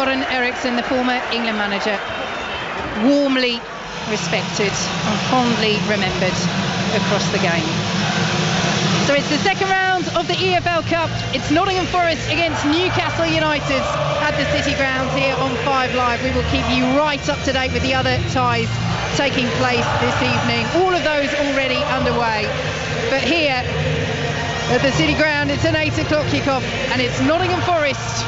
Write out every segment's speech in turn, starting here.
Goran Eriksson, the former England manager, warmly respected and fondly remembered across the game. So it's the second round of the EFL Cup. It's Nottingham Forest against Newcastle United at the City Ground here on 5 Live. We will keep you right up to date with the other ties taking place this evening. All of those already underway. But here at the City Ground, it's an 8 o'clock kickoff, and it's Nottingham Forest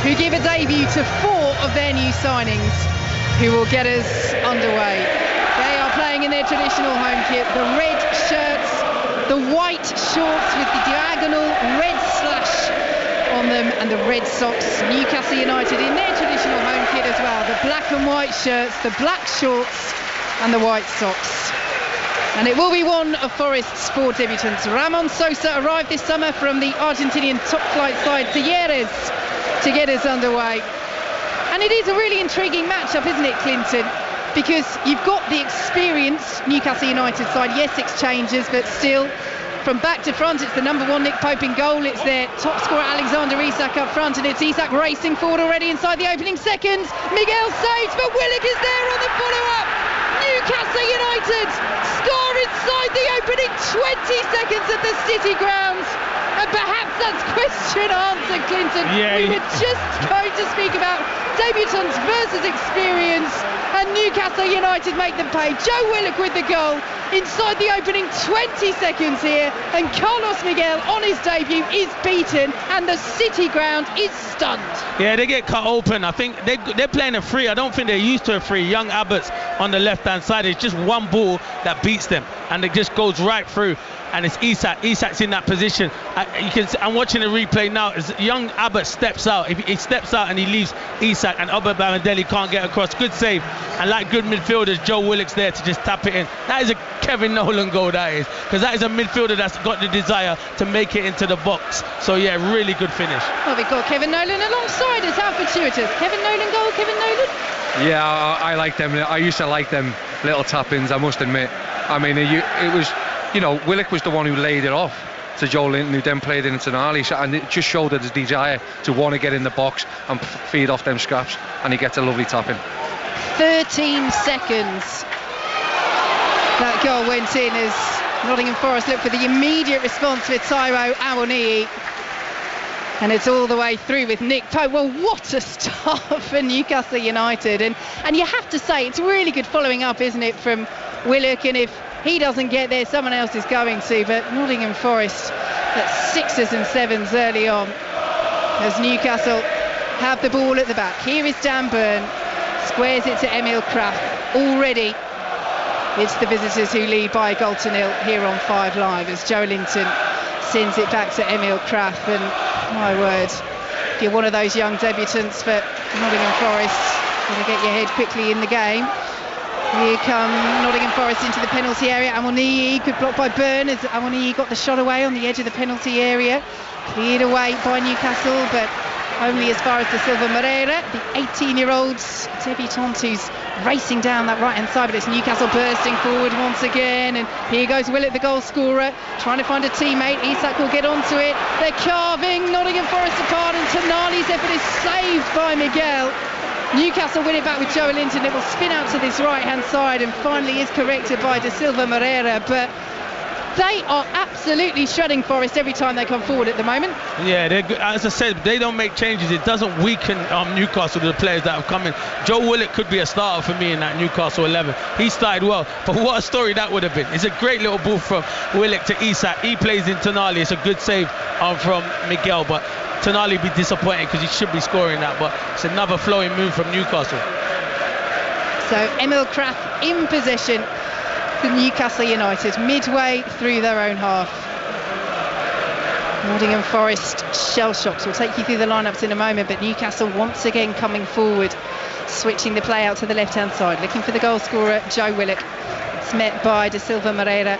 who give a debut to 4 of their new signings who will get us underway. They are playing in their traditional home kit, the red shirts, the white shorts with the diagonal red slash on them, and the red socks. Newcastle United in their traditional home kit as well, the black and white shirts, the black shorts and the white socks. And it will be one of Forest's 4 debutants. Ramon Sosa arrived this summer from the Argentinian top flight side Talleres to get us underway. And it is a really intriguing matchup, isn't it, Clinton? Because you've got the experienced Newcastle United side. Yes, 6 changes, but still, from back to front, it's the number 1 Nick Pope in goal. It's their top scorer Alexander Isak up front, and it's Isak racing forward already inside the opening seconds. Miguel saves, but Willock is there on the follow-up. Newcastle United score inside the opening 20 seconds at the City Ground. And perhaps that's question answered, Clinton. Yeah, we were just going to speak about debutants versus experience, and Newcastle United make them pay. Joe Willock with the goal inside the opening 20 seconds here, and Carlos Miguel on his debut is beaten, and the City Ground is stunned. Yeah, they get cut open. I think they're playing a free. I don't think they're used to a free. Young Abbott's on the left-hand side. It's just one ball that beats them, and it just goes right through. And it's Isak. Isak's in that position. You can. I'm watching the replay now. As young Abbott steps out, he steps out and he leaves Isak, and Abba Bamadelli can't get across. Good save. And like good midfielders, Joe Willock's there to just tap it in. That is a Kevin Nolan goal, that is, because that is a midfielder that's got the desire to make it into the box. So yeah, really good finish. Well, we've got Kevin Nolan alongside us. How fortuitous. Kevin Nolan goal, Kevin Nolan? Yeah, I like them. I used to like them little tap-ins, I must admit. I mean, it was, you know, Willock was the one who laid it off to Joe Linton, who then played it into Nali, and it just showed his desire to want to get in the box and feed off them scraps, and he gets a lovely tap in. 13 seconds that goal went in as Nottingham Forest looked for the immediate response with Taiwo Awoniyi. And it's all the way through with Nick Pope. Well, what a start for Newcastle United. And you have to say, it's really good following up, isn't it, from Willock? And if he doesn't get there, someone else is going to. But Nottingham Forest at 6s and 7s early on as Newcastle have the ball at the back. Here is Dan Burn, squares it to Emil Kraft. Already it's the visitors who lead by a goal to nil here on 5 Live as Joe Linton sends it back to Emil Kraft. And my word, if you're one of those young debutants for Nottingham Forest, you're going to get your head quickly in the game. Here come Nottingham Forest into the penalty area. Awoniyi, good block by Byrne as Awoniyi got the shot away on the edge of the penalty area. Cleared away by Newcastle, but only as far as De Silva Moreira, the 18-year-old debutant who's racing down that right-hand side, but it's Newcastle bursting forward once again, and here goes Willett, the goal scorer, trying to find a teammate. Isak will get onto it. They're carving Nottingham Forest apart, and Tonali's effort is saved by Miguel. Newcastle win it back with Joe Linton. It will spin out to this right-hand side and finally is corrected by De Silva Moreira, but they are absolutely shredding Forest every time they come forward at the moment. Yeah, as I said, they don't make changes. It doesn't weaken Newcastle, the players that have come in. Joe Willock could be a starter for me in that Newcastle 11. He started well, but what a story that would have been. It's a great little ball from Willock to Isak. He plays in Tonali. It's a good save from Miguel, but Tonali be disappointed because he should be scoring that, but it's another flowing move from Newcastle. So Emil Kraft in possession for Newcastle United midway through their own half. Nottingham Forest shell-shocked. We'll take you through the lineups in a moment, but Newcastle once again coming forward, switching the play out to the left-hand side, looking for the goal scorer Joe Willock. It's met by De Silva Moreira,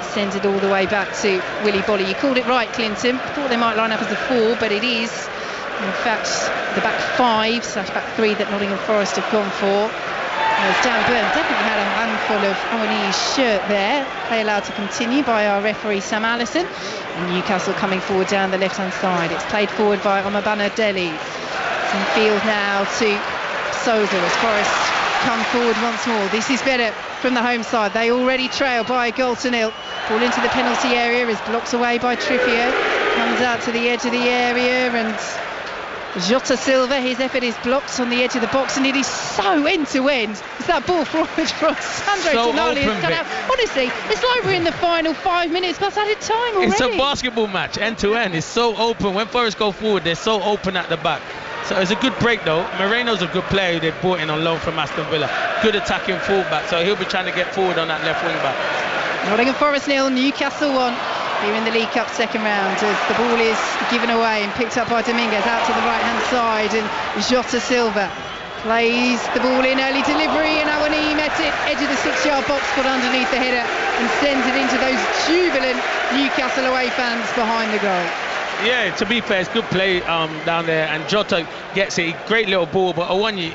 sends it all the way back to Willy Bolly. You called it right, Clinton. I thought they might line up as a 4, but it is in fact the back 5/back 3 that Nottingham Forest have gone for. As Dan Burn definitely had a handful of Awoniyi's shirt there. Play allowed to continue by our referee Sam Allison. And Newcastle coming forward down the left-hand side. It's played forward by Omar Banadelli. It's in field now to Souza as Forest come forward once more. This is better from the home side. They already trail by a goal to nil. Ball into the penalty area is blocked away by Trippier. Comes out to the edge of the area, and Jota Silva, his effort is blocked on the edge of the box, and it is so end-to-end. It's that ball forward from Sandro Tonali has cut out. Honestly, it's like we're in the final 5 minutes plus added time already. It's a basketball match, end-to-end. It's so open. When Forest go forward, they're so open at the back. So it's a good break though. Moreno's a good player who they brought in on loan from Aston Villa. Good attacking fullback, so he'll be trying to get forward on that left wing back. Nottingham Forest 0, Newcastle 1 here in the League Cup second round, as the ball is given away and picked up by Dominguez out to the right hand side, and Jota Silva plays the ball in, early delivery, and Awani met it, edge of the 6-yard box, got underneath the header and sends it into those jubilant Newcastle away fans behind the goal. Yeah, to be fair, it's good play down there, and Jota gets it. Great little ball, but Awani,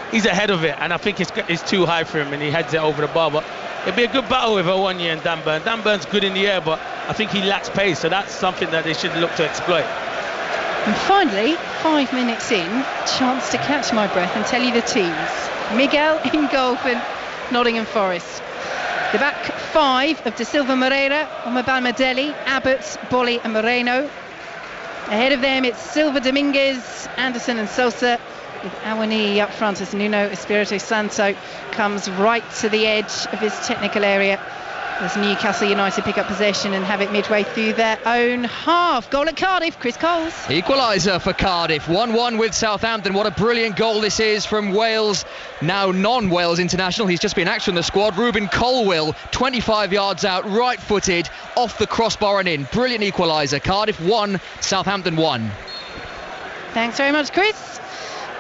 he's ahead of it, and I think it's too high for him, and he heads it over the bar. But it'll be a good battle with Awani and Dan Burn. Dan Burn's good in the air, but I think he lacks pace, so that's something that they should look to exploit. And finally, 5 minutes in, chance to catch my breath and tell you the teams. Miguel in goal for Nottingham Forest. The back five of De Silva, Moreira, Omabal Madeli, Abbott, Bolly and Moreno. Ahead of them, it's Silva, Dominguez, Anderson and Sosa, with Awani up front as Nuno Espirito Santo comes right to the edge of his technical area as Newcastle United pick up possession and have it midway through their own half. Goal at Cardiff, Chris Coles. Equaliser for Cardiff, 1-1 with Southampton. What a brilliant goal this is from Wales, now non-Wales international. He's just been action in the squad. Ruben Colwill, 25 yards out, right-footed, off the crossbar and in. Brilliant equaliser. Cardiff 1, Southampton 1. Thanks very much, Chris.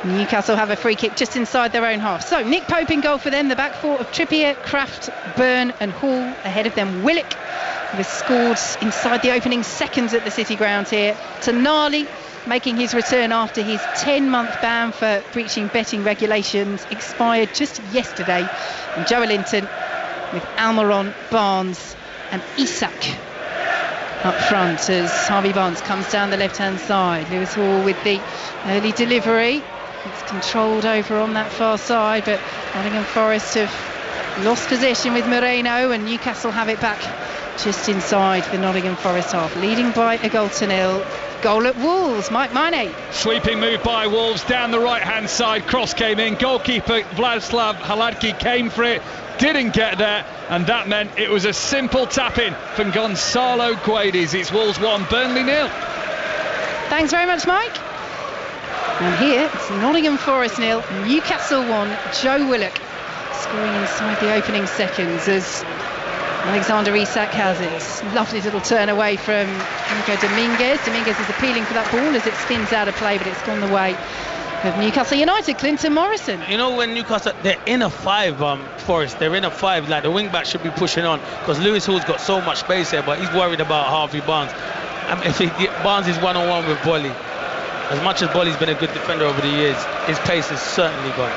Newcastle have a free kick just inside their own half. So Nick Pope in goal for them. The back four of Trippier, Kraft, Byrne and Hall. Ahead of them Willock, who has scored inside the opening seconds at the City ground here. Tonali making his return after his 10-month ban for breaching betting regulations expired just yesterday. And Joelinton with Almiron, Barnes and Isak up front as Harvey Barnes comes down the left-hand side. Lewis Hall with the early delivery. It's controlled over on that far side, but Nottingham Forest have lost possession with Moreno, and Newcastle have it back just inside the Nottingham Forest half, leading by a goal to nil. Goal at Wolves, Mike Maine. Sweeping move by Wolves down the right-hand side. Cross came in. Goalkeeper Vladislav Haladki came for it, didn't get there, and that meant it was a simple tap-in from Gonzalo Guedes. It's Wolves 1, Burnley 0. Thanks very much, Mike. And here it's Nottingham Forest 0, Newcastle 1. Joe Willock scoring inside the opening seconds as Alexander Isak has it. Lovely little turn away from Dominguez. Dominguez is appealing for that ball as it spins out of play, but it's gone the way of Newcastle United. Clinton Morrison. You know, when Newcastle, they're in a 5, Forest, they're in a 5, like the wing back should be pushing on, because Lewis Hall's got so much space there, but he's worried about Harvey Barnes. If Barnes is one-on-one with Bolly, as much as Bolly's been a good defender over the years, his pace is certainly gone.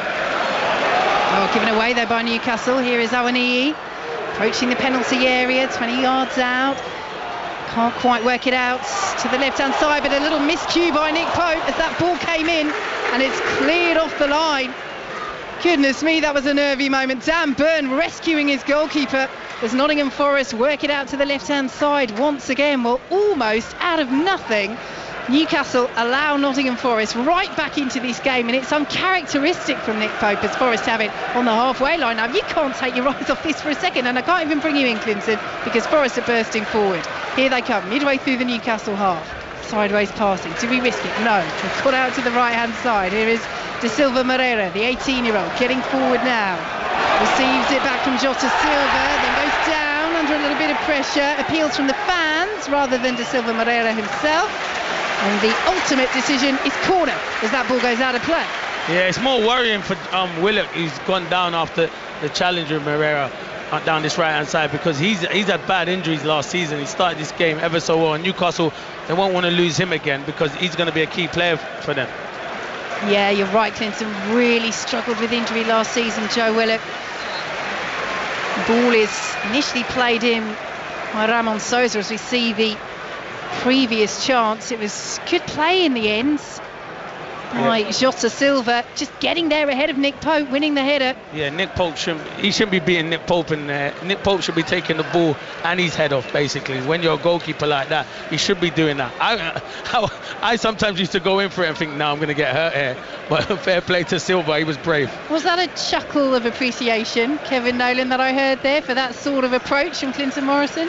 Oh, given away there by Newcastle. Here is Awani approaching the penalty area, 20 yards out. Can't quite work it out to the left-hand side, but a little miscue by Nick Pope as that ball came in and it's cleared off the line. Goodness me, that was a nervy moment. Dan Byrne rescuing his goalkeeper as Nottingham Forest work it out to the left-hand side once again. Well, almost out of nothing, Newcastle allow Nottingham Forest right back into this game, and it's uncharacteristic from Nick Pope as Forest have it on the halfway line. Now, you can't take your eyes off this for a second, and I can't even bring you in, Clinton, because Forest are bursting forward. Here they come, midway through the Newcastle half. Sideways passing. Do we risk it? No. It's put out to the right-hand side. Here is De Silva Moreira, the 18-year-old, getting forward now. Receives it back from Jota Silva, then goes down under a little bit of pressure. Appeals from the fans rather than De Silva Moreira himself. And the ultimate decision is corner as that ball goes out of play. Yeah, it's more worrying for Willock. He's gone down after the challenge with Moreira down this right-hand side, because he's had bad injuries last season. He started this game ever so well, and Newcastle, they won't want to lose him again because he's going to be a key player for them. Yeah, you're right, Clinton. Really struggled with injury last season, Joe Willock. The ball is initially played in by Ramon Sousa as we see the previous chance. It was good play in the end. by Jota Silva, just getting there ahead of Nick Pope, winning the header. Yeah, Nick Pope shouldn't be beating Nick Pope in there. Nick Pope should be taking the ball and his head off, basically. When you're a goalkeeper like that, you should be doing that. I sometimes used to go in for it and think, no, I'm going to get hurt here. But fair play to Silva, he was brave. Was that a chuckle of appreciation, Kevin Nolan, that I heard there for that sort of approach from Clinton Morrison?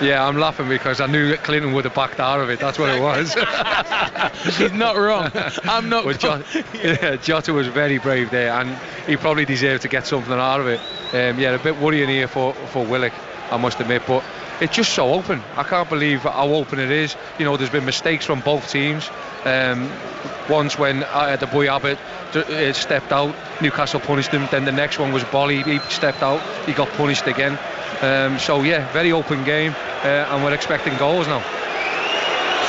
Yeah, I'm laughing because I knew that Clinton would have backed out of it. That's what it was. He's not wrong. I'm not wrong. Jota was very brave there, and he probably deserved to get something out of it. A bit worrying here for Willock, I must admit, but it's just so open. I can't believe how open it is. You know, there's been mistakes from both teams. Once when the boy Abbott stepped out, Newcastle punished him. Then the next one was Bolly. He stepped out, he got punished again. Very open game, and we're expecting goals now.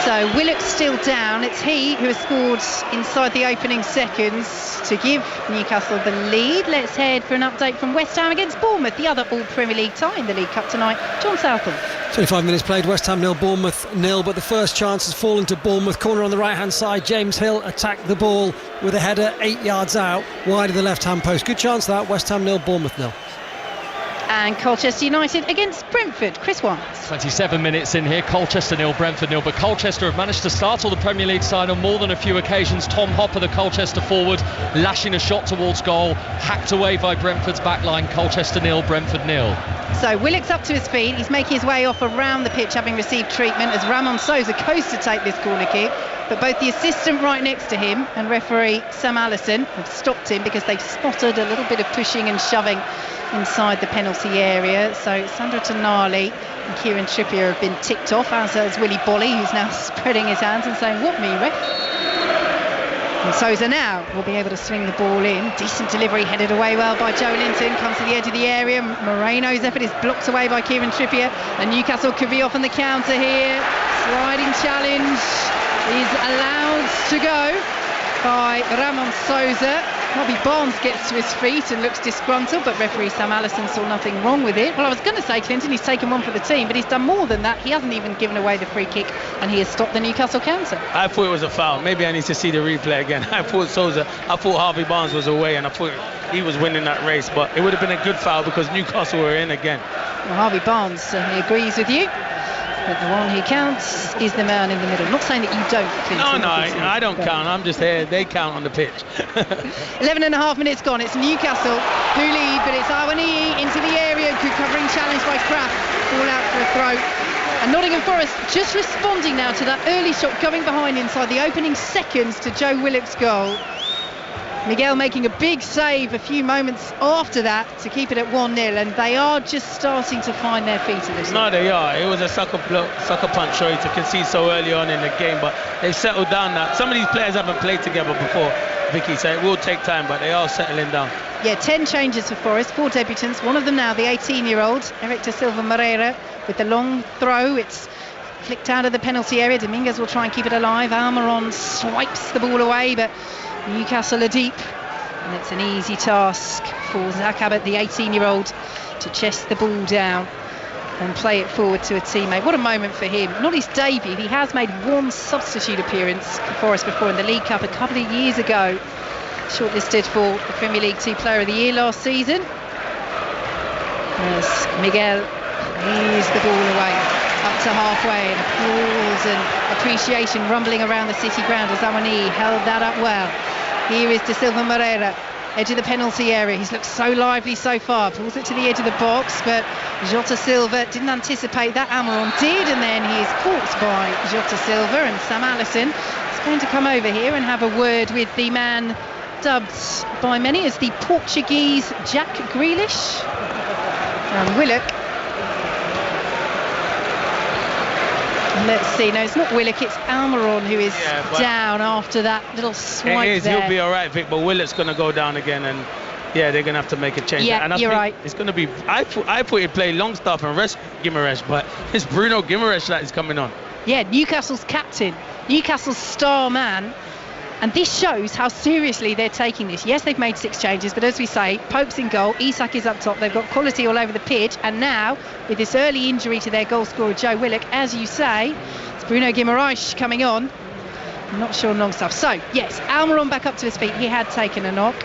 So Willock's still down. It's he who has scored inside the opening seconds to give Newcastle the lead. Let's head for an update from West Ham against Bournemouth, the other all-Premier League tie in the League Cup tonight. John Southall. 25 minutes played, West Ham 0, Bournemouth 0, but the first chance has fallen to Bournemouth. Corner on the right-hand side, James Hill attacked the ball with a header 8 yards out, wide of the left-hand post. Good chance that, West Ham 0, Bournemouth 0. And Colchester United against Brentford. Chris Wise. 27 minutes in here, Colchester 0, Brentford 0, but Colchester have managed to startle the Premier League side on more than a few occasions. Tom Hopper, the Colchester forward, lashing a shot towards goal, hacked away by Brentford's backline. Colchester 0, Brentford 0. So Willock's up to his feet. He's making his way off around the pitch, having received treatment as Ramon Sousa goes to take this corner kick. But both the assistant right next to him and referee Sam Allison have stopped him because they've spotted a little bit of pushing and shoving inside the penalty area. So Sandro Tonali and Kieran Trippier have been ticked off, as has Willy Bolly, who's now spreading his hands and saying, "What me, ref?" And Sousa now will be able to swing the ball in. Decent delivery, headed away well by Joe Linton. Comes to the edge of the area. Moreno's effort is blocked away by Kieran Trippier. And Newcastle could be off on the counter here. Sliding challenge is allowed to go by Ramon Sousa. Robbie Barnes gets to his feet and looks disgruntled, but referee Sam Allison saw nothing wrong with it. Well, I was going to say, Clinton, he's taken one for the team, but he's done more than that. He hasn't even given away the free kick, and he has stopped the Newcastle counter. I thought it was a foul. Maybe I need to see the replay again. I thought Harvey Barnes was away, and I thought he was winning that race, but it would have been a good foul because Newcastle were in again. Well, Harvey Barnes certainly agrees with you. But the one who counts is the man in the middle. Not saying that you don't, Clinton. No, I don't count. I'm just here. They count on the pitch. 11 and a half minutes gone. It's Newcastle who lead, but it's Awaniyi into the area, covering challenge by Kraft. All out for a throw. And Nottingham Forest just responding now to that early shot going behind inside the opening seconds to Joe Willock's goal. Miguel making a big save a few moments after that to keep it at 1-0, and they are just starting to find their feet a little. No, they are. It was a sucker punch, sorry, to concede so early on in the game, but they've settled down now. Some of these players haven't played together before, Vicky, so it will take time, but they are settling down. Yeah, 10 changes for Forest, 4 debutants. One of them now, the 18-year-old, Eric da Silva Moreira, with the long throw. It's flicked out of the penalty area. Dominguez will try and keep it alive. Almiron swipes the ball away, but Newcastle are deep, and it's an easy task for Zach Abbott, the 18-year-old, to chest the ball down and play it forward to a teammate. What a moment for him. Not his debut. He has made one substitute appearance for Forest before in the League Cup a couple of years ago. Shortlisted for the Premier League 2 Player of the Year last season. As Miguel plays the ball away up to halfway, and applause and appreciation rumbling around the City ground as Awaniyi held that up well. Here is Da Silva Moreira, edge of the penalty area. He's looked so lively so far, pulls it to the edge of the box, but Jota Silva didn't anticipate that. Almiron did, and then he is caught by Jota Silva, and Sam Allison is going to come over here and have a word with the man dubbed by many as the Portuguese Jack Grealish. And Willock, let's see, no, it's not Willock, it's Almiron who is down after that little swipe. It is, there. he'll be all right, Vic, but Willock's going to go down again, and yeah, they're going to have to make a change. Yeah, and I you're think right. It's going to be, I thought he'd play Longstaff and rest Guimaraes, but it's Bruno Guimaraes that is coming on. Yeah, Newcastle's captain, Newcastle's star man. And this shows how seriously they're taking this. Yes, they've made 6 changes, but as we say, Pope's in goal, Isak is up top, they've got quality all over the pitch, and now, with this early injury to their goal scorer, Joe Willock, as you say, it's Bruno Guimaraes coming on. I'm not sure on long stuff. So, yes, Almiron back up to his feet. He had taken a knock.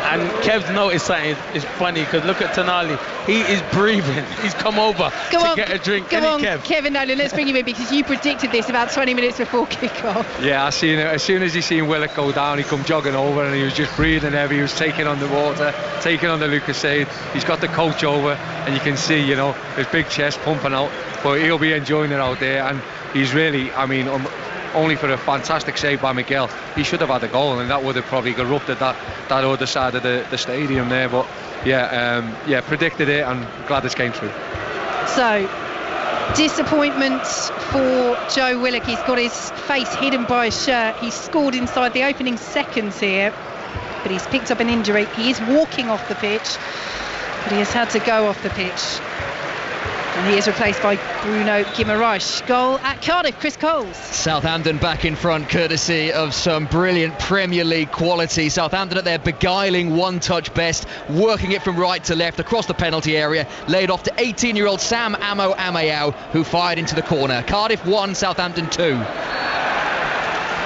And Kev's noticed something is funny, because look at Tonali. He is breathing. He's come over to get a drink. Go on, Kevin Nolan, let's bring you in, because you predicted this about 20 minutes before kick-off. Yeah, I seen it. As soon as he seen Willock go down, he come jogging over and he was just breathing heavy. He was taking on the water, taking on the Lucasade. He's got the coach over, and you can see, you know, his big chest pumping out. But he'll be enjoying it out there, and he's really, I mean, only for a fantastic save by Miguel, he should have had a goal, and that would have probably corrupted that other side of the stadium there. But yeah, predicted it, and glad this came through. So, disappointment for Joe Willock. He's got his face hidden by his shirt. He scored inside the opening seconds here, but he's picked up an injury. He is walking off the pitch, but he has had to go off the pitch. And he is replaced by Bruno Guimaraes. Goal at Cardiff, Chris Coles. Southampton back in front, courtesy of some brilliant Premier League quality. Southampton at their beguiling one-touch best, working it from right to left across the penalty area, laid off to 18-year-old Sam Amo Amayao, who fired into the corner. Cardiff 1, Southampton 2.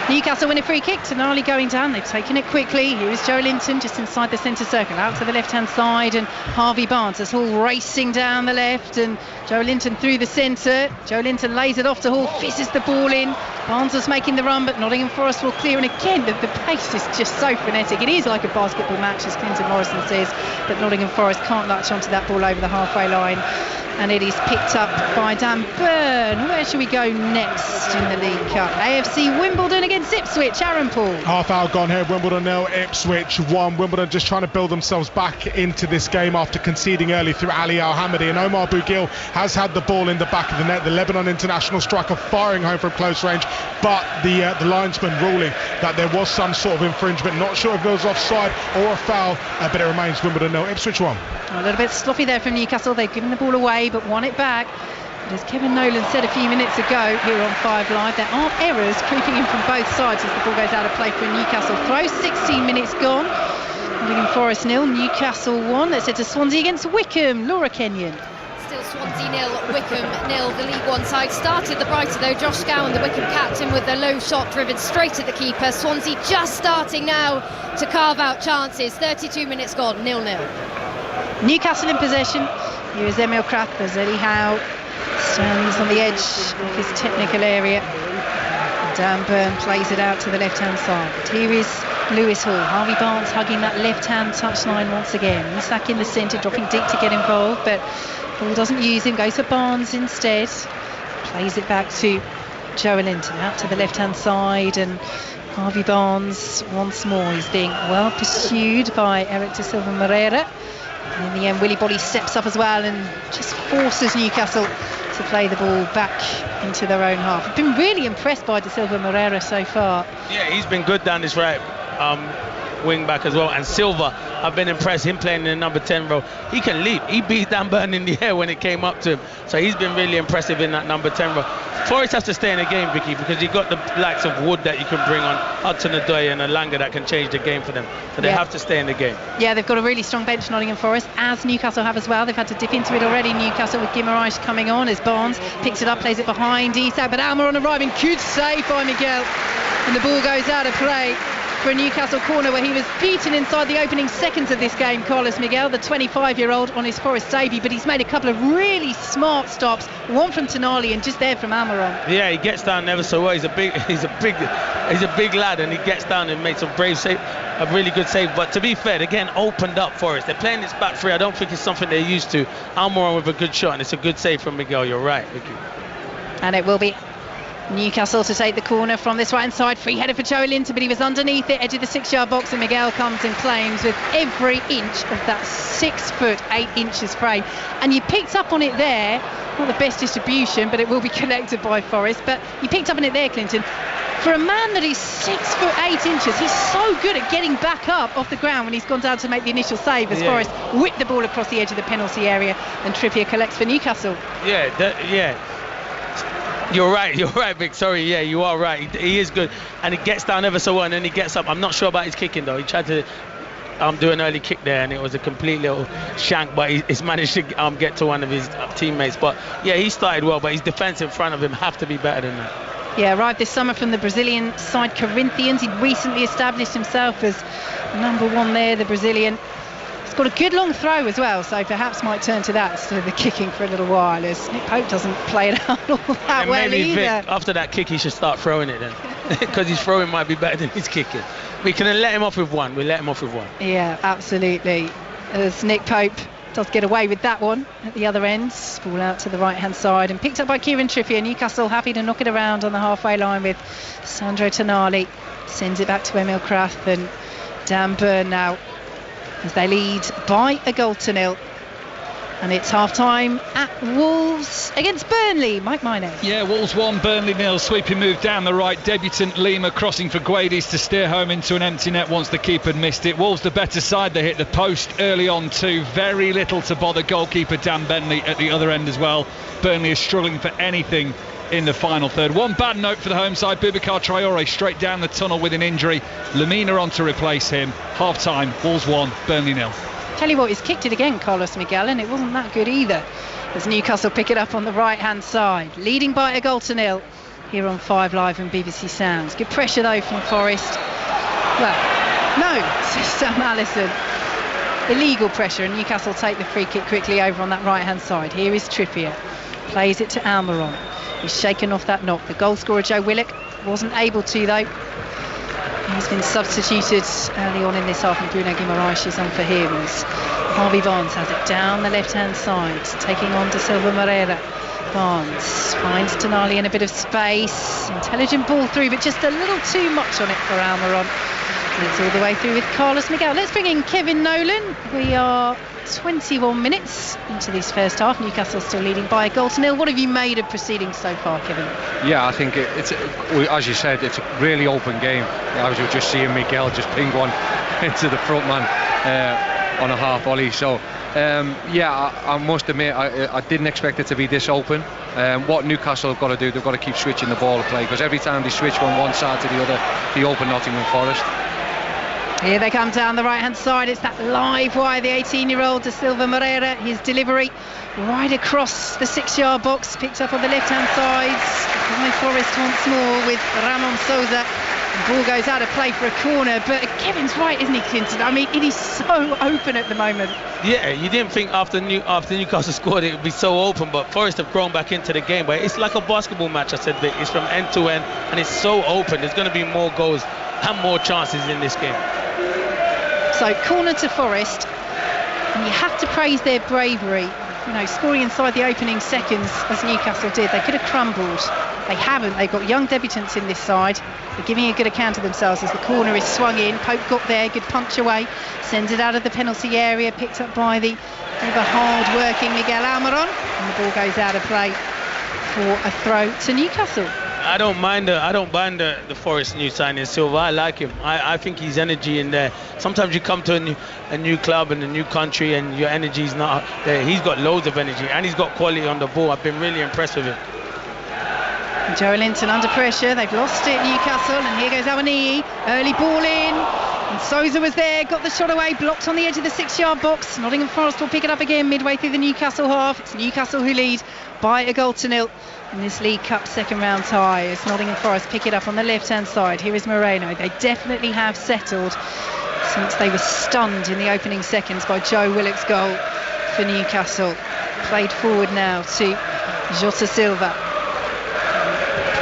Newcastle win a free kick. Tonali going down. They've taken it quickly. Here's Joe Linton just inside the centre circle, out to the left-hand side, and Harvey Barnes is Hall racing down the left, and Joe Linton through the centre. Joe Linton lays it off to Hall, fizzes the ball in. Barnes was making the run, but Nottingham Forest will clear, and again the pace is just so frenetic. It is like a basketball match, as Clinton Morrison says, but Nottingham Forest can't latch onto that ball over the halfway line. And it is picked up by Dan Burn. Where should we go next in the League Cup? AFC Wimbledon against Ipswich. Aaron Paul. Half hour gone here. Wimbledon 0, Ipswich 1. Wimbledon just trying to build themselves back into this game after conceding early through Ali Al-Hamadi. And Omar Bougil has had the ball in the back of the net. The Lebanon international striker firing home from close range. But the linesman ruling that there was some sort of infringement. Not sure if it was offside or a foul. But it remains Wimbledon 0, Ipswich 1. A little bit sloppy there from Newcastle. They've given the ball away but won it back. But as Kevin Nolan said a few minutes ago here on 5 Live, there are errors creeping in from both sides as the ball goes out of play for a Newcastle throw. 16 minutes gone. Nottingham Forest 0, Newcastle 1. Let's head to Swansea against Wycombe. Laura Kenyon. Still Swansea 0, Wycombe 0. The League One side started the brighter though. Josh Scowen, the Wycombe captain, with a low shot driven straight at the keeper. Swansea just starting now to carve out chances. 32 minutes gone, 0-0. Newcastle in possession. Here is Emil Kraft as Eddie Howe stands on the edge of his technical area. Dan Burn plays it out to the left-hand side. Here is Lewis Hall. Harvey Barnes hugging that left-hand touchline once again. Isak in the centre, dropping deep to get involved, but Hall doesn't use him, goes for Barnes instead. Plays it back to Joe Linton, out to the left-hand side, and Harvey Barnes once more. He's being well pursued by Eric da Silva Moreira. And in the end, Willy Bolly steps up as well and just forces Newcastle to play the ball back into their own half. I've been really impressed by da Silva Moreira so far. Yeah, he's been good down this right wing back as well. And Silva, I've been impressed, him playing in the number 10 role. He can leap. He beat Dan Burn in the air when it came up to him. So he's been really impressive in that number 10 role. Forest has to stay in the game, Vicky, because you've got the likes of Wood that you can bring on, Hudson-Odoi and Alanga that can change the game for them. So they have to stay in the game. Yeah, they've got a really strong bench, Nottingham Forest, as Newcastle have as well. They've had to dip into it already. Newcastle with Guimaraes coming on as Barnes picks it up, plays it behind Isak, but Almiron arriving. Good save by Miguel. And the ball goes out of play for a Newcastle corner where he was beaten inside the opening seconds of this game. Carlos Miguel, the 25-year-old, on his Forest debut, but he's made a couple of really smart stops. One from Tonali and just there from Almiron. Yeah, he gets down never so well. He's a big lad, and he gets down and makes a brave save, a really good save. But to be fair, again, opened up Forest. They're playing this back three. I don't think it's something they're used to. Almiron with a good shot, and it's a good save from Miguel. You're right, Vicky. And it will be Newcastle to take the corner from this right-hand side. Free header for Joe Linton, but he was underneath it, edge of the 6-yard box, and Miguel comes and claims with every inch of that 6 foot 8 inches frame. And you picked up on it there. Not the best distribution, but it will be collected by Forest. But you picked up on it there, Clinton. For a man that is 6 foot 8 inches, he's so good at getting back up off the ground when he's gone down to make the initial save as Forest whip the ball across the edge of the penalty area, and Trippier collects for Newcastle. You're right, Vic. Sorry, yeah, you are right. He is good, and he gets down ever so well, and then he gets up. I'm not sure about his kicking though. He tried to do an early kick there, and it was a complete little shank, but he's managed to get to one of his teammates. But yeah, he started well, but his defence in front of him have to be better than that. Yeah, arrived this summer from the Brazilian side Corinthians. He'd recently established himself as number one there, the Brazilian. He's got a good long throw as well, so perhaps might turn to that instead of the kicking for a little while, as Nick Pope doesn't play it out all that well maybe either. Vic, after that kick, he should start throwing it then, because his throwing might be better than his kicking. We can let him off with one. We let him off with one. Yeah, absolutely. As Nick Pope does get away with that one at the other end. Ball out to the right-hand side and picked up by Kieran Trippier. Newcastle happy to knock it around on the halfway line with Sandro Tonali. Sends it back to Emil Krath and Dan Burn now, as they lead by a goal to nil. And it's half-time at Wolves against Burnley. Mike Minay. Yeah, Wolves 1, Burnley 0. Sweeping move down the right. Debutant Lima crossing for Guedes to steer home into an empty net once the keeper had missed it. Wolves the better side. They hit the post early on too. Very little to bother goalkeeper Dan Bentley at the other end as well. Burnley is struggling for anything in the final third. One bad note for the home side. Boubacar Traore straight down the tunnel with an injury. Lamina on to replace him. Half-time, Wolves 1, Burnley 0. Tell you what, he's kicked it again, Carlos Miguel, and it wasn't that good either, as Newcastle pick it up on the right-hand side, leading by a goal to nil here on 5 Live and BBC Sounds. Good pressure though from Forest. Well, no, says Sam Allison. Illegal pressure, and Newcastle take the free kick quickly over on that right-hand side. Here is Trippier, plays it to Almiron. He's shaken off that knock. The goal scorer Joe Willock wasn't able to though. He's been substituted early on in this half, and Bruno Guimaraes is on for him. Harvey Barnes has it down the left-hand side, taking on De Silva Moreira. Barnes finds Tonali in a bit of space. Intelligent ball through, but just a little too much on it for Almiron. And it's all the way through with Carlos Miguel. Let's bring in Kevin Nolan. We are 21 minutes into this first half. Newcastle still leading by a goal to nil. What have you made of proceedings so far, Kevin? Yeah, I think it's as you said, it's a really open game. I was just seeing Miguel just ping one into the front man on a half volley. So I must admit I didn't expect it to be this open. What Newcastle have got to do, they've got to keep switching the ball to play, because every time they switch from one side to the other, they open Nottingham Forest. Here they come down the right-hand side. It's that live wire, the 18-year-old De Silva Moreira. His delivery right across the 6-yard box, picked up on the left-hand side by Forest once more with Ramon Sousa. The ball goes out of play for a corner, but Kevin's right, isn't he, Clinton? I mean, it is so open at the moment. Yeah, you didn't think after Newcastle scored it would be so open, but Forest have grown back into the game. But it's like a basketball match, I said, Vic. It's from end to end, and it's so open. There's going to be more goals and more chances in this game. So corner to Forest, and you have to praise their bravery. You know, scoring inside the opening seconds as Newcastle did. They could have crumbled. They haven't. They've got young debutants in this side. They're giving a good account of themselves as the corner is swung in. Pope got there, good punch away, sends it out of the penalty area, picked up by the ever hard-working Miguel Almiron, and the ball goes out of play for a throw to Newcastle. I don't mind the Forest new signing Silva. I like him. I think his energy in there. Sometimes you come to a new club in a new country and your energy's not there. He's got loads of energy and he's got quality on the ball. I've been really impressed with him. Joe Linton under pressure. They've lost it, Newcastle, and here goes Awaniyi. Early ball in, and Sousa was there, got the shot away, blocked on the edge of the 6-yard box. Nottingham Forest will pick it up again midway through the Newcastle half. It's Newcastle who lead by a goal to nil in this League Cup second round tie, as Nottingham Forest pick it up on the left-hand side. Here is Moreno. They definitely have settled since they were stunned in the opening seconds by Joe Willock's goal for Newcastle. Played forward now to Jota Silva.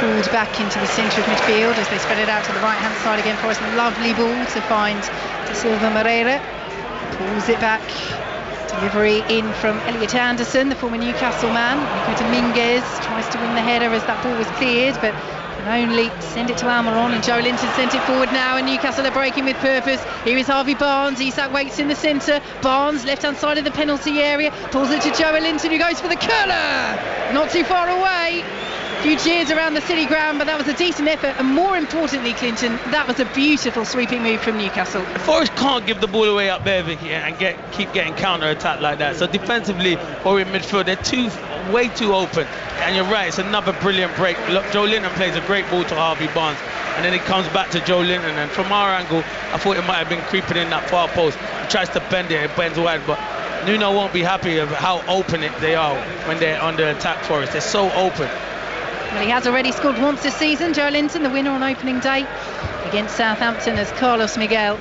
Pulled back into the centre of midfield as they spread it out to the right-hand side again. Forest, a lovely ball to find De Silva Moreira. Pulls it back. Delivery in from Elliot Anderson, the former Newcastle man. Nico Dominguez tries to win the header as that ball was cleared, but can only send it to Almiron, and Joe Linton sent it forward now, and Newcastle are breaking with purpose. Here is Harvey Barnes. Isak waits in the centre. Barnes, left-hand side of the penalty area, pulls it to Joe Linton, who goes for the curler. Not too far away. A few cheers around the City ground, but that was a decent effort, and more importantly, Clinton, that was a beautiful sweeping move from Newcastle. Forest can't give the ball away up there, Vicky, and keep getting counter-attacked like that. So defensively or in midfield, they're way too open. And you're right, it's another brilliant break. Look, Joe Linton plays a great ball to Harvey Barnes, and then it comes back to Joe Linton. And from our angle, I thought it might have been creeping in that far post. He tries to bend it, it bends wide, but Nuno won't be happy of how open they are when they're under attack. Forest, they're so open. Well, he has already scored once this season, Joe Linton, the winner on opening day against Southampton, as Carlos Miguel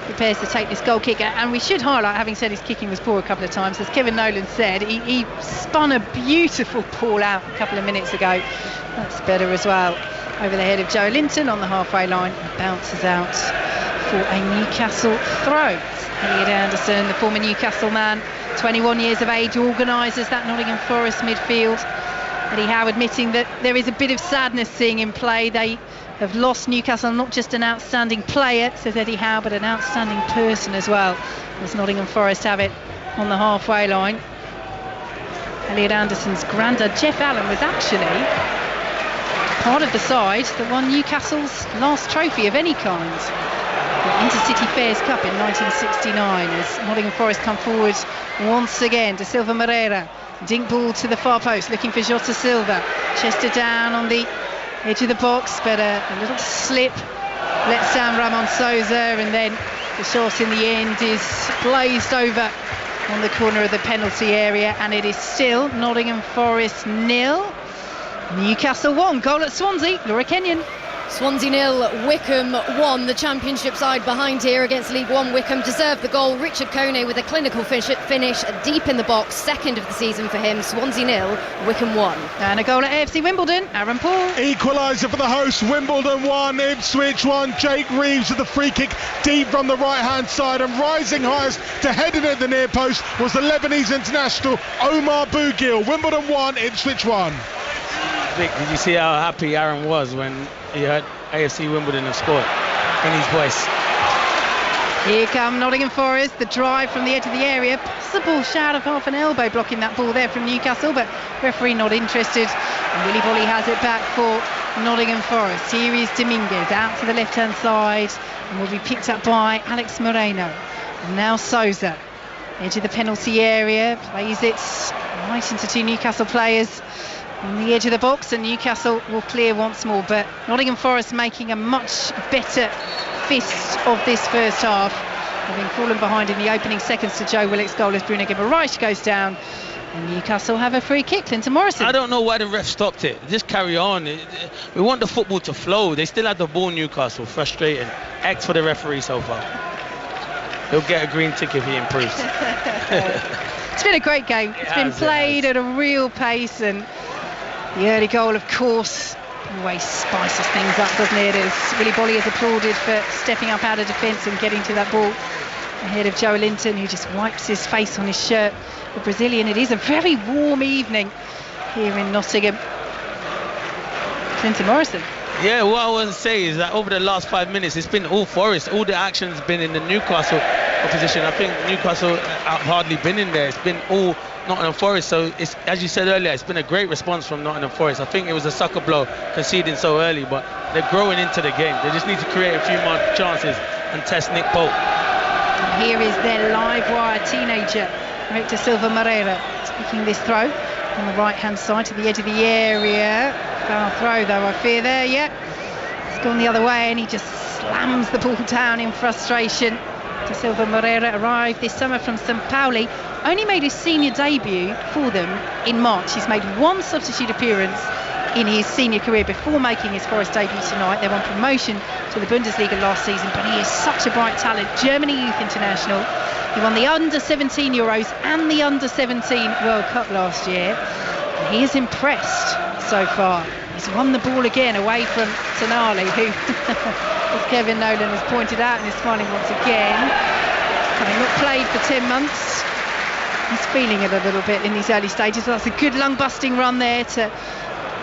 prepares to take this goal kick. And we should highlight, having said his kicking was poor a couple of times, as Kevin Nolan said, he spun a beautiful ball out a couple of minutes ago. That's better as well. Over the head of Joe Linton on the halfway line, and bounces out for a Newcastle throw. Elliot Anderson, the former Newcastle man, 21 years of age, organises that Nottingham Forest midfield. Eddie Howe admitting that there is a bit of sadness seeing him play. They have lost Newcastle, not just an outstanding player, says Eddie Howe, but an outstanding person as well, as Nottingham Forest have it on the halfway line. Elliot Anderson's grandad, Jeff Allen, was actually part of the side that won Newcastle's last trophy of any kind, the Intercity Fairs Cup in 1969, as Nottingham Forest come forward once again. De Silva Moreira, dink ball to the far post, looking for Jota Silva. Chester down on the edge of the box, but a little slip lets down Ramon Sousa, and then the shot in the end is blazed over on the corner of the penalty area, and it is still Nottingham Forest 0, Newcastle 1. Goal at Swansea, Laura Kenyon. Swansea 0, Wycombe 1. The Championship side behind here against League One. Wycombe deserved the goal. Richard Kone with a clinical finish deep in the box. Second of the season for him. Swansea 0, Wycombe 1. And a goal at AFC Wimbledon, Aaron Paul. Equaliser for the hosts, Wimbledon 1, Ipswich 1. Jake Reeves with the free kick deep from the right-hand side, and rising highest to head it at the near post was the Lebanese international Omar Bougil. Wimbledon 1, Ipswich 1. Vic, did you see how happy Aaron was when he heard AFC Wimbledon have scored in his voice? Here come Nottingham Forest, the drive from the edge of the area, possible shout of half an elbow blocking that ball there from Newcastle, but referee not interested, and Willy Bolly has it back for Nottingham Forest. Here is Dominguez out to the left hand side, and will be picked up by Alex Moreno. And now Sousa, edge of the penalty area, plays it right into two Newcastle players on the edge of the box, and Newcastle will clear once more. But Nottingham Forest making a much better fist of this first half, having fallen behind in the opening seconds to Joe Willock's goal as Bruno Guimaraes goes down, and Newcastle have a free kick. Clinton Morrison. I don't know why the ref stopped it. Just carry on. We want the football to flow. They still had the ball, Newcastle. Frustrating. X for the referee so far. He'll get a green tick if he improves. It's been a great game. It's been played at a real pace, and the early goal, of course, always spices things up, doesn't it? As Willy Bolly is applauded for stepping up out of defence and getting to that ball ahead of Joe Linton, who just wipes his face on his shirt. The Brazilian. It is a very warm evening here in Nottingham. Clinton Morrison. Yeah, what I want to say is that over the last 5 minutes, it's been all Forest. All the action's been in the Newcastle opposition. I think Newcastle have hardly been in there. It's been all Nottingham Forest. So, it's, as you said earlier, it's been a great response from Nottingham Forest. I think it was a sucker blow conceding so early, but they're growing into the game. They just need to create a few more chances and test Nick Pope. And here is their live wire teenager, Victor Silva Moreira, taking this throw on the right hand side to the edge of the area. Foul throw though, I fear there. It's gone the other way, and he just slams the ball down in frustration. De Silva Moreira arrived this summer from St. Pauli, only made his senior debut for them in March. He's made one substitute appearance in his senior career before making his Forest debut tonight. They won promotion to the Bundesliga last season, but he is such a bright talent. Germany Youth International. He won the under-17 Euros and the under-17 World Cup last year, and he is impressed so far. He's won the ball again away from Tonali, who, as Kevin Nolan has pointed out and is smiling once again, having not played for 10 months, he's feeling it a little bit in these early stages. That's a good lung-busting run there to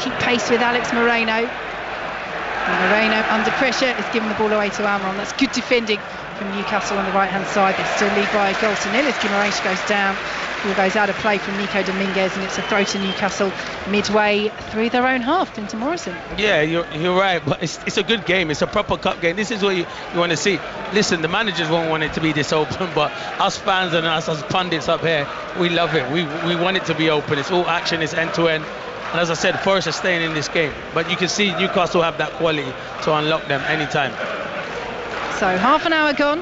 keep pace with Alex Moreno. And Moreno, under pressure, has given the ball away to Almiron. That's good defending from Newcastle on the right-hand side. They still lead by a goal to nil as Guimaraes goes down. Ball goes out of play from Nico Dominguez, and it's a throw to Newcastle midway through their own half. Clinton Morrison. Yeah, you're right, but it's a good game. It's a proper cup game. This is what you want to see. Listen, the managers won't want it to be this open, but us fans and us as pundits up here, we love it. We want it to be open. It's all action. It's end-to-end. And as I said, Forest are staying in this game, but you can see Newcastle have that quality to unlock them anytime. So half an hour gone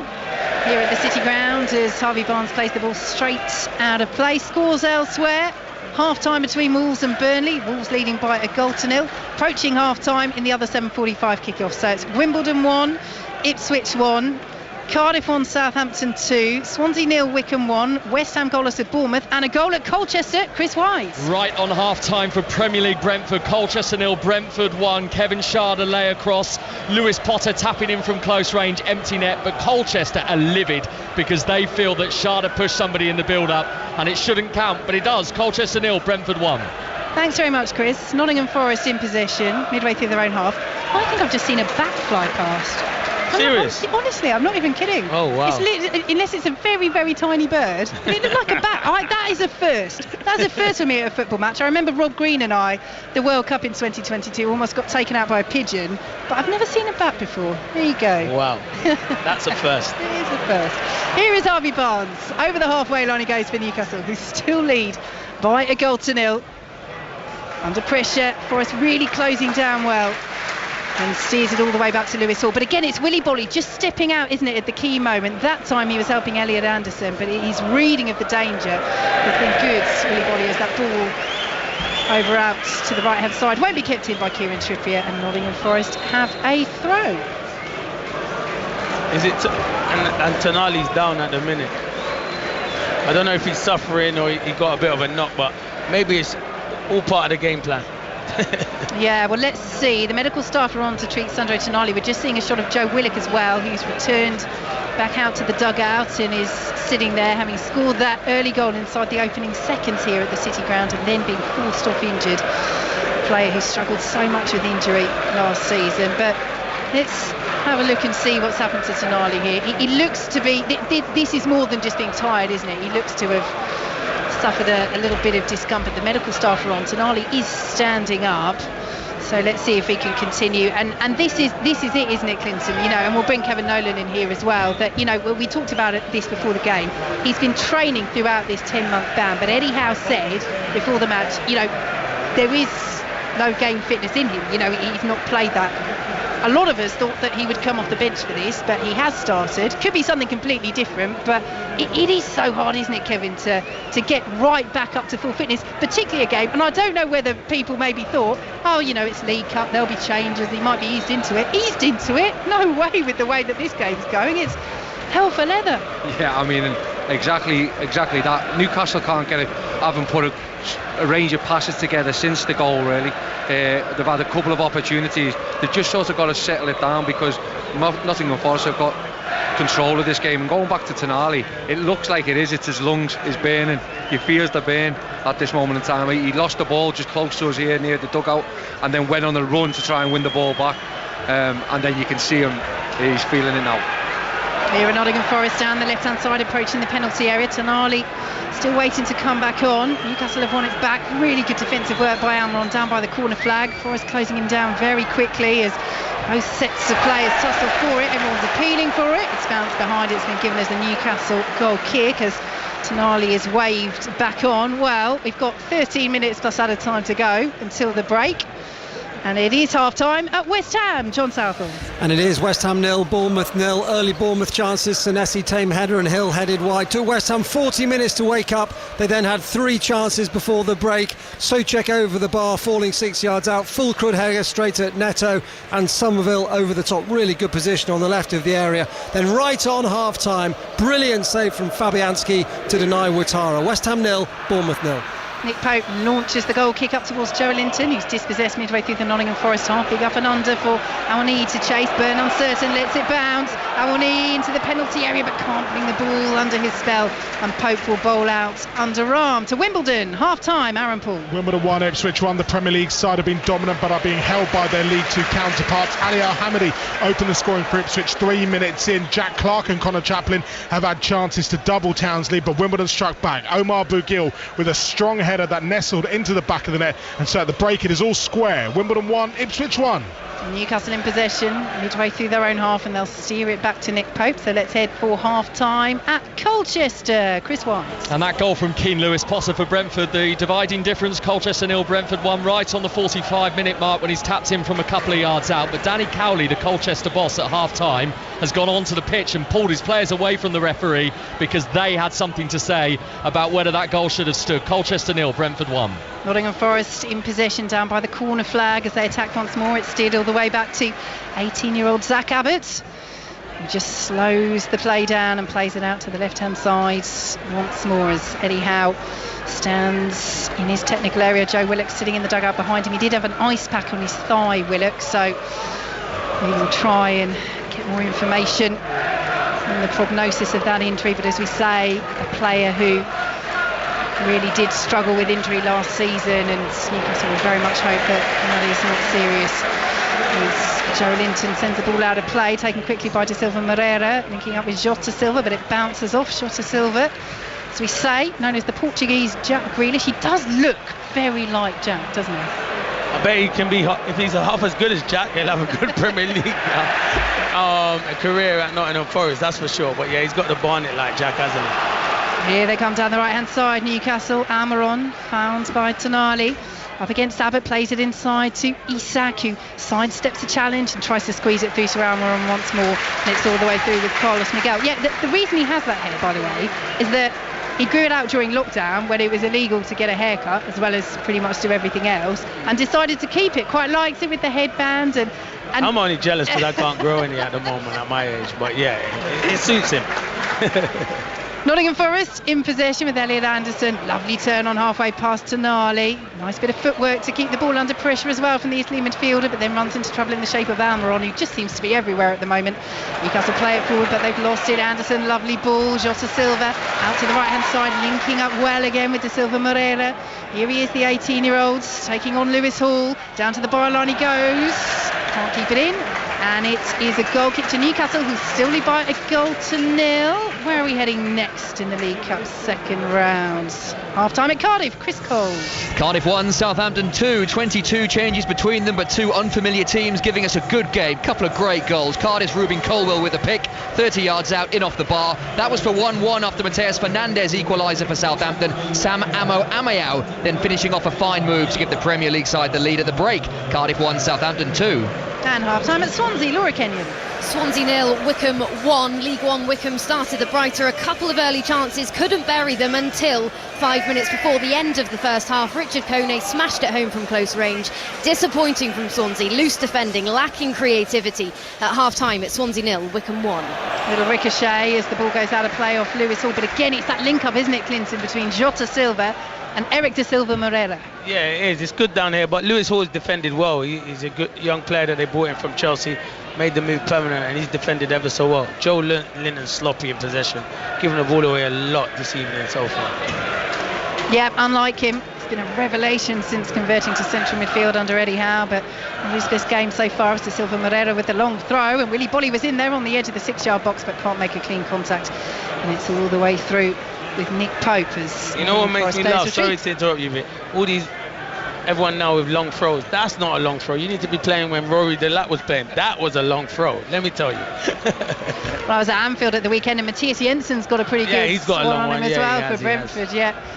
here at the City Ground as Harvey Barnes plays the ball straight out of play. Scores elsewhere. Half-time between Wolves and Burnley. Wolves leading by 1-0. Approaching half-time in the other 7:45 kick-off. So it's Wimbledon 1, Ipswich 1, Cardiff 1, Southampton 2, Swansea 0, Wycombe 1, West Ham goalless at Bournemouth, and a goal at Colchester. Chris Wise. Right on half-time for Premier League Brentford. Colchester 0, Brentford 1. Kevin Schade lay across. Lewis Potter tapping in from close range, empty net. But Colchester are livid because they feel that Schade pushed somebody in the build-up, and it shouldn't count, but it does. Colchester 0, Brentford 1. Thanks very much, Chris. Nottingham Forest in possession, midway through their own half. I think I've just seen a bat fly past. Serious? Honestly, I'm not even kidding. Oh, wow. Unless it's a very, very tiny bird. And it looked like a bat. That is a first. That's a first for me at a football match. I remember Rob Green and I, the World Cup in 2022, almost got taken out by a pigeon. But I've never seen a bat before. There you go. Wow. That's a first. It is a first. Here is Harvey Barnes. Over the halfway line he goes for Newcastle, who still lead by 1-0. Under pressure, Forest really closing down well. And steers it all the way back to Lewis Hall. But again, it's Willy Boly just stepping out, isn't it, at the key moment. That time he was helping Elliot Anderson, but his reading of the danger has been good, Willy Boly, as that ball over out to the right-hand side won't be kept in by Kieran Trippier, and Nottingham Forest have a throw. Is it? And Tonali's down at the minute. I don't know if he's suffering or he got a bit of a knock, but maybe it's all part of the game plan. Yeah, well, let's see. The medical staff are on to treat Sandro Tonali. We're just seeing a shot of Joe Willock as well, who's returned back out to the dugout and is sitting there, having scored that early goal inside the opening seconds here at the City Ground, and then being forced off injured. A player who struggled so much with injury last season. But let's have a look and see what's happened to Tonali here. He looks to be, this is more than just being tired, isn't it? He looks to have suffered a little bit of discomfort. The medical staff are on. Tonali is standing up, so let's see if he can continue. And this is it, isn't it, Clinton? You know, and we'll bring Kevin Nolan in here as well. That, you know, we talked about this before the game. He's been training throughout this 10-month ban, but Eddie Howe said before the match, you know, there is no game fitness in him. You know, he's not played that. A lot of us thought that he would come off the bench for this, but he has started. Could be something completely different, but it is so hard, isn't it, Kevin, to get right back up to full fitness, particularly a game. And I don't know whether people maybe thought, oh, you know, it's League Cup, there'll be changes, he might be eased into it. Eased into it? No way, with the way that this game's going. It's hell for leather. Yeah, I mean, exactly that. Newcastle can't get it, haven't put a range of passes together since the goal, really. They've had a couple of opportunities. They've just sort of got to settle it down, because Nottingham Forest have got control of this game. And going back to Tonali, it looks like it's his lungs is burning. He feels the burn at this moment in time. He lost the ball just close to us here near the dugout, and then went on a run to try and win the ball back, and then you can see him, he's feeling it now. Here at Nottingham Forest down the left-hand side, approaching the penalty area. Tonali still waiting to come back on. Newcastle have won it back. Really good defensive work by Almiron down by the corner flag. Forest closing him down very quickly as both sets of players tussle for it. Everyone's appealing for it. It's bounced behind. It's been given as the Newcastle goal kick as Tonali is waved back on. Well, we've got 13 minutes plus added time to go until the break. And it is half-time at West Ham. John Southall. And it is West Ham 0, Bournemouth 0. Early Bournemouth chances. Senesi, Tame header and Hill headed wide. Took West Ham 40 minutes to wake up. They then had 3 chances before the break. Souček over the bar, falling 6 yards out. Fulkrug header straight at Neto, and Somerville over the top. Really good position on the left of the area. Then right on half-time, brilliant save from Fabianski to deny Ouattara. West Ham 0, Bournemouth 0. Nick Pope launches the goal kick up towards Joe Linton, who's dispossessed midway through the Nottingham Forest half. Big up and under for Awoniyi to chase. Burn uncertain, lets it bounce. Awoniyi into the penalty area, but can't bring the ball under his spell. And Pope will bowl out underarm to Wimbledon. Half-time, Aaron Paul. Wimbledon 1, Ipswich 1. The Premier League side have been dominant, but are being held by their League 2 counterparts. Ali Al-Hamidi opened the scoring for Ipswich 3 minutes in. Jack Clark and Connor Chaplin have had chances to double Town's lead, but Wimbledon struck back. Omar Bougil with a strong header that nestled into the back of the net, and so at the break it is all square. Wimbledon 1, Ipswich 1. Newcastle in possession midway through their own half, and they'll steer it back to Nick Pope. So let's head for half-time at Colchester. Chris Wise. And that goal from Keane Lewis Potter for Brentford, the dividing difference. Colchester 0, Brentford 1, right on the 45-minute mark when he's tapped in from a couple of yards out. But Danny Cowley, the Colchester boss, at half-time has gone onto the pitch and pulled his players away from the referee because they had something to say about whether that goal should have stood. Colchester 0, Brentford 1. Nottingham Forest in possession down by the corner flag as they attack once more. It's steered all the way back to 18-year-old Zach Abbott. He just slows the play down and plays it out to the left-hand side once more as Eddie Howe stands in his technical area. Joe Willock sitting in the dugout behind him. He did have an ice pack on his thigh, Willock, so we will try and get more information on the prognosis of that injury. But as we say, a player who really did struggle with injury last season, and Newcastle will very much hope that is not serious. As Joe Linton sends the ball out of play, taken quickly by De Silva Moreira, linking up with Jota Silva, but it bounces off Jota Silva. As we say, known as the Portuguese Jack Grealish, he does look very like Jack, doesn't he? I bet he can be, if he's half as good as Jack, he'll have a good Premier League a career at Nottingham Forest, that's for sure. But yeah, he's got the bonnet like Jack, hasn't he? Here they come down the right hand side. Newcastle, Almiron found by Tonali. Up against Abbott, plays it inside to Isak, who sidesteps the challenge and tries to squeeze it through to Almiron once more, and it's all the way through with Carlos Miguel. Yeah, the reason he has that hair, by the way, is that he grew it out during lockdown when it was illegal to get a haircut, as well as pretty much do everything else, and decided to keep it. Quite likes it with the headband and I'm only jealous because I can't grow any at the moment at my age, but yeah, it suits him. Nottingham Forest in possession with Elliot Anderson. Lovely turn on halfway past Tonali. Nice bit of footwork to keep the ball under pressure as well from the Italy midfielder, but then runs into trouble in the shape of Almiron, who just seems to be everywhere at the moment. Newcastle play it forward, but they've lost it. Anderson, lovely ball. Jota Silva out to the right hand side, linking up well again with De Silva Moreira. Here he is, the 18-year-old, taking on Lewis Hall. Down to the byline he goes. Can't keep it in. And it is a goal kick to Newcastle, who still lead by 1-0. Where are we heading next in the League Cup second round? Half-time at Cardiff, Chris Cole. Cardiff 1, Southampton 2. 22 changes between them, but two unfamiliar teams giving us a good game. Couple of great goals. Cardiff's Ruben Colwell with a pick, 30 yards out, in off the bar. That was for 1-1 after Mateus Fernandes equaliser for Southampton. Sam Amayao then finishing off a fine move to give the Premier League side the lead at the break. Cardiff 1, Southampton 2. And half-time at Swansea, Laura Kenyon. Swansea 0, Wickham 1. League One Wickham started the brighter. A couple of early chances, couldn't bury them until 5 minutes before the end of the first half. Richard Kone smashed it home from close range. Disappointing from Swansea, loose defending, lacking creativity at half-time at Swansea 0, Wickham 1. Little ricochet as the ball goes out of play off Lewis Hall, but again it's that link-up, isn't it, Clinton, between Jota Silva and Eric De Silva Moreira. Yeah, it is. It's good down here, but Lewis Hall's defended well. He's a good young player that they brought in from Chelsea, made the move permanent, and he's defended ever so well. Joe Linton's sloppy in possession, giving the ball away a lot this evening so far. Yeah, unlike him, it's been a revelation since converting to central midfield under Eddie Howe, but his best game so far is De Silva Moreira with the long throw, and Willy Bolly was in there on the edge of the 6-yard box but can't make a clean contact, and it's all the way through with Nick Pope. As you know what makes me laugh? Sorry to interrupt you, but everyone now with long throws. That's not a long throw. You need to be playing when Rory Delap was playing. That was a long throw, let me tell you. Well, I was at Anfield at the weekend, and Matthias Jensen's got a pretty good he's got a long one as well for Brentford.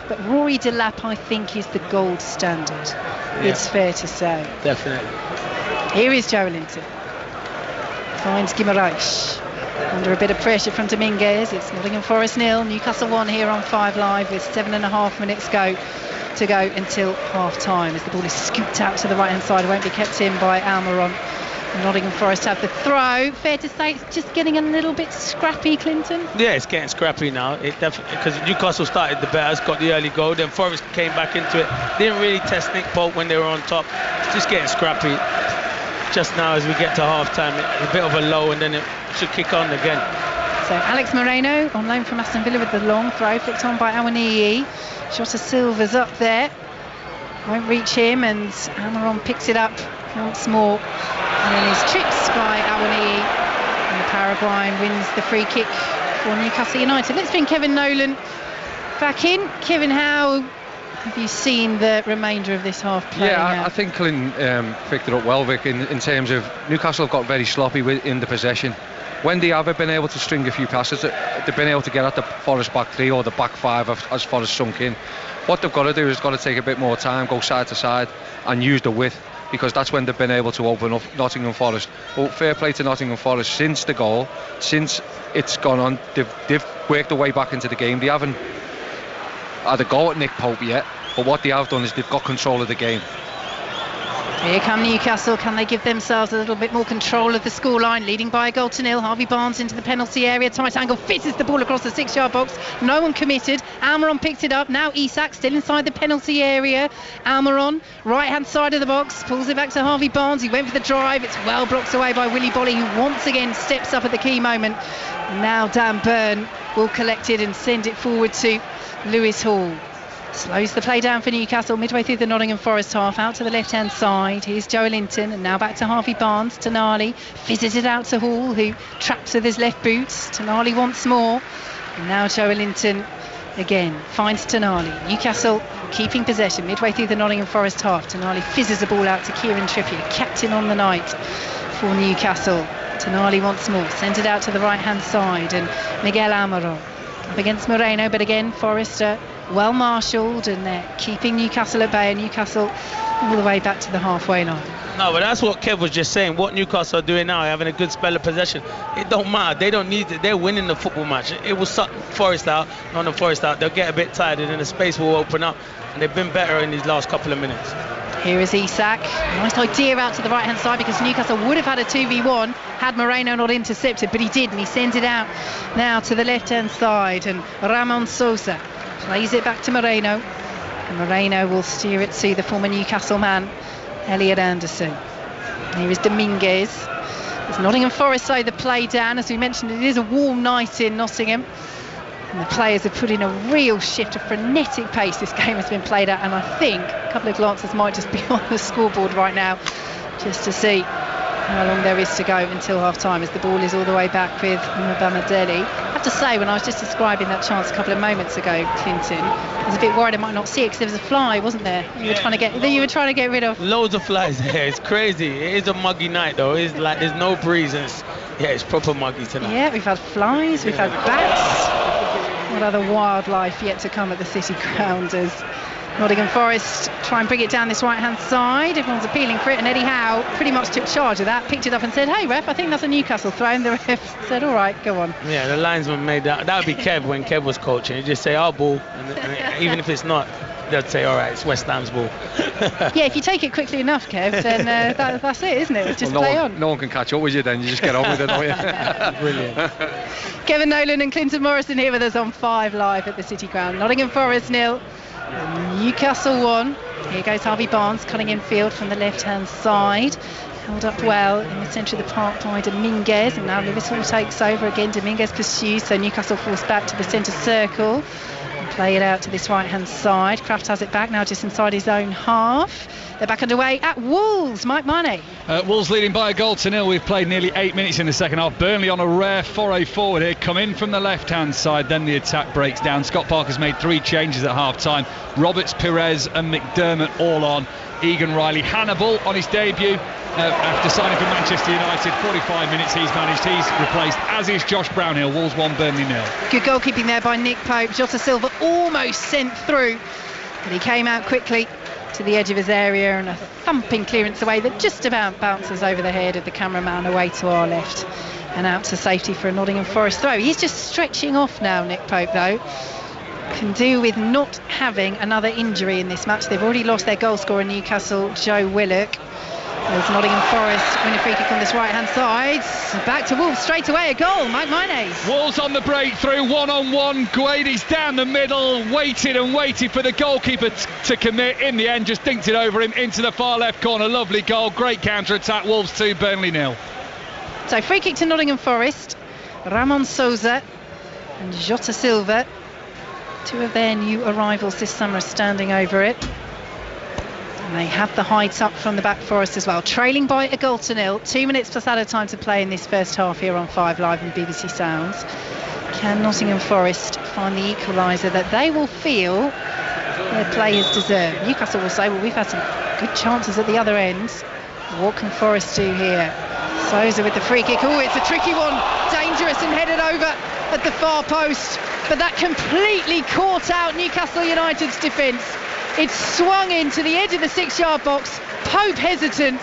But Rory Delap, I think, is the gold standard. Yeah. It's fair to say. Definitely. Here is Joe Linton. Finds Guimaraes. Under a bit of pressure from Dominguez. It's Nottingham Forest 0, Newcastle 1 here on 5 Live with 7.5 minutes to go until half-time as the ball is scooped out to the right-hand side. It won't be kept in by Almiron. Nottingham Forest have the throw. Fair to say it's just getting a little bit scrappy, Clinton? Yeah, it's getting scrappy now. It definitely, because Newcastle started the better, got the early goal, then Forest came back into it. Didn't really test Nick Pope when they were on top. It's just getting scrappy. Just now as we get to half-time, a bit of a low, and then it should kick on again. So Alex Moreno on loan from Aston Villa with the long throw, flicked on by Awoniyi. Jota Silva's up there, won't reach him, and Almiron picks it up once more, and then is tripped by Awoniyi, and the Paraguayan wins the free kick for Newcastle United. Let's bring Kevin Nolan back in. Kevin, how have you seen the remainder of this half playing out? I think Clint picked it up well, Vic, in terms of Newcastle have got very sloppy in the possession. When they have been able to string a few passes, they've been able to get at the Forest back three or the back five as Forest sunk in. What they've got to do is got to take a bit more time, go side to side and use the width because that's when they've been able to open up Nottingham Forest. But fair play to Nottingham Forest, since the goal, since it's gone on, they've worked their way back into the game. They haven't had a go at Nick Pope yet, but what they have done is they've got control of the game. Here come Newcastle. Can they give themselves a little bit more control of the scoreline? Leading by a goal to nil. Harvey Barnes into the penalty area. Tight angle, fizzes the ball across the 6-yard box. No one committed. Almiron picked it up. Now Isak still inside the penalty area. Almiron, right hand side of the box, pulls it back to Harvey Barnes. He went for the drive. It's well blocked away by Willy Bolly, who once again steps up at the key moment. And now Dan Burn will collect it and send it forward to Lewis Hall. Slows the play down for Newcastle midway through the Nottingham Forest half, out to the left hand side. Here's Joe Linton, and now back to Harvey Barnes. Tonali fizzes it out to Hall, who traps with his left boot. Tonali once more, and now Joe Linton again finds Tonali. Newcastle keeping possession midway through the Nottingham Forest half. Tonali fizzes the ball out to Kieran Trippier, captain on the night for Newcastle. Tonali once more, sends it out to the right hand side, and Miguel Almiron up against Moreno, but again Forest well marshalled, and they're keeping Newcastle at bay, and Newcastle all the way back to the halfway line. No, but that's what Kev was just saying. What Newcastle are doing now, having a good spell of possession, it don't matter. They don't need it. They're winning the football match. It will suck Forest out, not the Forest out. They'll get a bit tired, and then the space will open up, and they've been better in these last couple of minutes. Here is Isak. Nice idea out to the right hand side, because Newcastle would have had a 2v1 had Moreno not intercepted, but he did, and he sends it out now to the left hand side, and Ramon Sosa plays it back to Moreno, and Moreno will steer it to the former Newcastle man, Elliot Anderson. Here is Dominguez. As Nottingham Forest say the play down, as we mentioned, it is a warm night in Nottingham, and the players have put in a real shift, a frenetic pace this game has been played at, and I think a couple of glances might just be on the scoreboard right now just to see how long there is to go until half time, as the ball is all the way back with Mbamadeli. I have to say, when I was just describing that chance a couple of moments ago, Clinton, I was a bit worried I might not see it, because there was a fly, wasn't there? You were trying to get rid of. Loads of flies there. It's crazy. It is a muggy night though. It's like there's no breeze, and it's proper muggy tonight. Yeah, we've had flies, we've had bats. What other wildlife yet to come at the City ground, as Nottingham Forest try and bring it down this right hand side. Everyone's appealing for it, and Eddie Howe pretty much took charge of that, picked it up and said, "Hey ref, I think that's a Newcastle throw," and the ref said, "All right, go on." Yeah, the linesman made that would be Kev when Kev was coaching. He'd just say our ball, and even if it's not, they'd say, "All right, it's West Ham's ball." Yeah, if you take it quickly enough, Kev, then that's it, isn't it? It's just play on. No one can catch up with you then, you just get on with it, don't you? Brilliant. Kevin Nolan and Clinton Morrison here with us on 5 Live at the City ground. Nottingham Forest 0, Newcastle 1. Here goes Harvey Barnes cutting in field from the left hand side, held up well in the centre of the park by Dominguez, and now Lewis Hall takes over again. Dominguez pursues, so Newcastle falls back to the centre circle and play it out to this right hand side. Kraft has it back now just inside his own half. They're back underway at Wolves. Mike Marney. Wolves leading by a goal to nil. We've played nearly 8 minutes in the second half. Burnley on a rare foray forward here, come in from the left hand side, then the attack breaks down. Scott Parker's made 3 changes at half time. Roberts, Perez and McDermott all on. Egan Riley Hannibal on his debut after signing for Manchester United. 45 minutes he's managed, he's replaced, as is Josh Brownhill. Wolves 1, Burnley 0. Good goalkeeping there by Nick Pope. Jota Silva almost sent through, but he came out quickly to the edge of his area, and a thumping clearance away that just about bounces over the head of the cameraman away to our left and out to safety for a Nottingham Forest throw. He's just stretching off now, Nick Pope, though. Can do with not having another injury in this match. They've already lost their goal scorer, Newcastle, Joe Willock. As Nottingham Forest win a free kick on this right hand side. Back to Wolves straight away, a goal. Mike Maynes. Wolves on the breakthrough, 1-on-1. Guedes down the middle, waited and waited for the goalkeeper to commit. In the end, just dinked it over him into the far left corner. Lovely goal, great counter attack. Wolves 2, Burnley 0. So free kick to Nottingham Forest. Ramon Sousa and Jota Silva, 2 of their new arrivals this summer, are standing over it. And they have the height up from the back for us as well. Trailing by a goal to nil. 2 minutes plus added time to play in this first half here on 5 Live and BBC Sounds. Can Nottingham Forest find the equaliser that they will feel their players deserve? Newcastle will say, well, we've had some good chances at the other ends. What can Forest do here? Sousa with the free kick. Oh, it's a tricky one. Dangerous and headed over at the far post. But that completely caught out Newcastle United's defence. It's swung into the edge of the 6-yard box. Pope hesitant,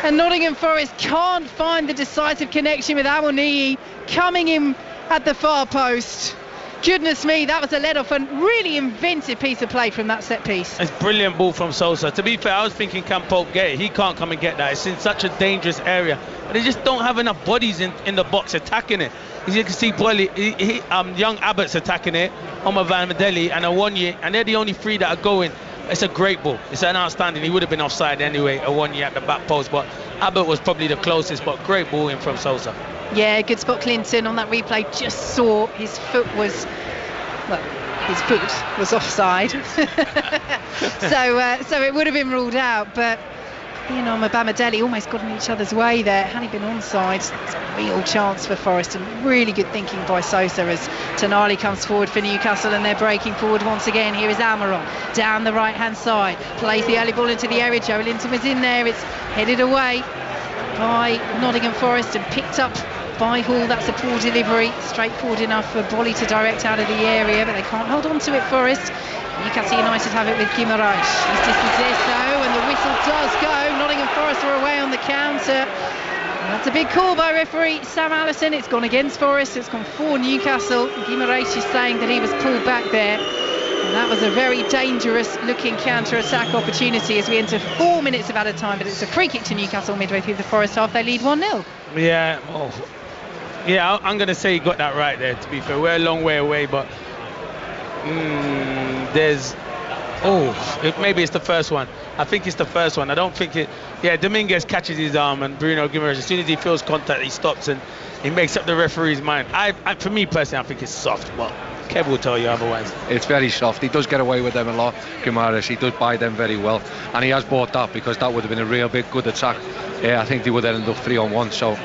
and Nottingham Forest can't find the decisive connection with Awoniyi coming in at the far post. Goodness me, that was a let-off and really inventive piece of play from that set piece. It's brilliant ball from Sosa. To be fair, I was thinking, can Pope get it? He can't come and get that. It's in such a dangerous area. But they just don't have enough bodies in the box attacking it. As you can see, young Abbott's attacking it, Omar Van Medeli and Awoniyi, and they're the only three that are going. It's a great ball. It's an outstanding. He would have been offside anyway, Awoniyi at the back post, but Abbott was probably the closest, but great ball in from Sosa. Yeah, good spot. Clinton on that replay just saw his foot was offside. so it would have been ruled out, but Omar Bamadeli almost got in each other's way there. Had he been onside, it's a real chance for Forest, and really good thinking by Sosa as Tonali comes forward for Newcastle, and they're breaking forward once again. Here is Almiron down the right hand side, plays the early ball into the area. Joe Linton was in there. It's headed away by Nottingham Forest and picked up by Hall. That's a poor delivery, straightforward enough for Bolly to direct out of the area, but they can't hold on to it, Forest. Newcastle United have it with Guimaraes. He's distance there though, and the whistle does go. Nottingham Forest are away on the counter. And that's a big call by referee Sam Allison. It's gone against Forest, it's gone for Newcastle. Guimaraes is saying that he was pulled back there. And that was a very dangerous looking counter-attack opportunity as we enter 4 minutes of added time, but it's a free kick to Newcastle midway through the Forest half. They lead 1-0. Yeah, I'm going to say he got that right there, to be fair. We're a long way away, but maybe it's the first one. I think it's the first one. I don't think it. Yeah, Dominguez catches his arm, and Bruno Guimaraes, as soon as he feels contact, he stops and he makes up the referee's mind. For me personally, I think it's soft, but Kev will tell you otherwise. It's very soft. He does get away with them a lot, Guimaraes. He does buy them very well, and he has bought that because that would have been a real big good attack. Yeah, I think they would have ended up 3-on-1. So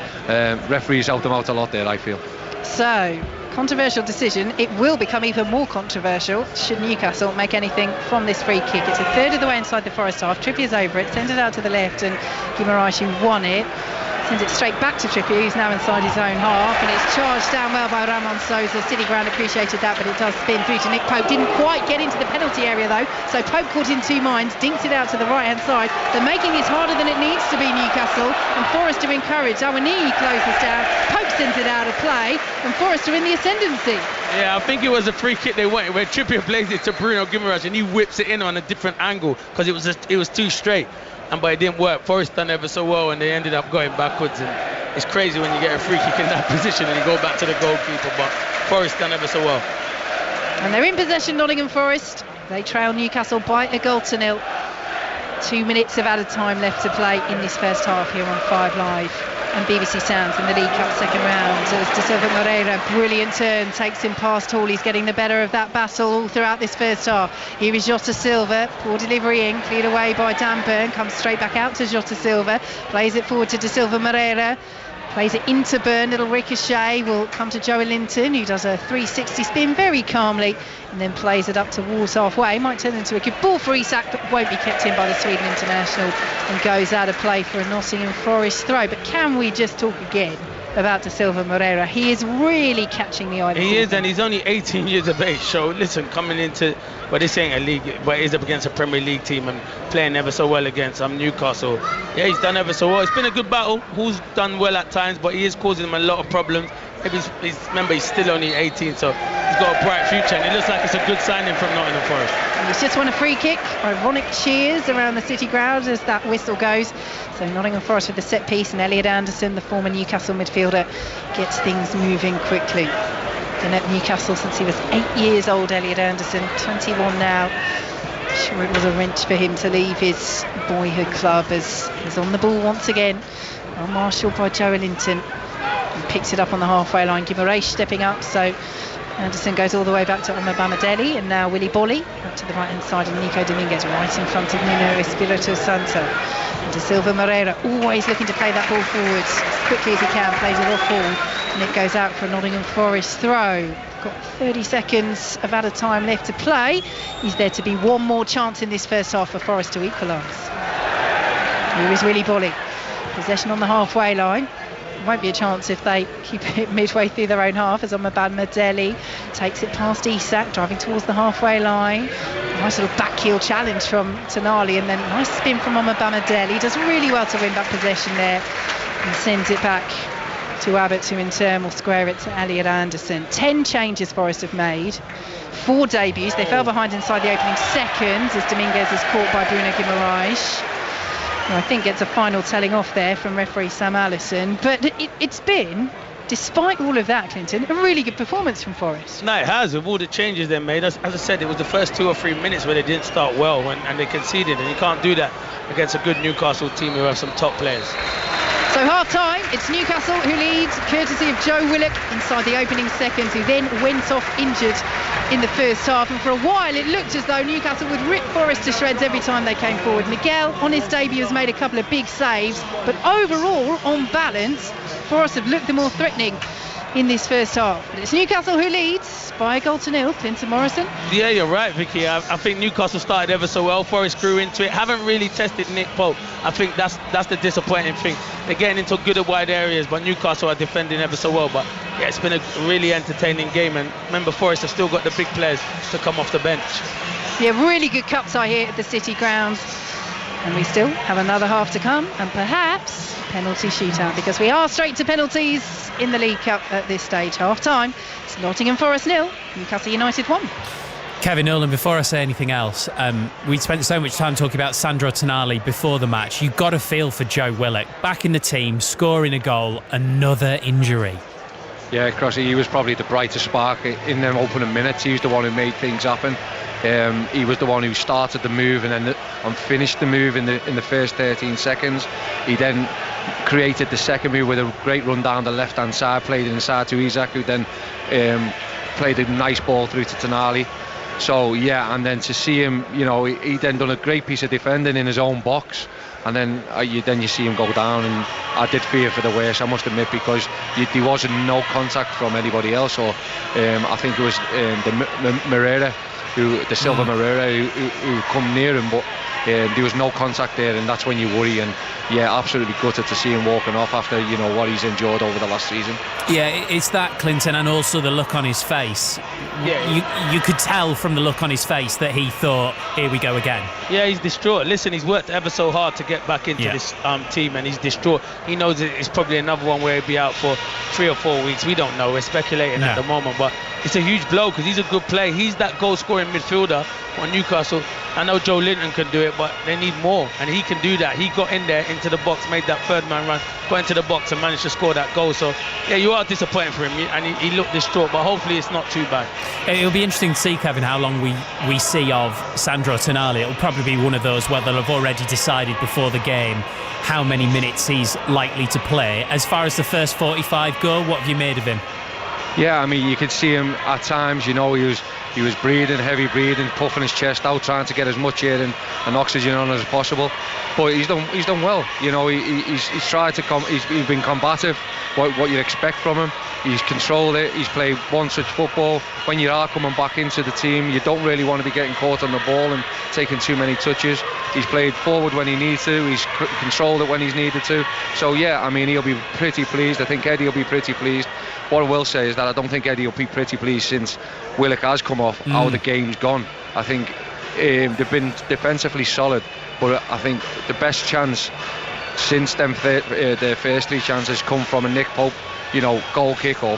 referees helped them out a lot there, I feel. So, controversial decision. It will become even more controversial should Newcastle make anything from this free kick. It's a third of the way inside the Forest half. Trippier's over it, sends it out to the left, and Guimaraes, who won it, sends it straight back to Trippier, who's now inside his own half, and it's charged down well by Ramon Sosa. City Ground appreciated that, but it does spin through to Nick Pope. Didn't quite get into the penalty area though, so Pope caught in two minds, dinks it out to the right hand side. They're making this harder than it needs to be, Newcastle, and Forest are encouraged. Awoniyi closes down, Pope sends it out of play, and Forest are in the ascendancy. Yeah, I think it was a free kick they wanted, where Trippier plays it to Bruno Guimaraes and he whips it in on a different angle because it was too straight. But it didn't work. Forest done ever so well, and they ended up going backwards. And it's crazy when you get a free kick in that position and you go back to the goalkeeper. But Forest done ever so well. And they're in possession, Nottingham Forest. They trail Newcastle by a goal to nil. 2 minutes of added time left to play in this first half here on 5 Live and BBC Sounds in the League Cup second round. As De Silva Moreira, brilliant turn, takes him past Hall. He's getting the better of that battle all throughout this first half. Here is Jota Silva, poor delivery in, cleared away by Dan Burn, comes straight back out to Jota Silva, plays it forward to De Silva Moreira, plays it into Burn, little ricochet, will come to Joe Linton, who does a 360 spin very calmly, and then plays it up towards halfway. Might turn into a good ball for Isak, but won't be kept in by the Sweden international, and goes out of play for a Nottingham Forest throw. But can we just talk again about De Silva Moreira? He is really catching the eye. He is, and he's only 18 years of age. So listen, coming into, well, this ain't a league, but he's up against a Premier League team and playing ever so well against Newcastle. Yeah, he's done ever so well. It's been a good battle. Who's done well at times, but he is causing him a lot of problems. Maybe remember, he's still only 18, so he's got a bright future, and it looks like it's a good signing from Nottingham Forest. And he's just won a free kick. Ironic cheers around the City ground as that whistle goes. So Nottingham Forest with the set piece, and Elliot Anderson, the former Newcastle midfielder, gets things moving quickly. Been at Newcastle since he was 8 years old, Elliot Anderson, 21 now. Sure, it was a wrench for him to leave his boyhood club, as he's on the ball once again. Well marshalled by Joe Linton. And picks it up on the halfway line. Guimaraes stepping up, so Anderson goes all the way back to Omar Bamadeli, and now Willy Bolly out to the right hand side, and Nico Dominguez right in front of Nuno Espirito Santo. And De Silva Moreira always looking to play that ball forwards as quickly as he can, plays it off ball, and it goes out for a Nottingham Forest throw. Got 30 seconds of added time left to play. Is there to be one more chance in this first half for Forest to equalise? Here is Willy Bolly, possession on the halfway line. won't be a chance if they keep it midway through their own half, as Omobamidele takes it past Isak, driving towards the halfway line. Nice little back heel challenge from Tonali, and then nice spin from Omobamidele. Does really well to win that possession there and sends it back to Abbott, who in turn will square it to Elliot Anderson. 10 changes Forest have made, 4 debuts. They fell behind inside the opening seconds as Dominguez is caught by Bruno Guimaraes. I think gets a final telling off there from referee Sam Allison. But it's been, despite all of that, Clinton, a really good performance from Forest. No, it has, with all the changes they made. As I said, it was the first 2 or 3 minutes where they didn't start well and they conceded, and you can't do that against a good Newcastle team who have some top players. So half-time, it's Newcastle who leads, courtesy of Joe Willock inside the opening seconds, who then went off injured in the first half. And for a while, it looked as though Newcastle would rip Forest to shreds every time they came forward. Miguel, on his debut, has made a couple of big saves. But overall, on balance, Forest have looked the more threatening in this first half. But it's Newcastle who leads by 1-0. Clinton Morrison. Yeah, you're right, Vicky. I think Newcastle started ever so well. Forest grew into it. Haven't really tested Nick Pope. I think that's the disappointing thing. They're getting into good and wide areas, but Newcastle are defending ever so well. But yeah, it's been a really entertaining game. And remember, Forest have still got the big players to come off the bench. Yeah, really good cup tie here at the City grounds. And we still have another half to come, and perhaps a penalty shootout, because we are straight to penalties in the League Cup at this stage. Half time, it's Nottingham Forest 0, Newcastle United 1. Kevin Nolan, before I say anything else, we spent so much time talking about Sandro Tonali before the match. You've got to feel for Joe Willock, back in the team, scoring a goal, another injury. Yeah, Crossy, he was probably the brightest spark in them opening minutes. He was the one who made things happen. He was the one who started the move and finished the move in the first 13 seconds. He then created the second move with a great run down the left-hand side, played it inside to Isak, who then played a nice ball through to Tonali. So yeah, and then to see him, he then done a great piece of defending in his own box, and then you see him go down, and I did fear for the worst, I must admit, because there wasn't no contact from anybody else. Or I think it was the Silva Moreira who come near him, but there was no contact there, and that's when you worry. And yeah, absolutely gutted to see him walking off after what he's endured over the last season. Yeah, it's that, Clinton, and also the look on his face. Yeah, you could tell from the look on his face that he thought, here we go again. Yeah, he's distraught. Listen, he's worked ever so hard to get back into this team, and he's distraught. He knows it's probably another one where he'll be out for 3 or 4 weeks. We don't know. We're speculating at the moment, but it's a huge blow because he's a good player. He's that goal-scoring midfielder on Newcastle. I know Joe Linton can do it, but they need more, and he can do that. He got in there into the box, made that third man run, got into the box and managed to score that goal. So yeah, you are disappointed for him, and he looked distraught, but hopefully it's not too bad. It'll be interesting to see, Kevin, how long we see of Sandro Tonali. It'll probably be one of those where they'll have already decided before the game how many minutes he's likely to play. As far as the first 45 go, what have you made of him? Yeah, I mean, you could see him at times, he was breathing, heavy breathing, puffing his chest out, trying to get as much air and oxygen on as possible. But he's done well. He's tried to he's been combative. What you'd expect from him. He's controlled it. He's played one-touch football. When you are coming back into the team, you don't really want to be getting caught on the ball and taking too many touches. He's played forward when he needs to. He's controlled it when he's needed to. So yeah, I mean, he'll be pretty pleased. I think Eddie will be pretty pleased. What I will say is that I don't think Eddie will be pretty pleased since Willock has come off, how the game's gone. I think they've been defensively solid, but I think the best chance since their first 3 chances come from a Nick Pope, goal kick or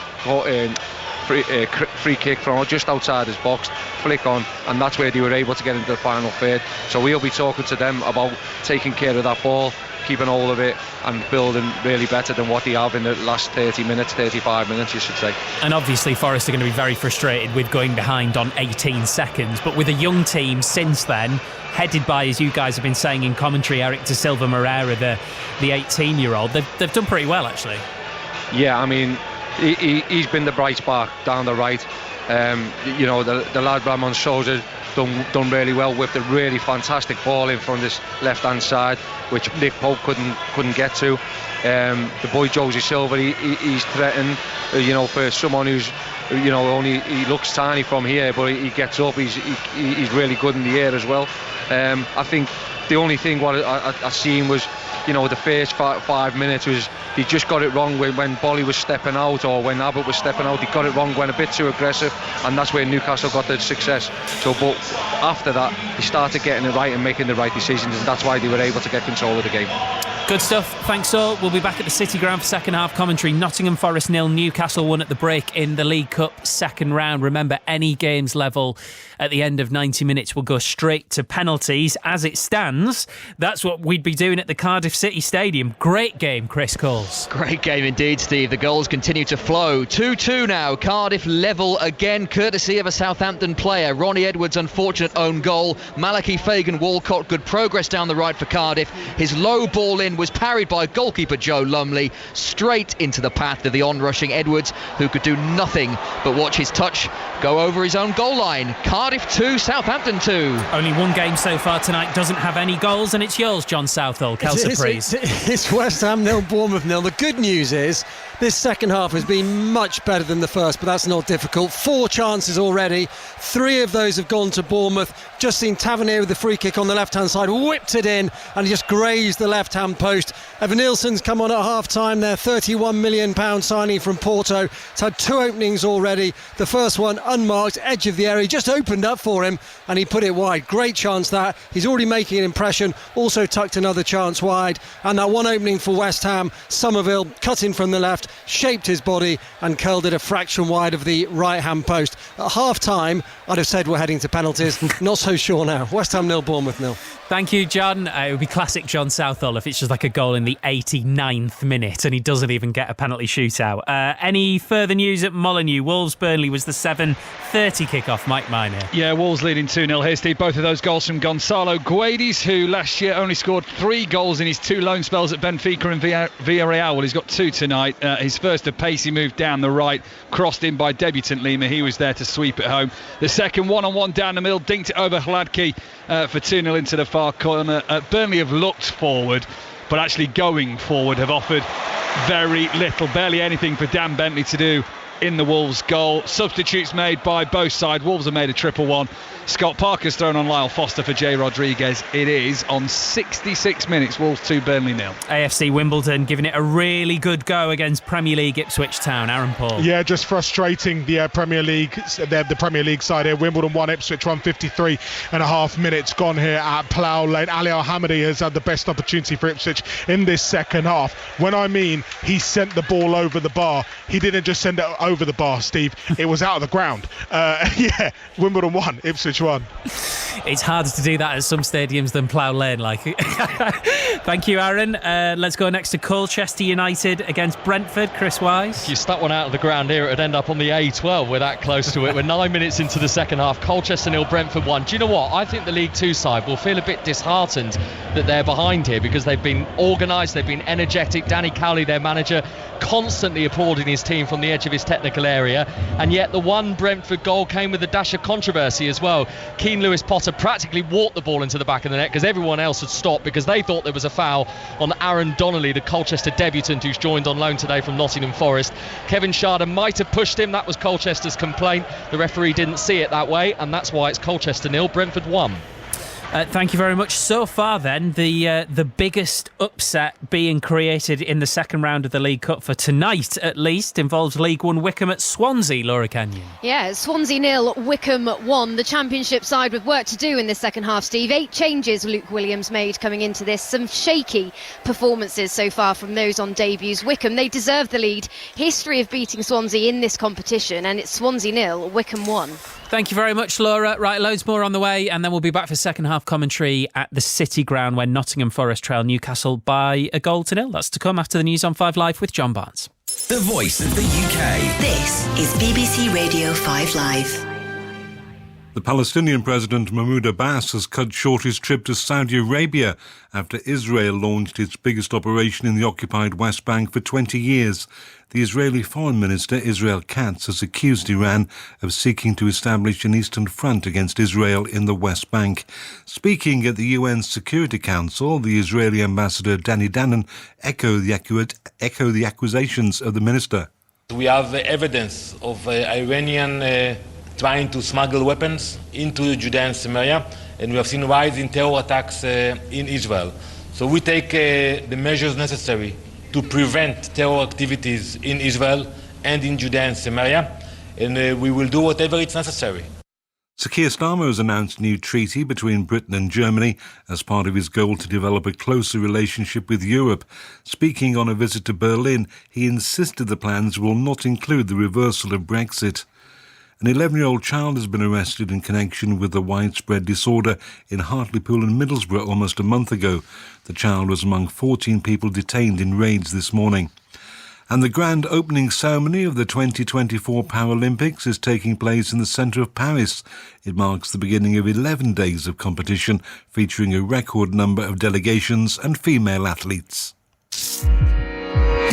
free kick from just outside his box, flick on, and that's where they were able to get into the final third. So we'll be talking to them about taking care of that ball, keeping hold of it and building really better than what they have in the last 35 minutes, you should say. And obviously Forest are going to be very frustrated with going behind on 18 seconds, but with a young team since then, headed by, as you guys have been saying in commentary, Eric Da Silva Moreira, the 18-year-old, they've done pretty well, actually. Yeah, I mean, he's been the bright spark down the right. The lad Ramon Sousa done really well, whipped a really fantastic ball in from this left-hand side, which Nick Pope couldn't get to. The boy Josie Silva, he's threatened, for someone who's, he looks tiny from here, but he gets up. He's really good in the air as well. I think the only thing what I seen was you know, the first 5 minutes was he just got it wrong when Bolly was stepping out, or when Abbott was stepping out. He got it wrong, went a bit too aggressive, and that's where Newcastle got the success. So, but after that, he started getting it right and making the right decisions, and that's why they were able to get control of the game. Good stuff. Thanks all. We'll be back at the City Ground for second half commentary. Nottingham Forest 0, Newcastle 1 at the break in the League Cup second round. Remember, any games level at the end of 90 minutes will go straight to penalties. As it stands, that's what we'd be doing at the Cardiff City Stadium. Great game, Chris Coles. Great game indeed, Steve. The goals continue to flow. 2-2 now. Cardiff level again, courtesy of a Southampton player. Ronnie Edwards' unfortunate own goal. Malachi Fagan-Walcott, good progress down the right for Cardiff. His low ball in was parried by goalkeeper Joe Lumley, straight into the path of the onrushing Edwards, who could do nothing but watch his touch go over his own goal line. Cardiff 2, Southampton 2. Only one game so far tonight doesn't have any goals, and it's yours, John Southall. Kelsa Priest. It's West Ham 0, Bournemouth 0. The good news is this second half has been much better than the first, but that's not difficult. 4 chances already. 3 of those have gone to Bournemouth. Just seen Tavernier with the free kick on the left-hand side, whipped it in, and he just grazed the left-hand post. Evan Nielsen's come on at half-time there, £31 million signing from Porto. It's had 2 openings already. The first one unmarked, edge of the area, just opened up for him, and he put it wide. Great chance that. He's already making an impression. Also tucked another chance wide. And that one opening for West Ham, Somerville cut in from the left, shaped his body and curled it a fraction wide of the right-hand post. At half-time, I'd have said we're heading to penalties. Not so sure now. West Ham 0, Bournemouth 0. Thank you, John. It would be classic John Southall if it's just like a goal in the 89th minute and he doesn't even get a penalty shootout. Any further news at Molineux? Wolves-Burnley was the 7:30 kickoff. Mike Minor. Yeah, Wolves leading 2-0 here, Steve. Both of those goals from Gonçalo Guedes, who last year only scored 3 goals in his 2 loan spells at Benfica and Villarreal. Well, he's got 2 tonight. His first, a pacey move down the right, crossed in by debutant Lima. He was there to sweep it home. The second, one-on-one down the middle, dinked it over Hladky for 2-0 into the far corner. Burnley have looked forward, but actually going forward have offered very little, barely anything for Dan Bentley to do in the Wolves goal. Substitutes made by both sides. Wolves have made a 1-1. Scott Parker's thrown on Lyle Foster for Jay Rodriguez. It is on 66 minutes. Wolves 2, Burnley 0. AFC Wimbledon giving it a really good go against Premier League Ipswich Town. Aaron Paul. Yeah, just frustrating the Premier League. The Premier League side here. Wimbledon 1, Ipswich 1. 53.5 minutes gone here at Plough Lane. Ali Al-Hamadi has had the best opportunity for Ipswich in this second half. When I mean he sent the ball over the bar, he didn't just send it over the bar, Steve. It was out of the ground. Yeah, Wimbledon 1, Ipswich 1. It's harder to do that at some stadiums than Plough Lane, like. Thank you, Aaron. Let's go next to Colchester United against Brentford. Chris Wise. If you stuck one out of the ground here, it would end up on the A12. We're that close to it. We're 9 minutes into the second half. Colchester 0, Brentford 1. Do you know what? I think the League Two side will feel a bit disheartened that they're behind here, because they've been organised, they've been energetic. Danny Cowley, their manager, constantly applauding his team from the edge of his technical area, and yet the one Brentford goal came with a dash of controversy as well. Keane Lewis Potter practically walked the ball into the back of the net because everyone else had stopped, because they thought there was a foul on Aaron Donnelly, the Colchester debutant who's joined on loan today from Nottingham Forest. Kevin Schade might have pushed him. That was Colchester's complaint. The referee didn't see it that way, and that's why it's Colchester 0, Brentford 1. Thank you very much. So far then, the biggest upset being created in the second round of the League Cup for tonight, at least, involves League One Wycombe at Swansea. Laura Kenyon. Yeah, Swansea 0, Wycombe 1. The Championship side with work to do in this second half, Steve. 8 changes Luke Williams made coming into this. Some shaky performances so far from those on debuts. Wycombe, they deserve the lead. History of beating Swansea in this competition, and it's Swansea 0, Wycombe 1. Thank you very much, Laura. Right, loads more on the way, and then we'll be back for second half commentary at the City Ground when Nottingham Forest trail Newcastle by 1-0. That's to come after the news on 5 Live with John Barnes. The voice of the UK. This is BBC Radio 5 Live. The Palestinian President Mahmoud Abbas has cut short his trip to Saudi Arabia after Israel launched its biggest operation in the occupied West Bank for 20 years. The Israeli Foreign Minister Israel Katz has accused Iran of seeking to establish an eastern front against Israel in the West Bank. Speaking at the UN Security Council, the Israeli ambassador Danny Danon echoed the accusations of the minister. We have evidence of Iranian trying to smuggle weapons into Judea and Samaria, and we have seen rise in terror attacks in Israel. So we take the measures necessary to prevent terror activities in Israel and in Judea and Samaria, and we will do whatever is necessary. Sir Keir Starmer has announced a new treaty between Britain and Germany as part of his goal to develop a closer relationship with Europe. Speaking on a visit to Berlin, he insisted the plans will not include the reversal of Brexit. An 11-year-old child has been arrested in connection with the widespread disorder in Hartlepool and Middlesbrough almost a month ago. The child was among 14 people detained in raids this morning. And the grand opening ceremony of the 2024 Paralympics is taking place in the centre of Paris. It marks the beginning of 11 days of competition, featuring a record number of delegations and female athletes.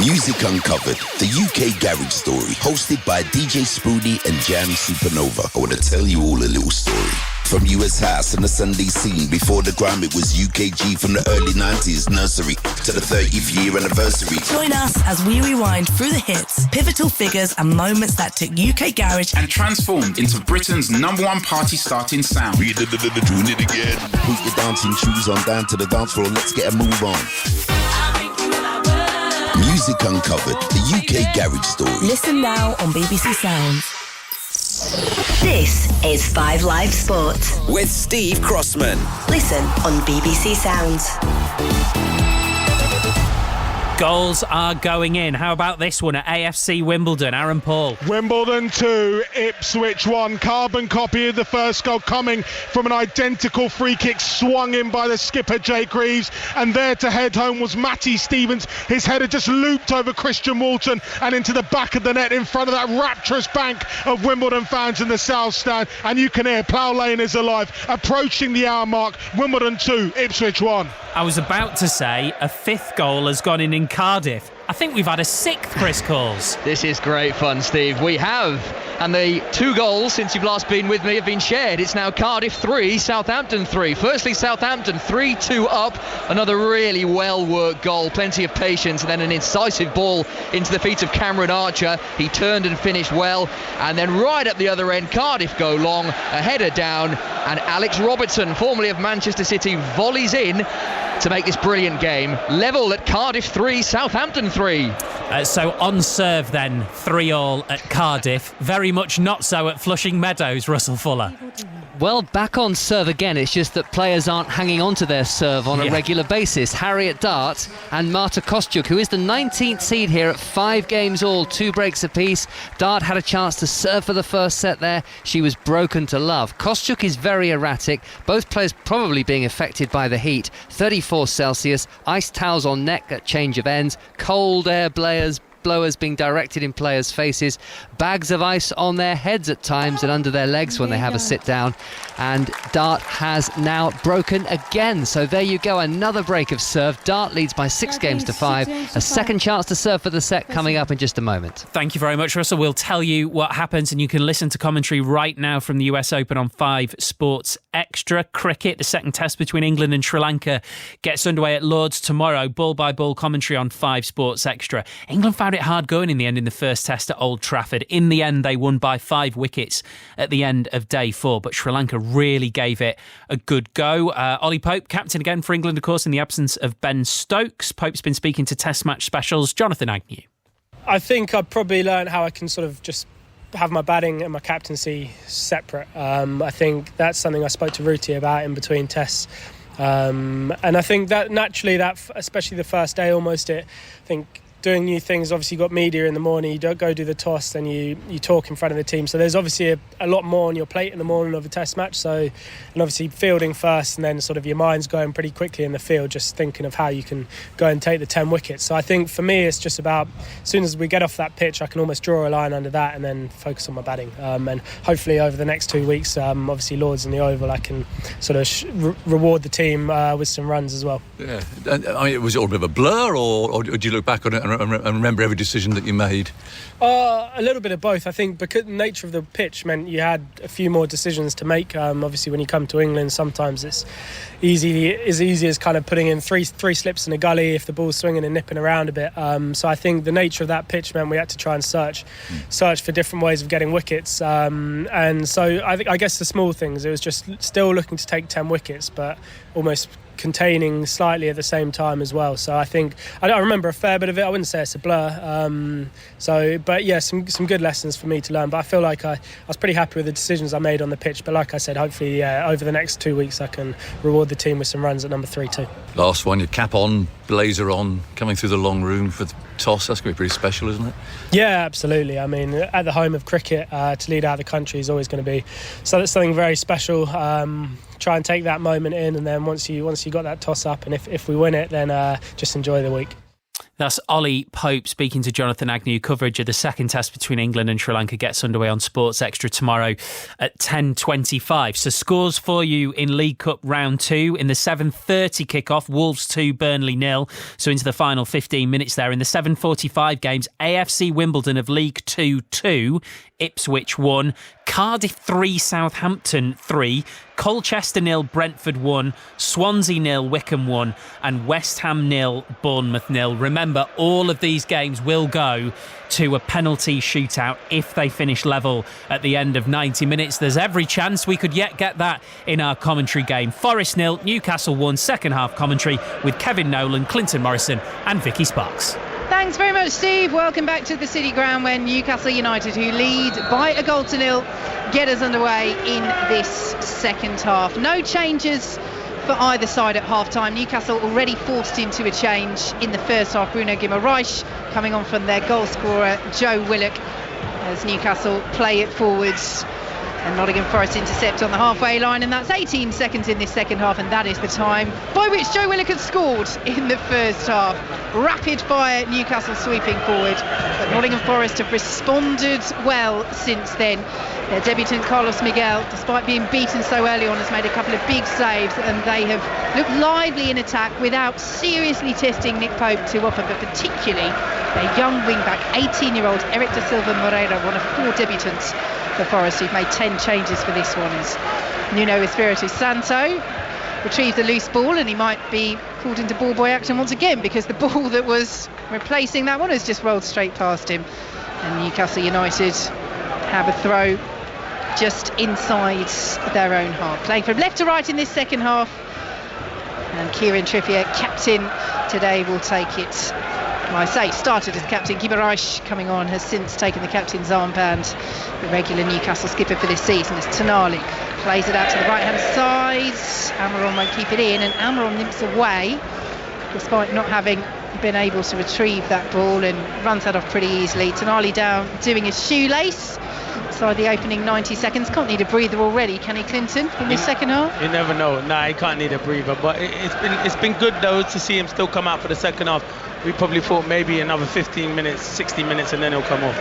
Music Uncovered, the UK garage story, hosted by DJ Spoody and Jam Supernova. I want to tell you all a little story. From US House and the Sunday scene, before the grime it was UKG, from the early 90s nursery to the 30th year anniversary. Join us as we rewind through the hits, pivotal figures and moments that took UK garage and transformed into Britain's #1 party starting sound. Doing it again. Put your dancing shoes on, down to the dance floor, let's get a move on. Music Uncovered, the UK garage story. Listen now on BBC Sounds. This is 5 Live Sports with Steve Crossman. Listen on BBC Sounds. Goals are going in. How about this one at AFC Wimbledon? Aaron Paul. Wimbledon 2, Ipswich 1. Carbon copy of the first goal coming from an identical free kick swung in by the skipper Jake Reeves, and there to head home was Matty Stevens. His header just looped over Christian Walton and into the back of the net in front of that rapturous bank of Wimbledon fans in the South Stand, and you can hear Plough Lane is alive. Approaching the hour mark, Wimbledon 2, Ipswich 1. I was about to say a 5th goal has gone in Cardiff. I think we've had a 6th, Chris Calls. This is great fun, Steve. We have. And the 2 goals since you've last been with me have been shared. It's now Cardiff 3, Southampton 3. Firstly, Southampton 3-2 up. Another really well-worked goal. Plenty of patience. And then an incisive ball into the feet of Cameron Archer. He turned and finished well. And then right at the other end, Cardiff go long. A header down. And Alex Robertson, formerly of Manchester City, volleys in to make this brilliant game. Level at Cardiff 3, Southampton 3. So on serve then, 3-3 at Cardiff. Very much not so at Flushing Meadows, Russell Fuller. Well, back on serve again. It's just that players aren't hanging on to their serve on a regular basis. Harriet Dart and Marta Kostyuk, who is the 19th seed here at 5 games all, 2 breaks apiece. Dart had a chance to serve for the first set there. She was broken to love. Kostyuk is very erratic. Both players probably being affected by the heat. 34 Celsius, ice towels on neck at change of ends, cold air blowers being directed in players' faces, bags of ice on their heads at times and under their legs when they have a sit down. And Dart has now broken again. So there you go, another break of serve. Dart leads by 6 games to 5. A second chance to serve for the set coming up in just a moment. Thank you very much, Russell. We'll tell you what happens, and you can listen to commentary right now from the US Open on 5 Sports Extra. Cricket, the second test between England and Sri Lanka gets underway at Lord's tomorrow. Ball-by-ball commentary on 5 Sports Extra. England found it hard going in the end in the first test at Old Trafford. In the end, they won by 5 wickets at the end of day 4, but Sri Lanka really gave it a good go. Ollie Pope, captain again for England, of course, in the absence of Ben Stokes. Pope's been speaking to Test Match Specials. Jonathan Agnew. I think I've probably learned how I can sort of just have my batting and my captaincy separate. I think that's something I spoke to Ruti about in between tests. And I think that naturally, that especially the first day almost, I think doing new things, obviously you've got media in the morning, you don't go do the toss, then you talk in front of the team, so there's obviously a lot more on your plate in the morning of a test match. So, and obviously fielding first, and then sort of your mind's going pretty quickly in the field, just thinking of how you can go and take the 10 wickets. So I think for me it's just about, as soon as we get off that pitch, I can almost draw a line under that and then focus on my batting, and hopefully over the next 2 weeks, obviously Lords and the Oval, I can sort of reward the team with some runs as well. Yeah, I mean, was it all a bit of a blur, or did you look back on it and remember every decision that you made? A little bit of both. I think because the nature of the pitch meant you had a few more decisions to make. Obviously, when you come to England, sometimes it's as easy as kind of putting in three slips in a gully if the ball's swinging and nipping around a bit. So I think the nature of that pitch meant we had to try and search for different ways of getting wickets. And so I guess the small things, it was just still looking to take 10 wickets, but almost containing slightly at the same time as well. So I think I remember a fair bit of it. I wouldn't say it's a blur. But yeah, some good lessons for me to learn. But I feel like I was pretty happy with the decisions I made on the pitch. But like I said, hopefully over the next 2 weeks I can reward the team with some runs at number 3 too. Last one, your cap on, blazer on, coming through the long room for the toss. That's going to be pretty special, isn't it? Yeah, absolutely. I mean, at the home of cricket, to lead out the country is always going to be something very special. Try and take that moment in, and then once you got that toss up, and if we win it, then just enjoy the week. That's Ollie Pope speaking to Jonathan Agnew. Coverage of the second test between England and Sri Lanka gets underway on Sports Extra tomorrow at 10:25. So scores for you in League Cup round 2 in the 7:30 kickoff. Wolves 2, Burnley 0. So into the final 15 minutes there. In the 7:45 games, AFC Wimbledon of League 2 2, Ipswich 1, Cardiff 3, Southampton 3, Colchester 0, Brentford 1, Swansea 0, Wickham 1, and West Ham 0, Bournemouth 0. Remember, all of these games will go to a penalty shootout if they finish level at the end of 90 minutes. There's every chance we could yet get that in our commentary game. Forest 0, Newcastle 1, second half commentary with Kevin Nolan, Clinton Morrison and Vicky Sparks. Thanks very much, Steve. Welcome back to the City Ground when Newcastle United, who lead by a goal to 0, get us underway in this second half. No changes for either side at half-time. Newcastle already forced into a change in the first half. Bruno Guimaraes coming on from their goal scorer, Joe Willock, as Newcastle play it forwards. And Nottingham Forest intercept on the halfway line, and that's 18 seconds in this second half, and that is the time by which Joe Willock had scored in the first half. Rapid fire Newcastle sweeping forward, but Nottingham Forest have responded well since then. Their debutant Carlos Miguel, despite being beaten so early on, has made a couple of big saves, and they have looked lively in attack without seriously testing Nick Pope too often, but particularly their young wing-back, 18-year-old Eric da Silva Moreira, one of 4 debutants for Forest, who've made 10 changes for this one, as Nuno Espirito Santo retrieves a loose ball, and he might be called into ball boy action once again, because the ball that was replacing that one has just rolled straight past him. And Newcastle United have a throw just inside their own half. Playing from left to right in this second half, and Kieran Trippier, captain today, will take it. Well, I say started as captain. Guimaraes coming on has since taken the captain's armband. The regular Newcastle skipper for this season is Tonali. Plays it out to the right hand side. Almiron won't keep it in, and Almiron limps away despite not having been able to retrieve that ball, and runs that off pretty easily. Tonali down doing his shoelace inside the opening 90 seconds. Can't need a breather already, can he, Clinton, in this second half? You never know. Nah, he can't need a breather, but it's been good though to see him still come out for the second half. We probably thought maybe another 15 minutes, 60 minutes, and then he'll come off.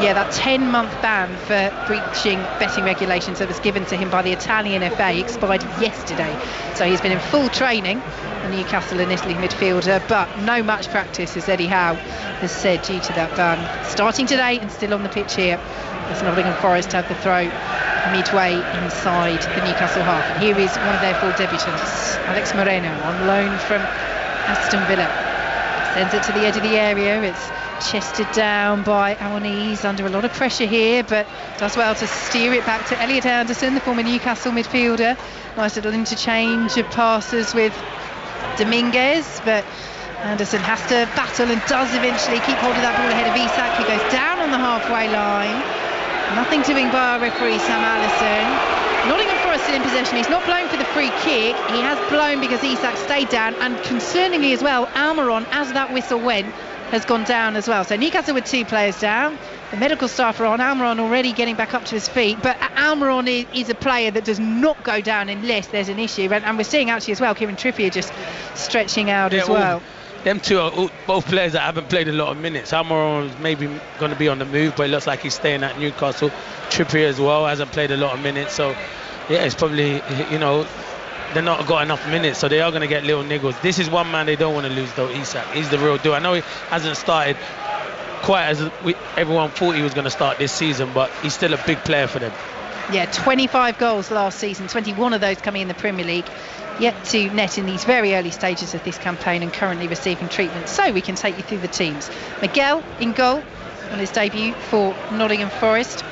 Yeah, that 10-month ban for breaching betting regulations that was given to him by the Italian FA expired yesterday. So he's been in full training, the Newcastle and Italy midfielder, but no match practice, as Eddie Howe has said, due to that ban. Starting today and still on the pitch here, as Nottingham Forest have the throw midway inside the Newcastle half. And here is one of their 4 debutants, Alex Moreno, on loan from Aston Villa. Sends it to the edge of the area. It's chested down by Awoniz, under a lot of pressure here, but does well to steer it back to Elliot Anderson, the former Newcastle midfielder. Nice little interchange of passes with Dominguez, but Anderson has to battle and does eventually keep hold of that ball ahead of Isak, who goes down on the halfway line. Nothing doing by our referee Sam Allison. Nottingham Forest still in possession. He's not blown for the free kick. He has blown because Isak stayed down, and concerningly as well, Almiron, as that whistle went, has gone down as well. So Newcastle with 2 players down. The medical staff are on. Almiron already getting back up to his feet, but Almiron is a player that does not go down unless there's an issue, and we're seeing actually as well Kieran Trippier just stretching out as well. Them two are both players that haven't played a lot of minutes. Almiron is maybe going to be on the move, but it looks like he's staying at Newcastle. Trippier as well hasn't played a lot of minutes, so yeah, it's probably, they're not got enough minutes, so they are going to get little niggles. This is one man they don't want to lose though, Isak. He's the real deal. I know he hasn't started quite as everyone thought he was going to start this season, but he's still a big player for them. Yeah, 25 goals last season, 21 of those coming in the Premier League. Yet to net in these very early stages of this campaign, and currently receiving treatment. So we can take you through the teams. Miguel in goal on his debut for Nottingham Forest.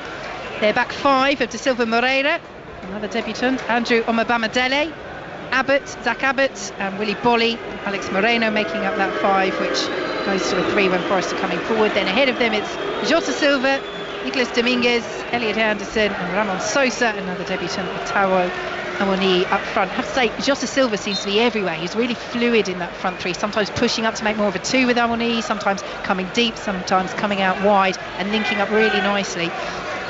Their back 5 of Da Silva Moreira, another debutant. Andrew Omabamadele, Zach Abbott and Willy Bolly, Alex Moreno making up that 5, which goes to a 3 when Forest are coming forward. Then ahead of them it's Jota Silva, Nicolas Dominguez, Elliot Anderson and Ramon Sosa, another debutant Otawo Awoniyi up front. I have to say, Jota Silva seems to be everywhere. He's really fluid in that front 3, sometimes pushing up to make more of a 2 with Awoniyi, sometimes coming deep, sometimes coming out wide and linking up really nicely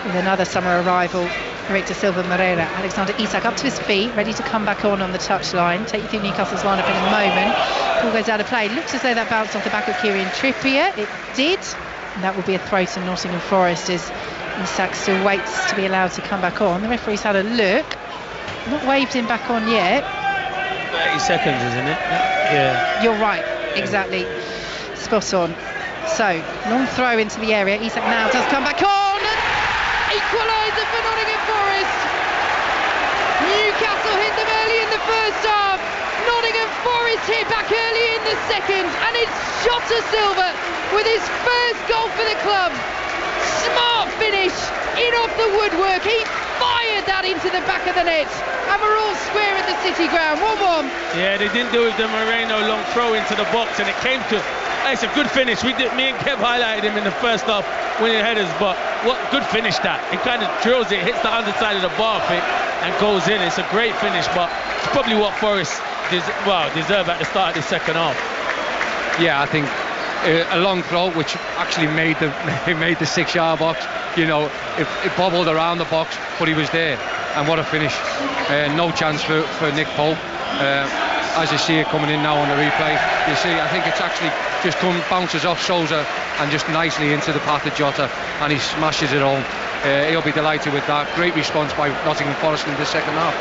with another summer arrival, Victor Silva Moreira. Alexander Isak up to his feet, ready to come back on the touchline. Take you through Newcastle's lineup in a moment. Ball goes out of play. Looks as though that bounced off the back of Kieran Trippier. It did. And that will be a throw to Nottingham Forest as Isak still waits to be allowed to come back on. The referee's had a look. Not waved him back on yet. 30 seconds, isn't it? Yeah. You're right. Exactly. Spot on. So, long throw into the area. Isak now does come back on. Equaliser for Nottingham Forest. Newcastle hit them early in the first half. Nottingham Forest hit back early in the second, and it's Jota Silva with his first goal for the club. Smart finish in off the woodwork. He fired that into the back of the net, and we're all square at the City ground. 1-1. Yeah, they didn't do it with the Moreno long throw into the box, and it came to. It's a good finish. Me and Kev highlighted him in the first half, winning headers, but what good finish that. It kind of drills it, hits the underside of the bar, I think, and goes in. It's a great finish, but it's probably what Forest deserve at the start of the second half. Yeah, I think a long throw, which actually made the 6-yard box. You know, it bobbled around the box, but he was there. And what a finish. No chance for Nick Pope. As you see it coming in now on the replay, you see, I think it's actually just bounces off Sousa and just nicely into the path of Jota, and he smashes it home. He'll be delighted with that. Great response by Nottingham Forest in the second half.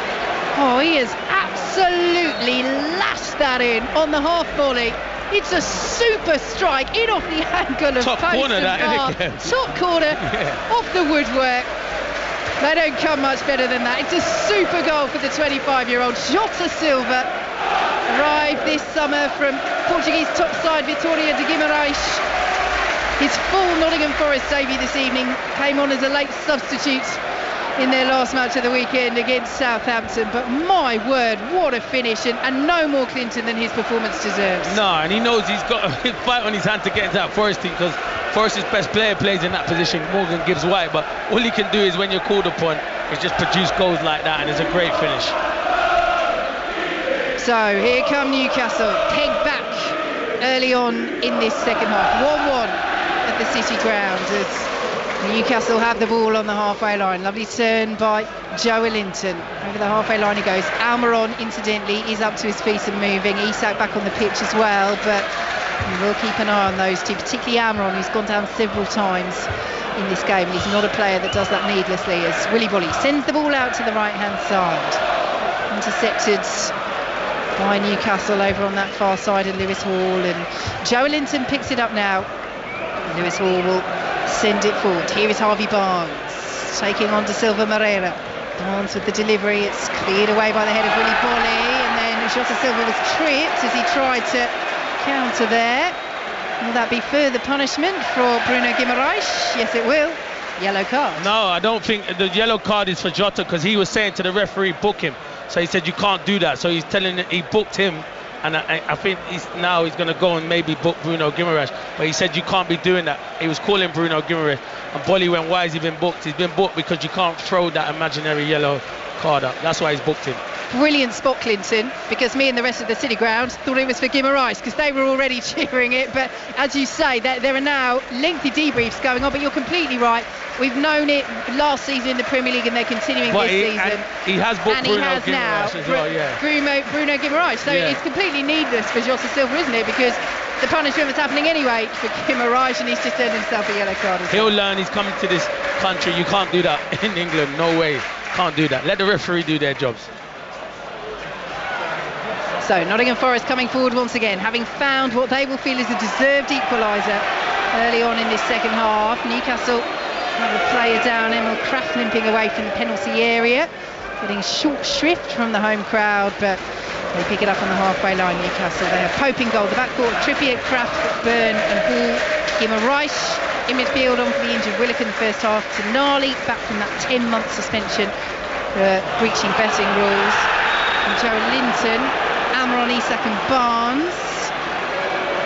Oh, he has absolutely lashed that in on the half volley. It's a super strike in off the angle of top post corner and that, bar. isn't it? Top corner, off the woodwork. They don't come much better than that. It's a super goal for the 25-year-old. Jota Silva arrived this summer from Portuguese top side Vitória de Guimarães. His full Nottingham Forest debut this evening came on as a late substitute in their last match of the weekend against Southampton, but my word, what a finish, and no more Clinton than his performance deserves. No, and he knows he's got a fight on his hand to get into that Forest team, because Forest's best player plays in that position, Morgan Gibbs-White, but all he can do is, when you're called upon, is just produce goals like that, and it's a great finish. So here come Newcastle, pegged back early on in this second half, 1-1 at the City ground as Newcastle have the ball on the halfway line. Lovely turn by Joelinton. Over the halfway line he goes. Almiron, incidentally, is up to his feet and moving. Isak back on the pitch as well, but we will keep an eye on those two, particularly Almiron, who's gone down several times in this game. He's not a player that does that needlessly, as Willy Bolly sends the ball out to the right-hand side. Intercepted by Newcastle over on that far side of Lewis Hall, and Joelinton picks it up now. Lewis Hall will send it forward. Here is Harvey Barnes taking on to Silva Moreira. Barnes with the delivery. It's cleared away by the head of Willy Bolly, and then Jota Silva was tripped as he tried to counter there. Will that be further punishment for Bruno Guimarães? Yes, it will. Yellow card. No, I don't think the yellow card is for Jota, because he was saying to the referee, book him. So he said you can't do that. So he's telling he booked him, and I think he's going to go and maybe book Bruno Guimarães. But he said you can't be doing that. He was calling Bruno Guimarães, and Bolly went, why has he been booked? He's been booked because you can't throw that imaginary yellow card up. That's why he's booked him. Brilliant spot, Clinton, because me and the rest of the City ground thought it was for Guimarães, because they were already cheering it. But as you say, there are now lengthy debriefs going on, but you're completely right. We've known it last season in the Premier League, and they're continuing this season. He has booked and Bruno he has Guimarães now as well, yeah. Bruno Guimarães. So it's completely needless for Jota Silva, isn't it? Because the punishment was happening anyway for Guimarães, and he's just earned himself a yellow card. He'll learn. He's coming to this country. You can't do that in England. No way. Can't do that. Let the referee do their jobs. So Nottingham Forest coming forward once again, having found what they will feel is a deserved equaliser early on in this second half. Newcastle have a player down, Emil Kraft limping away from the penalty area, getting short shrift from the home crowd, but they pick it up on the halfway line. Newcastle, they have Pope in goal, the backcourt, Trippier, Kraft, Byrne and Hall. Guimarães in midfield on for the injured Willock in the first half. Tonali back from that 10-month suspension for breaching betting rules. from Joe Linton. Amron, Isak and Barnes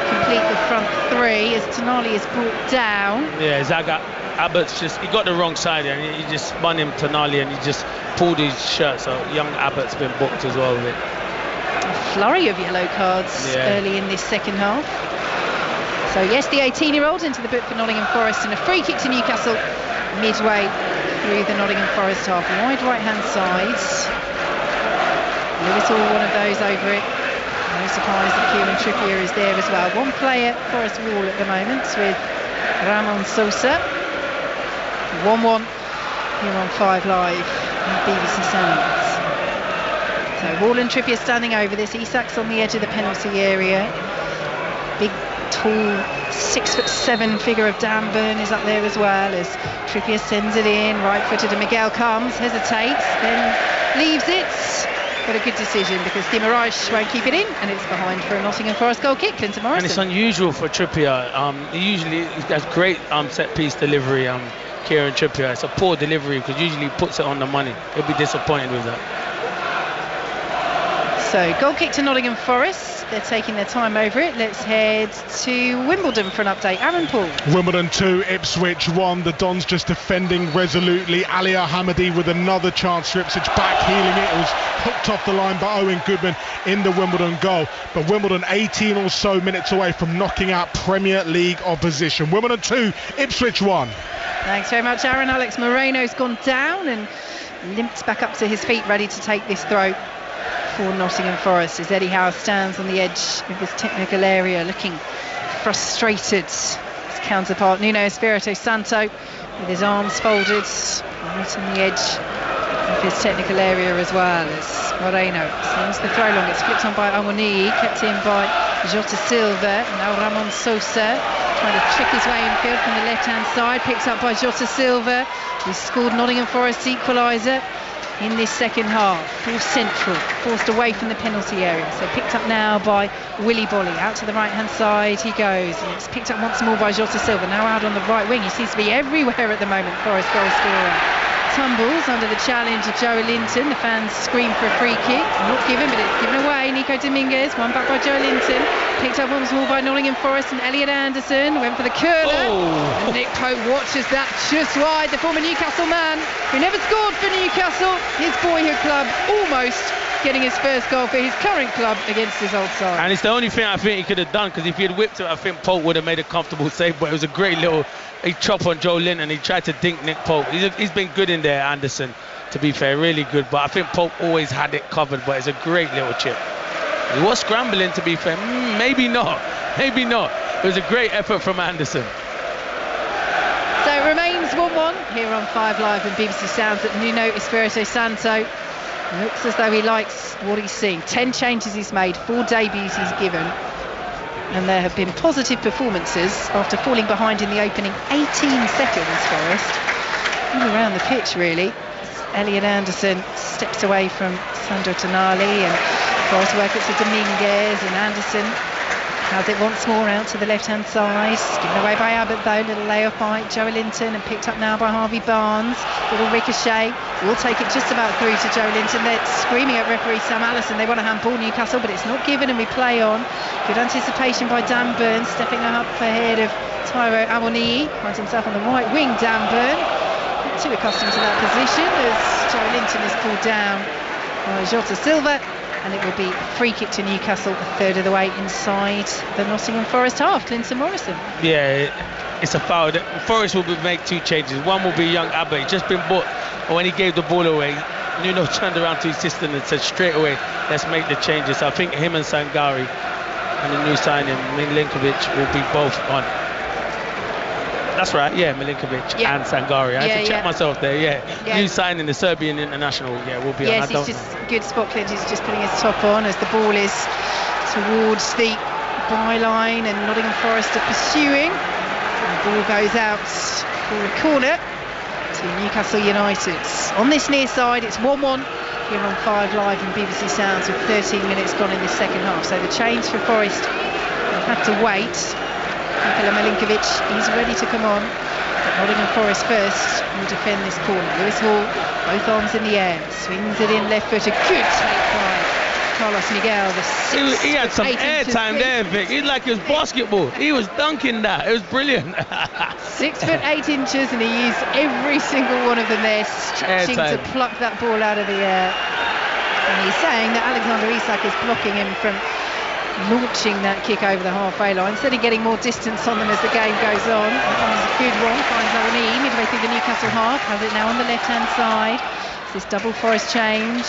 complete the front three as Tonali is brought down. Yeah, Zaga Abbott's he got the wrong side and he just spun him Tonali and he just pulled his shirt, so young Abbott's been booked as well with it. A flurry of yellow cards early in this second half. So yes, the 18-year-old into the book for Nottingham Forest, and a free kick to Newcastle midway through the Nottingham Forest half. Wide right-hand side. Lewis all one of those over it. No surprise that Kieran Trippier is there as well. One player Forest wall at the moment with Ramon Sosa. 1-1 here on 5 Live on BBC Sounds. So Wall and Trippier standing over this. Isak's on the edge of the penalty area. Big, tall, 6'7" figure of Dan Burn is up there as well as Trippier sends it in. Right-footed and Miguel comes, hesitates, then leaves it. But a good decision because Di Marais won't keep it in, and it's behind for a Nottingham Forest goal kick. Clinton Morrison. And it's unusual for Trippier. He has great set-piece delivery. Kieran Trippier. It's a poor delivery because usually he puts it on the money. He'll be disappointed with that. So goal kick to Nottingham Forest. They're taking their time over it. Let's head to Wimbledon for an update. Aaron Paul. Wimbledon 2, Ipswich 1. The Dons just defending resolutely. Ali Al-Hamadi with another chance for Ipswich, back healing it. It was hooked off the line by Owen Goodman in the Wimbledon goal. But Wimbledon 18 or so minutes away from knocking out Premier League opposition. Wimbledon 2, Ipswich 1. Thanks very much, Aaron. Alex Moreno's gone down and limped back up to his feet, ready to take this throw for Nottingham Forest as Eddie Howe stands on the edge of his technical area looking frustrated. His counterpart Nuno Espirito Santo with his arms folded right on the edge of his technical area as well as Moreno sends the throw long. It's flicked on by Awoniyi, kept in by Jota Silva. Now Ramon Sosa trying to trick his way infield from the left hand side, picked up by Jota Silva, who scored Nottingham Forest's equaliser in this second half. Forced central, forced away from the penalty area, so picked up now by Willy Bolly. Out to the right hand side he goes, and it's picked up once more by Jota Silva, now out on the right wing. He seems to be everywhere at the moment. Forest goal scorer tumbles under the challenge of Joe Linton. The fans scream for a free kick, not given, but it's given away. Nico Dominguez, one back by Joe Linton, picked up once more by Nottingham Forest, and Elliot Anderson went for the curler. And Nick Pope watches that just wide. The former Newcastle man who never scored for Newcastle, his boyhood club, almost getting his first goal for his current club against his old side. And it's the only thing I think he could have done, because if he had whipped it, I think Pope would have made a comfortable save. But it was a great little chop on Joe Linton. He tried to dink Nick Pope. He's been good in there, Anderson, to be fair, really good. But I think Pope always had it covered, but it's a great little chip. He was scrambling, to be fair. Maybe not. Maybe not. It was a great effort from Anderson. So it remains 1-1 here on 5 Live and BBC Sounds at Nuno Espirito Santo. Looks as though he likes what he's seeing. 10 changes he's made, 4 debuts he's given. And there have been positive performances after falling behind in the opening 18 seconds, Forest. All around the pitch, really. Elliot Anderson steps away from Sandro Tonali, and Forest work it to Dominguez, and Anderson has it once more out to the left-hand side. Given away by Abbott, though. Little layoff by Joe Linton, and picked up now by Harvey Barnes. Little ricochet. We'll take it just about through to Joe Linton. They're screaming at referee Sam Allison. They want a handball, Newcastle, but it's not given, and we play on. Good anticipation by Dan Burn, stepping up ahead of Taiwo Awoniyi. Finds himself on the right wing, Dan Burn. Not too accustomed to that position as Joe Linton is pulled down by Jota Silva. And it will be a free kick to Newcastle, a third of the way inside the Nottingham Forest half. Clinton Morrison. Yeah, it's a foul. Forest will make 2 changes. One will be young Abbott. He's just been booked. And when he gave the ball away, Nuno turned around to his assistant and said straight away, let's make the changes. I think him and Sangari and the new signing, Milinkovic, will be both on. That's right, yeah, Milinkovic and Sangari. I had to check myself there, New signing, the Serbian international, will be on. Yes, he's just good spot, Clint. He's just putting his top on as the ball is towards the byline, and Nottingham Forest are pursuing. And the ball goes out for a corner to Newcastle United. On this near side, it's 1-1 here on 5 Live and BBC Sounds with 13 minutes gone in the second half. So the change for Forest will have to wait. Nikola Milinkovic, he's ready to come on. But Nottingham Forest first will defend this corner. Lewis Hall, both arms in the air, swings it in left footed. Good take by Carlos Miguel. He had some airtime there, Vic. He's like his basketball. He was dunking that. It was brilliant. 6 foot 8 inches, and he used every single one of them there, stretching to pluck that ball out of the air. And he's saying that Alexander Isak is blocking him from launching that kick over the halfway line, instead of getting more distance on them as the game goes on. That one's a good one, finds Awani midway through the Newcastle half, has it now on the left hand side. This double Forest change.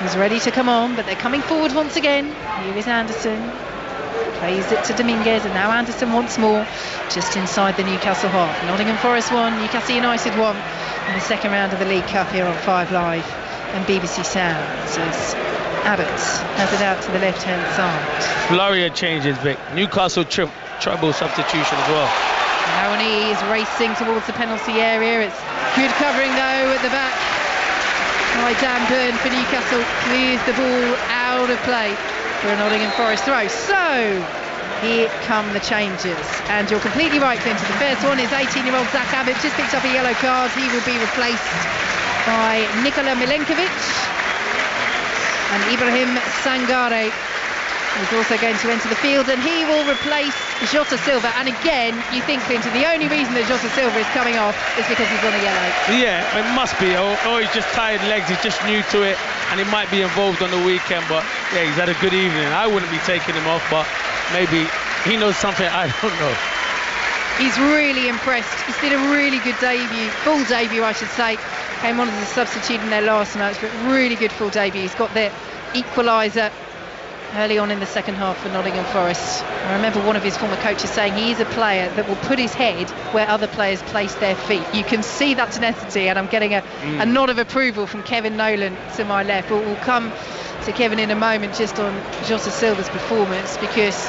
He's ready to come on, but they're coming forward once again. Here is Anderson, plays it to Dominguez, and now Anderson once more, just inside the Newcastle half. Nottingham Forest 1, Newcastle United 1 in the second round of the League Cup here on 5 Live and BBC Sounds, as Abbott has it out to the left hand side. Flurry of changes, Vic. Newcastle treble substitution as well. Awani is racing towards the penalty area. It's good covering though at the back by Dan Burn for Newcastle. Clears the ball out of play for a Nottingham Forest throw. So here come the changes, and you're completely right, Clinton. The first one is 18-year-old Zach Abbott, just picked up a yellow card. He will be replaced by Nikola Milenkovic, and Ibrahim Sangare is also going to enter the field, and he will replace Jota Silva. And again, you think, Clinton, the only reason that Jota Silva is coming off is because he's on a yellow. Yeah, it must be, or he's just tired legs, he's just new to it, and he might be involved on the weekend. But yeah, he's had a good evening. I wouldn't be taking him off, but maybe he knows something I don't know. He's really impressed. He's been a really good debut, full debut I should say. Came on as a substitute in their last match, but really good full debut. He's got their equaliser early on in the second half for Nottingham Forest. I remember one of his former coaches saying he is a player that will put his head where other players place their feet. You can see that tenacity, and I'm getting a nod of approval from Kevin Nolan to my left. We'll come to Kevin in a moment just on Jota Silva's performance, because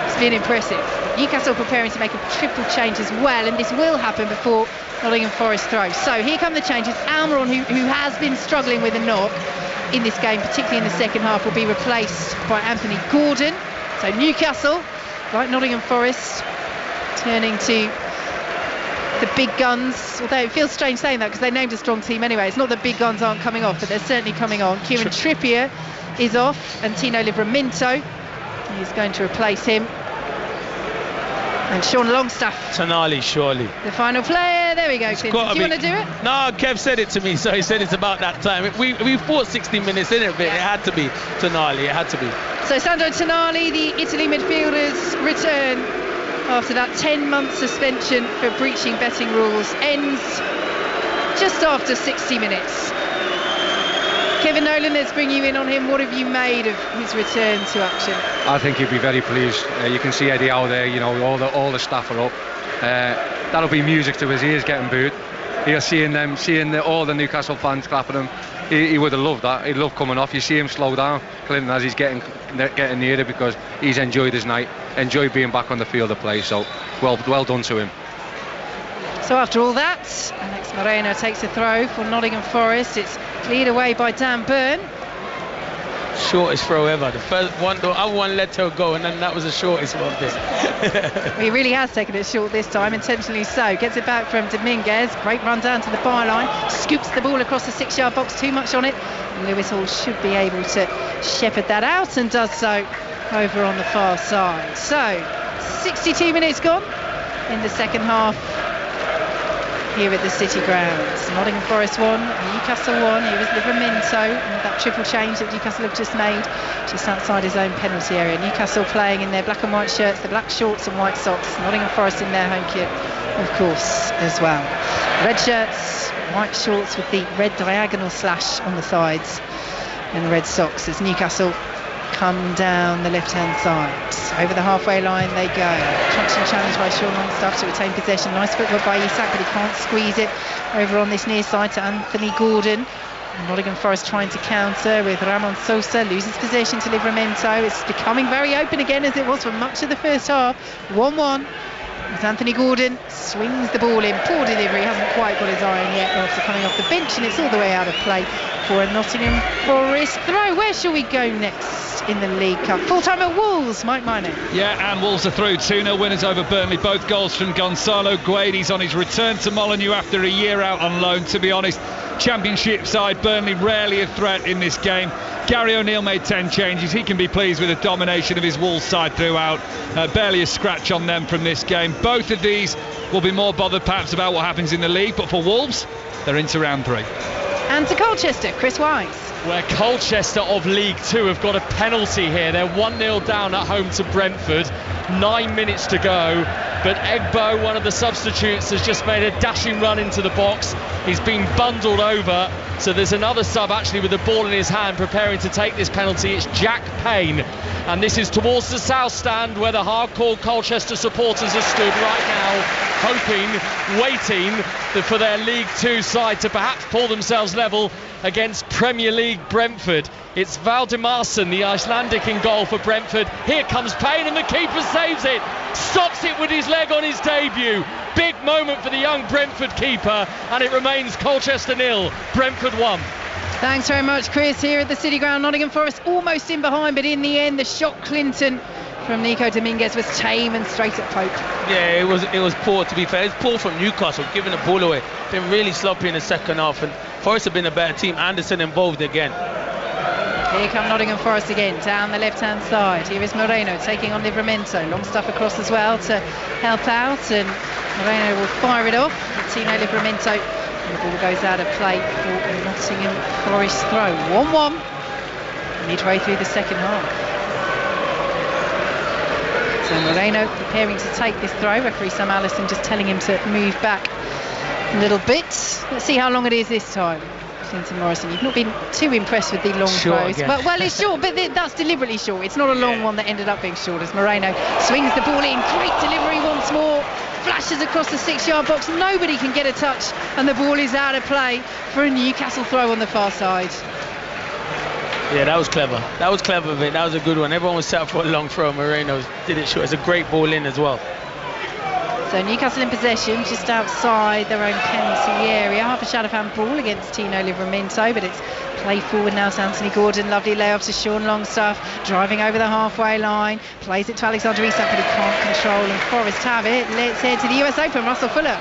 it's been impressive. Newcastle preparing to make a triple change as well, and this will happen before Nottingham Forest throw. So here come the changes. Almiron, who has been struggling with a knock in this game, particularly in the second half, will be replaced by Anthony Gordon. So Newcastle, like Nottingham Forest, turning to the big guns, although it feels strange saying that because they named a strong team anyway. It's not that big guns aren't coming off, but they're certainly coming on. Kieran Trippier is off, and Tino Livramento is going to replace him. And Sean Longstaff. Tonali, surely. The final player. There we go, Clinton. Do you want to do it? No, Kev said it to me, so he said it's about that time. We fought 60 minutes in it, but it had to be Tonali. It had to be. So Sandro Tonali, the Italy midfielder's return after that 10-month suspension for breaching betting rules, ends just after 60 minutes. Kevin Nolan, let's bring you in on him. What have you made of his return to action? I think he'll be very pleased. You can see Eddie out there, you know, all the staff are up. That'll be music to his ears getting booed. He'll seeing all the Newcastle fans clapping him. He would have loved that. He'd love coming off. You see him slow down, Clinton, as he's getting nearer, because he's enjoyed his night, enjoyed being back on the field of play. So well done to him. So after all that, Alex Moreno takes a throw for Nottingham Forest. It's cleared away by Dan Burn. Shortest throw ever. The first one, the other one led to a goal, and then that was the shortest one. He really has taken it short this time, intentionally so. Gets it back from Dominguez. Great run down to the byline. Scoops the ball across the 6-yard box. Too much on it. And Lewis Hall should be able to shepherd that out, and does so over on the far side. So 62 minutes gone in the second half here at the City Grounds. Nottingham Forest 1, Newcastle 1. Here is Livramento, and that triple change that Newcastle have just made just outside his own penalty area. Newcastle playing in their black and white shirts, their black shorts and white socks. Nottingham Forest in their home kit, of course, as well. Red shirts, white shorts with the red diagonal slash on the sides, and red socks as Newcastle come down the left-hand side. Over the halfway line they go. Truncheon challenge by Sean Longstaff to retain possession. Nice footwork by Isak, but he can't squeeze it over on this near side to Anthony Gordon. Nottingham Forest trying to counter with Ramon Sosa, loses possession to Livramento. It's becoming very open again, as it was for much of the first half. 1-1 as Anthony Gordon swings the ball in. Poor delivery, hasn't quite got his eye on yet after coming off the bench, and it's all the way out of play for a Nottingham Forest throw. Where shall we go next in the League Cup? Full time at Wolves, Mike Minor. Yeah, and Wolves are through. 2-0 winners over Burnley. Both goals from Gonzalo Guedes on his return to Molineux after a year out on loan. To be honest, Championship side Burnley rarely a threat in this game. Gary O'Neill made 10 changes. He can be pleased with the domination of his Wolves side throughout. Barely a scratch on them from this game. Both of these will be more bothered perhaps about what happens in the league, but for Wolves, they're into round 3. And to Colchester, Chris Wise. Where Colchester of League 2 have got a penalty here. They're 1-0 down at home to Brentford. 9 minutes to go, but Egbo, one of the substitutes, has just made a dashing run into the box. He's been bundled over, so there's another sub actually with the ball in his hand preparing to take this penalty. It's Jack Payne, and this is towards the south stand where the hardcore Colchester supporters are stood right now, hoping, waiting for their League 2 side to perhaps pull themselves level against Premier League Brentford. It's Valdimarsson, the Icelandic, in goal for Brentford. Here comes Payne and the keeper saves it. Stops it with his leg on his debut. Big moment for the young Brentford keeper, and it remains Colchester 0, Brentford 1. Thanks very much, Chris. Here at the City Ground, Nottingham Forest almost in behind, but in the end, the shot Clinton from Nico Dominguez was tame and straight at Pope. Yeah, it was poor, to be fair. It's poor from Newcastle, giving the ball away. Been really sloppy in the second half, and Forest have been a better team. Anderson involved again. Here come Nottingham Forest again, down the left-hand side. Here is Moreno taking on Livramento. Long stuff across as well to help out, and Moreno will fire it off. Tino Livramento. And the ball goes out of play for a Nottingham Forest throw. 1-1, midway through the second half. So Moreno preparing to take this throw. Referee Sam Allison just telling him to move back a little bit. Let's see how long it is this time. Clinton Morrison, you've not been too impressed with the long throws. But, well, it's short, but that's deliberately short. It's not a long one that ended up being short, as Moreno swings the ball in. Great delivery once more. Flashes across the 6-yard box. Nobody can get a touch, and the ball is out of play for a Newcastle throw on the far side. Yeah, that was clever. That was clever of it. That was a good one. Everyone was set up for a long throw. Moreno did it short. It's a great ball in as well. So Newcastle in possession, just outside their own penalty area. Half a shadow fan ball against Tino Livramento, but it's play forward now to Anthony Gordon. Lovely layoff to Sean Longstaff, driving over the halfway line. Plays it to Alexander Isak, but he can't control, and Forest have it. Let's head to the US Open. Russell Fuller.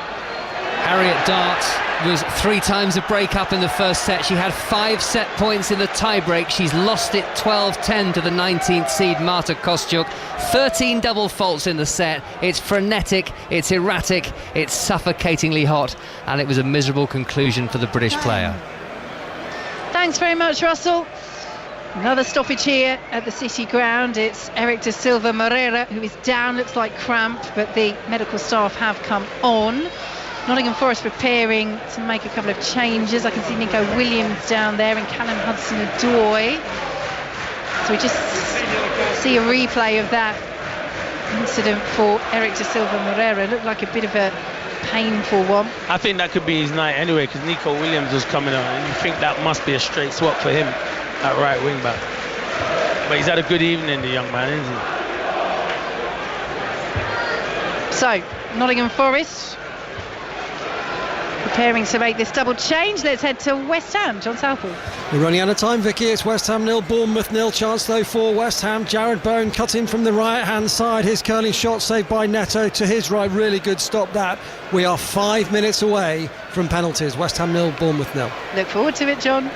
Harriet Dart was 3 times a break-up in the first set. She had 5 set points in the tie-break. She's lost it 12-10 to the 19th seed Marta Kostyuk. 13 double faults in the set. It's frenetic, it's erratic, it's suffocatingly hot, and it was a miserable conclusion for the British player. Thanks very much, Russell. Another stoppage here at the City Ground. It's Eric da Silva Moreira, who is down, looks like cramp, but the medical staff have come on. Nottingham Forest preparing to make a couple of changes. I can see Nico Williams down there and Callum Hudson-Odoi. So we just see a replay of that incident for Eric da Silva Moreira. It looked like a bit of a painful one. I think that could be his night anyway, because Nico Williams was coming on, and you think that must be a straight swap for him at right wing back. But he's had a good evening, the young man, isn't he? So Nottingham Forest preparing to make this double change. Let's head to West Ham. John Southall. We're running out of time, Vicky. It's West Ham 0, Bournemouth 0. Chance though for West Ham. Jared Bowen cut in from the right hand side. His curling shot saved by Neto to his right. Really good stop that. We are 5 minutes away from penalties. West Ham 0, Bournemouth 0. Look forward to it, John.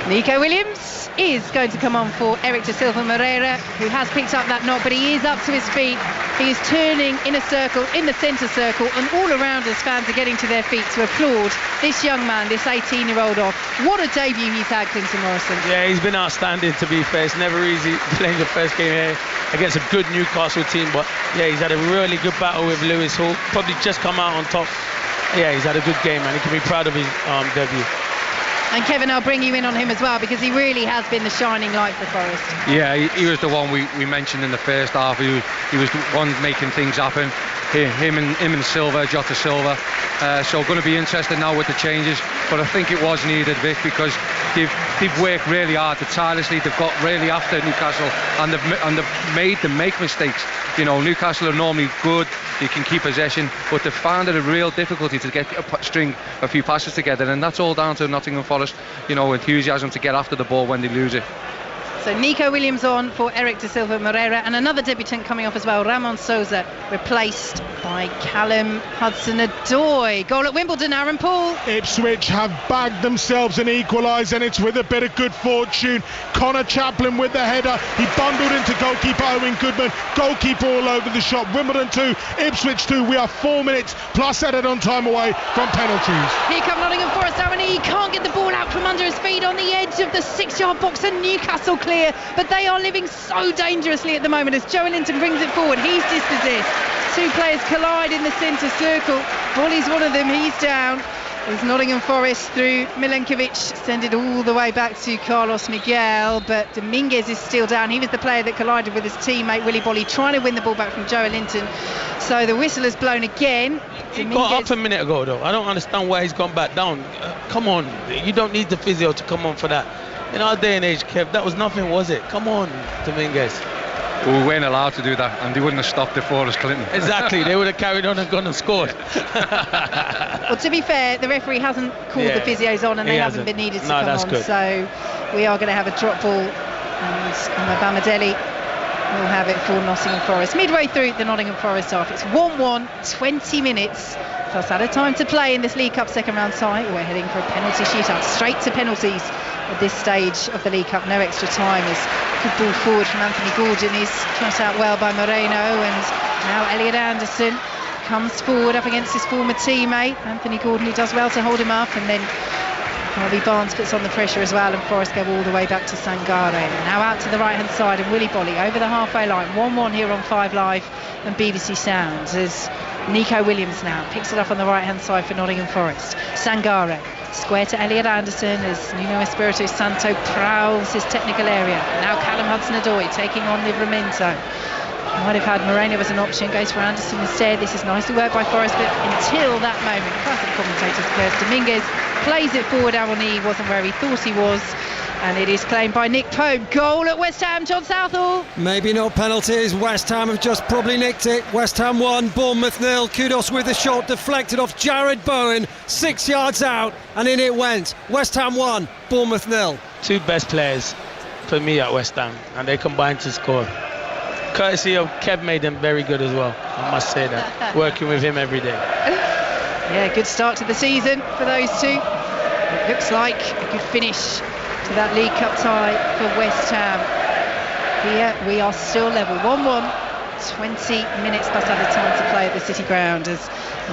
Nico Williams is going to come on for Eric da Silva Moreira, who has picked up that knock, but he is up to his feet. He is turning in a circle, in the centre circle, and all around us fans are getting to their feet to applaud this young man, this 18-year-old off. What a debut he's had, Clinton Morrison. Yeah, he's been outstanding, to be fair. It's never easy playing the first game here against a good Newcastle team, but yeah, he's had a really good battle with Lewis Hall. Probably just come out on top. Yeah, he's had a good game, and he can be proud of his debut. And Kevin, I'll bring you in on him as well, because he really has been the shining light for Forest. Yeah, he was the one we mentioned in the first half. He was the one making things happen. Him and Silva, Jota Silva. So going to be interesting now with the changes, but I think it was needed, Vic, because they've worked really hard, tirelessly. They've got really after Newcastle, and they've made them make mistakes. You know, Newcastle are normally good, you can keep possession, but they found it a real difficulty to get string a few passes together, and that's all down to Nottingham Forest, you know, enthusiasm to get after the ball when they lose it. So Nico Williams on for Eric Da Silva Moreira, and another debutant coming off as well, Ramon Sousa, replaced by Callum Hudson-Odoi. Goal at Wimbledon, Aaron Paul. Ipswich have bagged themselves an equaliser, and it's with a bit of good fortune. Connor Chaplin with the header. He bundled into goalkeeper Owen Goodman. Goalkeeper all over the shop. Wimbledon 2, Ipswich 2. We are 4 minutes plus added on time away from penalties. Here come Nottingham Forest. He can't get the ball out from under his feet on the edge of the 6-yard box, and Newcastle clear, but they are living so dangerously at the moment as Joe Linton brings it forward. He's dispossessed. Two players collide in the centre circle. Volley's one of them, he's down. There's Nottingham Forest through Milenkovic, send it all the way back to Carlos Miguel, but Dominguez is still down. He was the player that collided with his teammate Willy Bolly, trying to win the ball back from Joe Linton. So the whistle has blown again. He got up a minute ago though. I don't understand why he's gone back down. Come on, you don't need the physio to come on for that. In our day and age, Kev, that was nothing, was it? Come on, Dominguez. Well, we weren't allowed to do that, and they wouldn't have stopped it for us, Clinton. Exactly, they would have carried on and gone and scored. Well, to be fair, the referee hasn't called the physios on, and they haven't been needed to come on. Good. So we are going to have a drop ball, and Bamadeli will have it for Nottingham Forest. Midway through the Nottingham Forest half, it's 1-1, 20 minutes. Plus out of time to play in this League Cup second round tie. We're heading for a penalty shootout, straight to penalties at this stage of the League Cup. No extra time. Is good ball forward from Anthony Gordon. He's cut out well by Moreno, and now Elliot Anderson comes forward up against his former teammate Anthony Gordon, who does well to hold him up, and then Harvey Barnes puts on the pressure as well, and Forest go all the way back to Sangare. Now out to the right hand side, and Willy Bolly over the halfway line. 1-1 here on 5 Live and BBC Sounds as Nico Williams now picks it up on the right hand side for Nottingham Forest. Sangare square to Elliot Anderson as Nuno Espirito Santo prowls his technical area. Now Callum Hudson-Odoi taking on Livramento. Might have had Moreno as an option, goes for Anderson instead. This is nicely worked by Forest, but until that moment, classic commentator's curse, Dominguez plays it forward. Awani wasn't where he thought he was, and it is claimed by Nick Pope. Goal at West Ham, John Southall. Maybe not penalties. West Ham have just probably nicked it. West Ham 1, Bournemouth 0. Kudos with the shot deflected off Jared Bowen, 6 yards out, and in it went. West Ham 1, Bournemouth 0. Two best players for me at West Ham, and they combined to score. Courtesy of Kev made them very good as well, I must say that. Working with him every day. Yeah, good start to the season for those two. It looks like a good finish to that League Cup tie for West Ham. Here we are still level 1-1, 20 minutes plus out of time to play at the City Ground as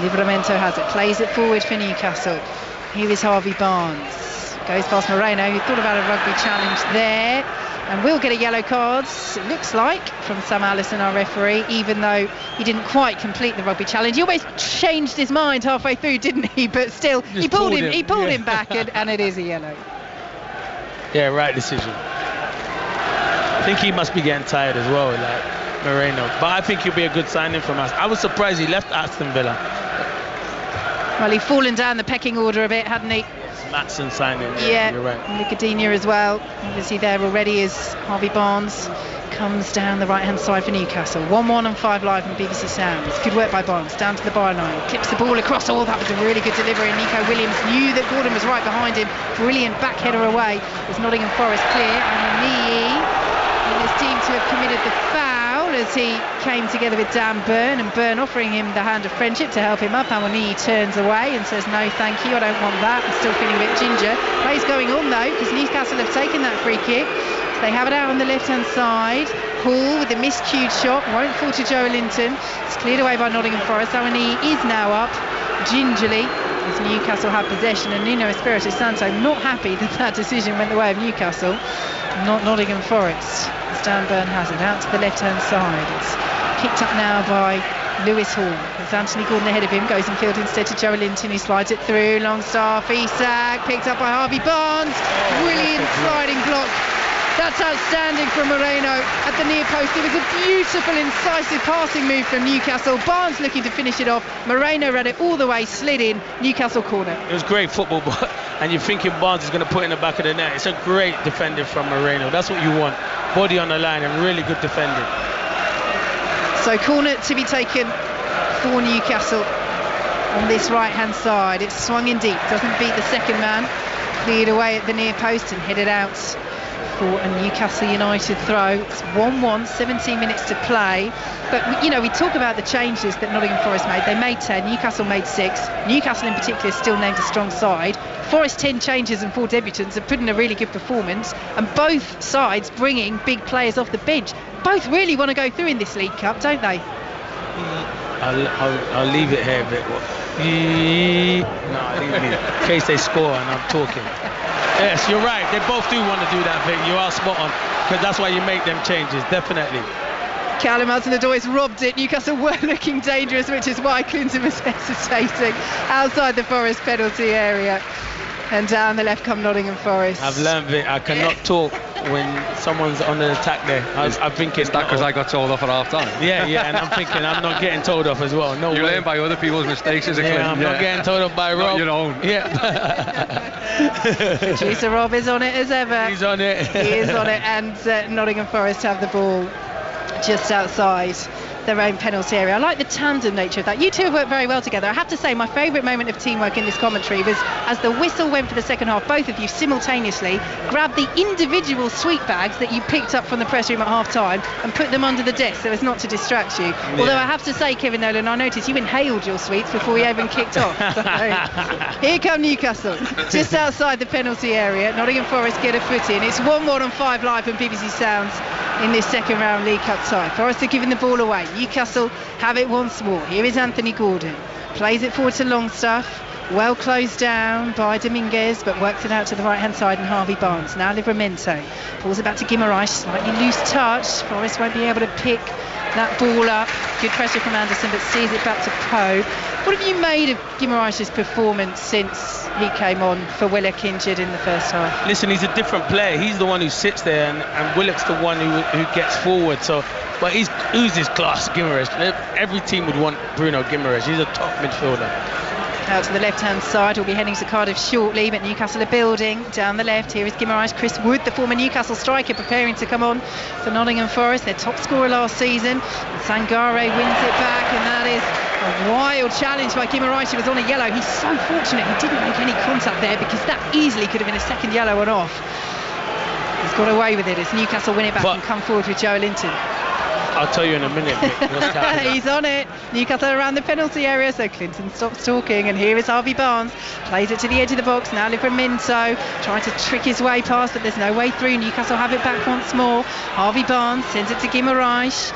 Livramento has it, plays it forward for Newcastle. Here is Harvey Barnes, goes past Moreno, who thought about a rugby challenge there, and will get a yellow card, it looks like, from Sam Allison, our referee, even though he didn't quite complete the rugby challenge. He almost changed his mind halfway through, didn't he? But still, he pulled him back, and it is a yellow. Yeah, right decision. I think he must be getting tired as well, like Moreno. But I think he'll be a good signing from us. I was surprised he left Aston Villa. Well, he'd fallen down the pecking order a bit, hadn't he? Maatson signing. Yeah, you're right. Nicodina as well. Obviously there already is Harvey Barnes. Comes down the right hand side for Newcastle. 1-1 on 5 Live and BBC Sounds. Good work by Barnes, down to the byline, clips the ball across. Oh, that was a really good delivery, and Nico Williams knew that Gordon was right behind him. Brilliant back header away as Nottingham Forest clear, and Nii and his team to have committed the foul as he came together with Dan Byrne, and Byrne offering him the hand of friendship to help him up. And Nii turns away and says, no thank you, I don't want that, I'm still feeling a bit ginger. Play's going on though, because Newcastle have taken that free kick. They have it out on the left-hand side. Hall with a miscued shot, won't fall to Joe Linton. It's cleared away by Nottingham Forest. Awani is now up, gingerly, as Newcastle have possession. And Nuno Espirito Santo not happy that that decision went the way of Newcastle, not Nottingham Forest. As Dan Byrne has it out to the left-hand side. It's picked up now by Lewis Hall. As Anthony Gordon ahead of him goes in field instead to Joe Linton, who slides it through. Longstaff, Isak, picked up by Harvey Barnes. Brilliant sliding block. That's outstanding from Moreno at the near post. It was a beautiful, incisive passing move from Newcastle. Barnes looking to finish it off. Moreno read it all the way, slid in. Newcastle corner. It was great football, and you're thinking Barnes is going to put it in the back of the net. It's a great defender from Moreno. That's what you want. Body on the line and really good defending. So corner to be taken for Newcastle on this right-hand side. It's swung in deep, doesn't beat the second man. Cleared away at the near post and headed out for a Newcastle United throw. It's 1-1, 17 minutes to play. But, you know, we talk about the changes that Nottingham Forest made. They made 10, Newcastle made 6. Newcastle in particular is still named a strong side. Forest 10 changes and 4 debutants have put in a really good performance, and both sides bringing big players off the bench. Both really want to go through in this League Cup, don't they? I'll leave it here a bit. No, leave me in case they score and I'm talking. Yes, you're right. They both do want to do that, Vic. You are spot on, because that's why you make them changes, definitely. Callum Hudson-Odoi robbed it. Newcastle were looking dangerous, which is why Clinton was hesitating outside the Forest penalty area. And down the left come Nottingham Forest. I've learned, Vic, I cannot talk when someone's on an attack there. I'm thinking... Is that because I got told off at half time? Yeah, and I'm thinking I'm not getting told off as well. No, you learn by other people's mistakes as a Clinton. I'm not getting told off by Rob. Not your own. Yeah. Producer Rob is on it as ever. He's on it. He is on it, and Nottingham Forest have the ball just outside their own penalty area. I like the tandem nature of that. You two have worked very well together. I have to say my favourite moment of teamwork in this commentary was as the whistle went for the second half, both of you simultaneously grabbed the individual sweet bags that you picked up from the press room at half time and put them under the desk so as not to distract you. Yeah. Although I have to say, Kevin Nolan, I noticed you inhaled your sweets before we even kicked off. So, here come Newcastle, just outside the penalty area. Nottingham Forest get a foot in. It's 1-1 on 5 Live and BBC Sounds in this second round League Cup tie. Forest are giving the ball away. Newcastle have it once more. Here is Anthony Gordon. Plays it forward to Longstaff. Well closed down by Dominguez, but works it out to the right hand side, and Harvey Barnes. Now Livramento pulls it back to Guimaraes. Slightly loose touch. Forest won't be able to pick that ball up. Good pressure from Anderson, but sees it back to Poe. What have you made of Guimaraes' performance since he came on for Willock injured in the first half? Listen, he's a different player. He's the one who sits there, and Willock's the one who gets forward. So, but he's oozes class, Guimaraes. Every team would want Bruno Guimaraes. He's a top midfielder. Out to the left-hand side, we'll be heading to Cardiff shortly, but Newcastle are building. Down the left, here is Guimaraes. Chris Wood, the former Newcastle striker, preparing to come on for Nottingham Forest, their top scorer last season. And Sangare wins it back, and that is a wild challenge by Guimaraes. He was on a yellow. He's so fortunate he didn't make any contact there, because that easily could have been a second yellow and off. He's got away with it as Newcastle win it back and come forward with Joe Linton. I'll tell you in a minute what's happening. He's on it. Newcastle around the penalty area, so Clinton stops talking, and here is Harvey Barnes. Plays it to the edge of the box. Now Livramento trying to trick his way past, but there's no way through. Newcastle have it back once more. Harvey Barnes sends it to Guimaraes.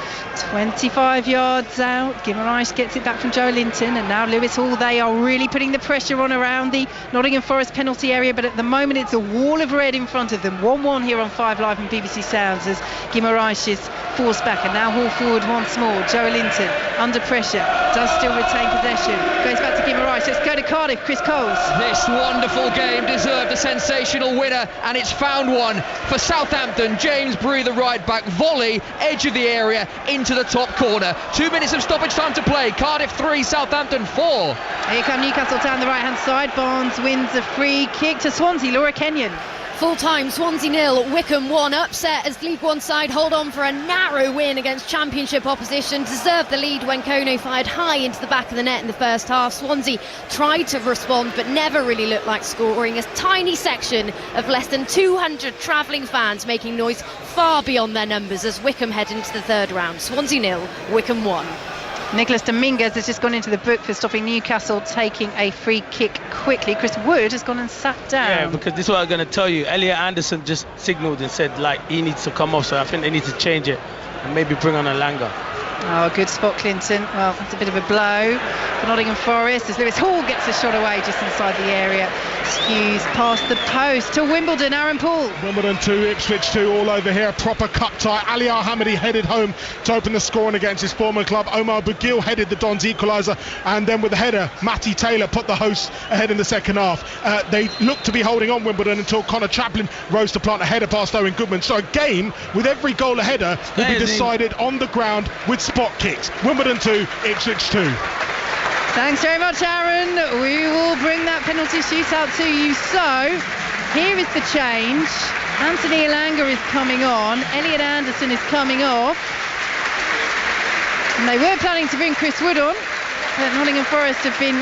25 yards out. Guimaraes gets it back from Joe Linton, and now Lewis Hall. They are really putting the pressure on around the Nottingham Forest penalty area, but at the moment it's a wall of red in front of them. 1-1 here on 5 Live and BBC Sounds as Guimaraes is forced back, and now Hall forward once more. Joe Linton under pressure, does still retain possession, goes back to Guimaraes. Let's go to Cardiff. Chris Coles. This wonderful game deserved a sensational winner, and it's found one for Southampton. James Bree, the right back, volley, edge of the area into the top corner. 2 minutes of stoppage time to play. Cardiff 3, Southampton 4. Here come Newcastle down the right hand side. Barnes wins a free kick to Swansea. Laura Kenyon. Full time, Swansea 0, Wycombe 1. Upset as League One side hold on for a narrow win against Championship opposition. Deserved the lead when Kono fired high into the back of the net in the first half. Swansea tried to respond but never really looked like scoring. A tiny section of less than 200 travelling fans making noise far beyond their numbers as Wycombe head into the third round. Swansea 0, Wycombe 1. Nicholas Dominguez has just gone into the book for stopping Newcastle taking a free kick quickly. Chris Wood has gone and sat down. Yeah, because this is what I'm going to tell you. Elliot Anderson just signalled and said like he needs to come off, so I think they need to change it and maybe bring on Alanga. Oh, good spot, Clinton. Well, that's a bit of a blow for Nottingham Forest as Lewis Hall gets a shot away just inside the area. Skews past the post to Wimbledon. Aaron Paul. Wimbledon 2, Ipswich 2, all over here. Proper cup tie. Ali Al-Hamidi headed home to open the scoring against his former club. Omar Bugil headed the Dons equaliser, and then with the header, Matty Taylor put the hosts ahead in the second half. They looked to be holding on Wimbledon until Connor Chaplin rose to plant a header past Owen Goodman. So a game with every goal a header will be decided on the ground with spot kicks. Wimbledon 2, Ipswich 2. Thanks very much, Aaron. We will bring that penalty shootout to you. So, here is the change. Anthony Alanga is coming on. Elliot Anderson is coming off. And they were planning to bring Chris Wood on, but Nottingham Forest have been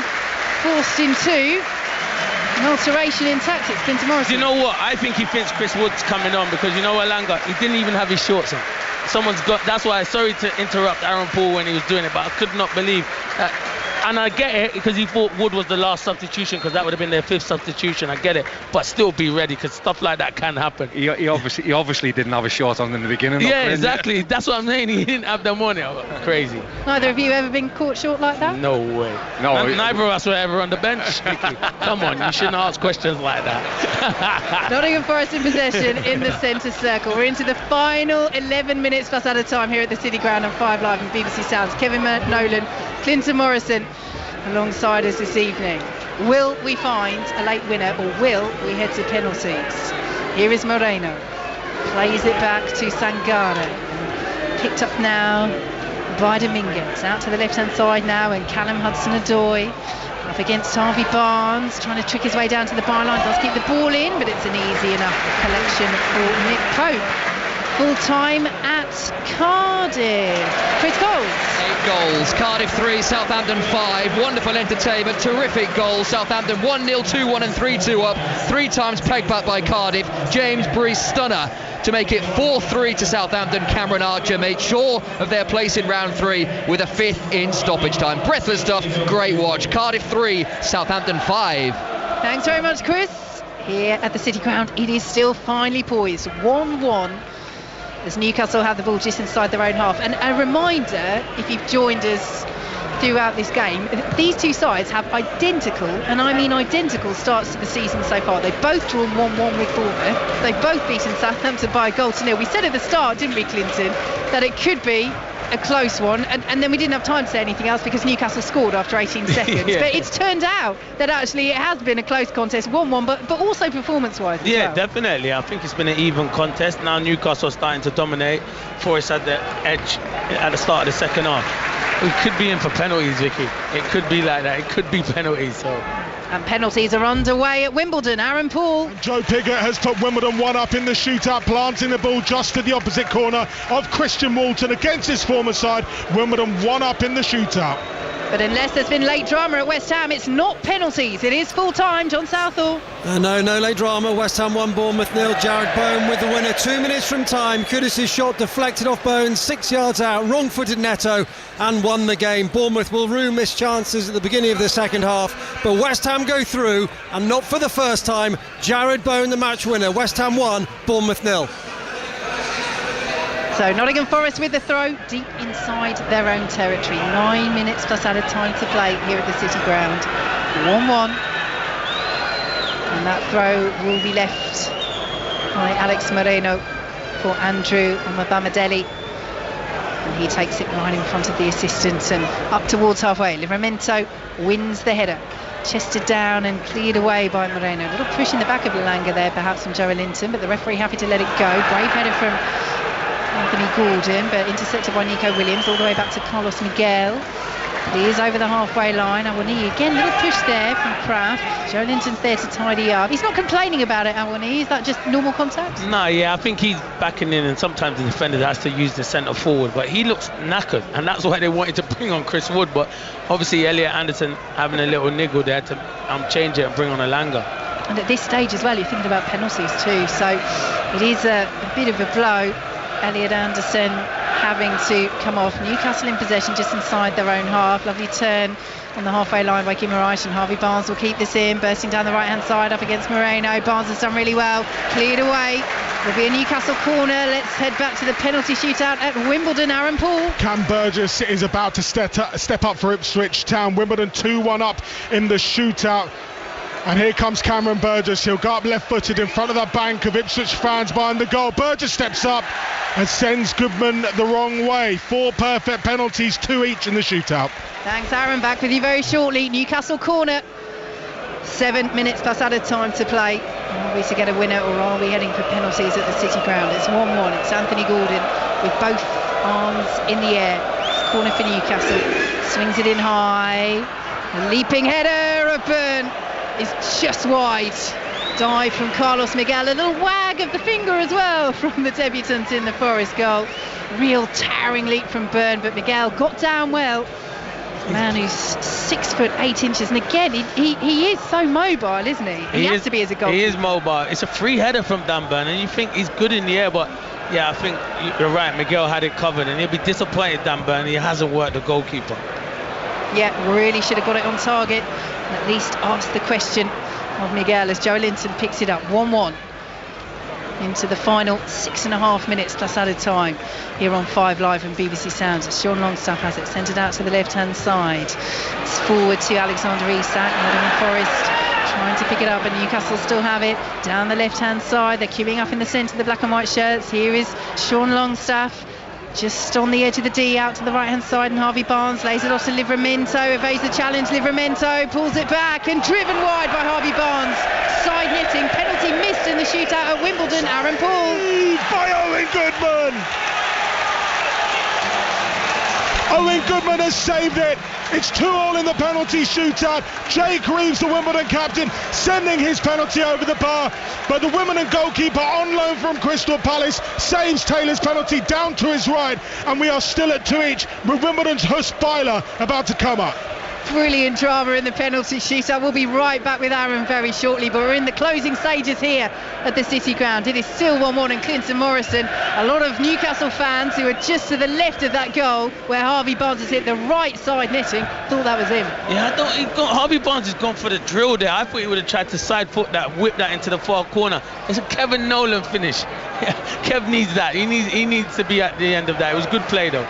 forced into an alteration in tactics. Clinton Morrison. You know what? I think he thinks Chris Wood's coming on because you know what, Langa? He didn't even have his shorts on. Someone's got. That's why. Sorry to interrupt Aaron Paul when he was doing it, but I could not believe that. And I get it because he thought Wood was the last substitution because that would have been their 5th substitution. I get it, but still be ready because stuff like that can happen. He obviously didn't have a short on in the beginning. Yeah, exactly. That's what I'm saying. He didn't have them on it. Crazy. Neither of you ever been caught short like that? No way. No. Neither of us were ever on the bench. Come on, you shouldn't ask questions like that. Nottingham Forest in possession in the centre circle. We're into the final 11 minutes plus added time here at the City Ground on 5 Live and BBC Sounds. Kevin Nolan, Clinton Morrison alongside us this evening. Will we find a late winner or will we head to penalties? Here is Moreno. Plays it back to Sangare. Picked up now by Dominguez. Out to the left-hand side now, and Callum Hudson-Odoi up against Harvey Barnes, trying to trick his way down to the byline. Does keep the ball in, but it's an easy enough collection for Nick Pope. Full time at Cardiff. Chris Coles. 8 goals. Cardiff 3, Southampton 5. Wonderful entertainment. Terrific goals. Southampton 1-0, 2-1 and 3-2 up. 3 times pegged back by Cardiff. James Breese stunner to make it 4-3 to Southampton. Cameron Archer made sure of their place in round 3 with a 5th in stoppage time. Breathless stuff. Great watch. Cardiff 3, Southampton 5. Thanks very much, Chris. Here at the City Ground, it is still finely poised. 1-1. As Newcastle have the ball just inside their own half. And a reminder, if you've joined us throughout this game, these two sides have identical, and I mean identical, starts to the season so far. They've both drawn 1-1 with Bournemouth. They've both beaten Southampton by a goal to nil. We said at the start, didn't we, Clinton, that it could be a close one, and then we didn't have time to say anything else because Newcastle scored after 18 seconds. Yeah. But it's turned out that actually it has been a close contest, 1-1, but also performance-wise as well. Definitely. I think it's been an even contest. Now Newcastle are starting to dominate. Forest had the edge at the start of the second half. We could be in for penalties, Vicky. It could be like that. It could be penalties. So. And penalties are underway at Wimbledon. Aaron Paul. Joe Pigott has put Wimbledon 1 up in the shootout, planting the ball just to the opposite corner of Christian Walton against his former side. Wimbledon 1 up in the shootout. But unless there's been late drama at West Ham, it's not penalties. It is full time. John Southall. No late drama. West Ham 1, Bournemouth 0. Jared Bowen with the winner. 2 minutes from time. Kudus' shot deflected off Bowen, 6 yards out. Wrong-footed Neto and won the game. Bournemouth will rue missed chances at the beginning of the second half, but West Ham go through, and not for the first time. Jared Bowen the match winner. West Ham 1, Bournemouth 0. So Nottingham Forest with the throw deep inside their own territory. 9 minutes plus added time to play here at the City Ground. 1-1. And that throw will be left by Alex Moreno for Andrew Mabamedeli. And he takes it right in front of the assistant and up towards halfway. Livramento wins the header. Chested down and cleared away by Moreno. A little push in the back of Langa there, perhaps from Joe Linton, but the referee happy to let it go. Brave header from Anthony Gordon, but intercepted by Nico Williams all the way back to Carlos Miguel. He is over the halfway line. Awani again, little push there from Kraft. Joe Linton's there to tidy up. He's not complaining about it, Awani. Is that just normal contact? No, I think he's backing in, and sometimes the defender has to use the centre forward, but he looks knackered, and that's why they wanted to bring on Chris Wood. But obviously Elliot Anderson having a little niggle there to change it and bring on a Langa. And at this stage as well, you're thinking about penalties too, so it is a bit of a blow. Elliot Anderson having to come off. Newcastle in possession just inside their own half. Lovely turn on the halfway line by Guimaraes, and Harvey Barnes will keep this in, bursting down the right hand side up against Moreno. Barnes has done really well, cleared away. There'll be a Newcastle corner. Let's head back to the penalty shootout at Wimbledon. Aaron Paul. Cam Burgess is about to step up for Ipswich Town. Wimbledon 2-1 up in the shootout. And here comes Cameron Burgess. He'll go up left-footed in front of that bank of Ipswich fans behind the goal. Burgess steps up and sends Goodman the wrong way. 4 perfect penalties, 2 each in the shootout. Thanks, Aaron. Back with you very shortly. Newcastle corner. 7 minutes plus added time to play. Are we to get a winner, or are we heading for penalties at the City Ground? It's 1-1. It's Anthony Gordon with both arms in the air. It's corner for Newcastle. Swings it in high. A leaping header. A burn is just wide. dive from Carlos Miguel, a little wag of the finger as well from the debutant in the Forest goal. Real towering leap from Byrne, but Miguel got down well. A man who's 6'8", and again he is so mobile, isn't he? He has to be as a goalkeeper. He is mobile. It's a free header from Dan Byrne, and you think he's good in the air, but yeah, I think you're right. Miguel had it covered, and he'll be disappointed, Dan Byrne. He hasn't worked the goalkeeper. Yeah, really should have got it on target, and at least asked the question of Miguel as Joe Linton picks it up. 1-1 into the final 6.5 minutes plus added time here on 5 Live and BBC Sounds. Sean Longstaff has it centred out to the left hand side. It's forward to Alexander Isak. Nottingham Forest trying to pick it up, and Newcastle still have it down the left hand side. They're queuing up in the centre, the black and white shirts. Here is Sean Longstaff just on the edge of the D, out to the right hand side, and Harvey Barnes lays it off to Livramento, evades the challenge. Livramento pulls it back and driven wide by Harvey Barnes. Side netting, penalty missed in the shootout at Wimbledon. Aaron Paul by Owen Goodman. Owen Goodman has saved it. It's 2-2 in the penalty shootout. Jake Reeves, the Wimbledon captain, sending his penalty over the bar, but the Wimbledon goalkeeper on loan from Crystal Palace saves Taylor's penalty down to his right, and we are still at 2 each with Wimbledon's Hus Byler about to come up. Brilliant drama in the penalty shootout. We'll be right back with Aaron very shortly, but we're in the closing stages here at the City Ground. It is still 1-1, and Clinton Morrison, a lot of Newcastle fans who are just to the left of that goal where Harvey Barnes has hit the right side netting, thought that was him. Yeah, Harvey Barnes has gone for the drill there. I thought he would have tried to side foot that, whip that into the far corner. It's a Kevin Nolan finish. Kev needs that. He needs to be at the end of that. It was good play though.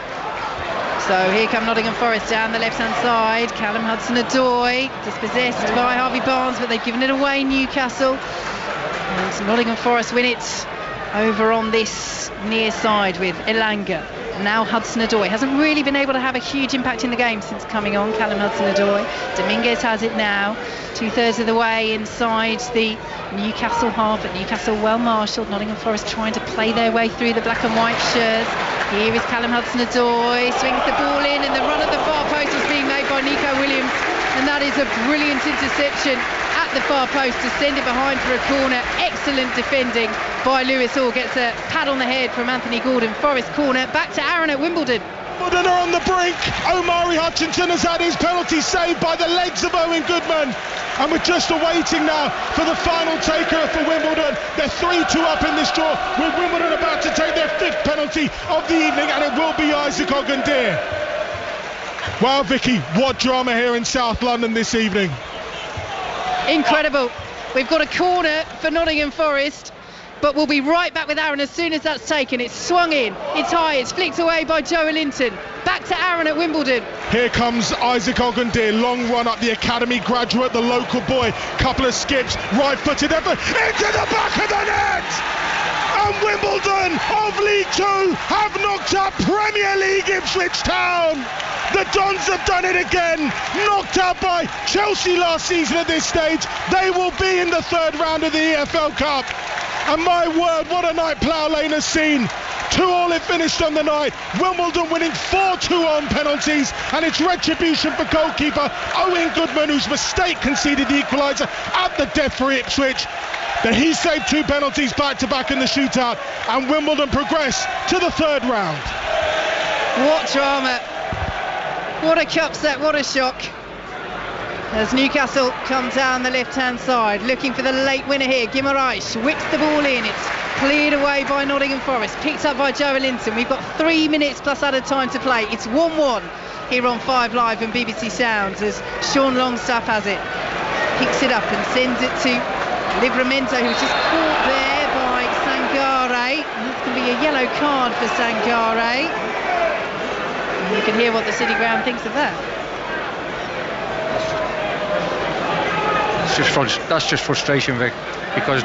So here come Nottingham Forest down the left-hand side. Callum Hudson-Odoi dispossessed by Harvey Barnes, but they've given it away, Newcastle. And Nottingham Forest win it over on this near side with Elanga. And now Hudson-Odoi hasn't really been able to have a huge impact in the game since coming on. Callum Hudson-Odoi. Dominguez has it now, 2/3 of the way inside the Newcastle half, but Newcastle well marshalled. Nottingham Forest trying to play their way through the black and white shirts. Here is Callum Hudson-Odoi, swings the ball in, and the run at the far post is being made by Nico Williams, and that is a brilliant interception at the far post to send it behind for a corner. Excellent defending by Lewis Hall, gets a pat on the head from Anthony Gordon. Forest corner, back to Aaron at Wimbledon. Wimbledon are on the brink. Omari Hutchinson has had his penalty saved by the legs of Owen Goodman, and we're just awaiting now for the final taker for Wimbledon. They're 3-2 up in this draw, with Wimbledon about to take their 5th penalty of the evening, and it will be Isaac Ogundir. Wow, Vicky, what drama here in South London this evening. Incredible. We've got a corner for Nottingham Forest, but we'll be right back with Aaron as soon as that's taken. It's swung in, it's high, it's flicked away by Joe Linton. Back to Aaron at Wimbledon. Here comes Isaac Ogundir, long run up, the academy graduate, the local boy, couple of skips, right-footed effort, into the back of the net! And Wimbledon of League 2 have knocked up Premier League Ipswich Town. The Dons have done it again, knocked out by Chelsea last season at this stage. They will be in the 3rd round of the EFL Cup. And my word, what a night Plough Lane has seen. 2-2 it finished on the night. Wimbledon winning 4-2 on penalties, and it's retribution for goalkeeper Owen Goodman, whose mistake conceded the equaliser at the death for Ipswich. But he saved 2 penalties back-to-back in the shootout, and Wimbledon progress to the 3rd round. What drama. What a cup set, what a shock. As Newcastle come down the left-hand side, looking for the late winner here. Guimaraes whips the ball in. It's cleared away by Nottingham Forest, picked up by Joe Linton. We've got 3 minutes plus added time to play. It's 1-1 here on 5 Live and BBC Sounds as Sean Longstaff has it. Picks it up and sends it to Livramento, who's just caught there by Sangare. And that's going to be a yellow card for Sangare. And you can hear what the City Ground thinks of that. That's just frustration, Vic, because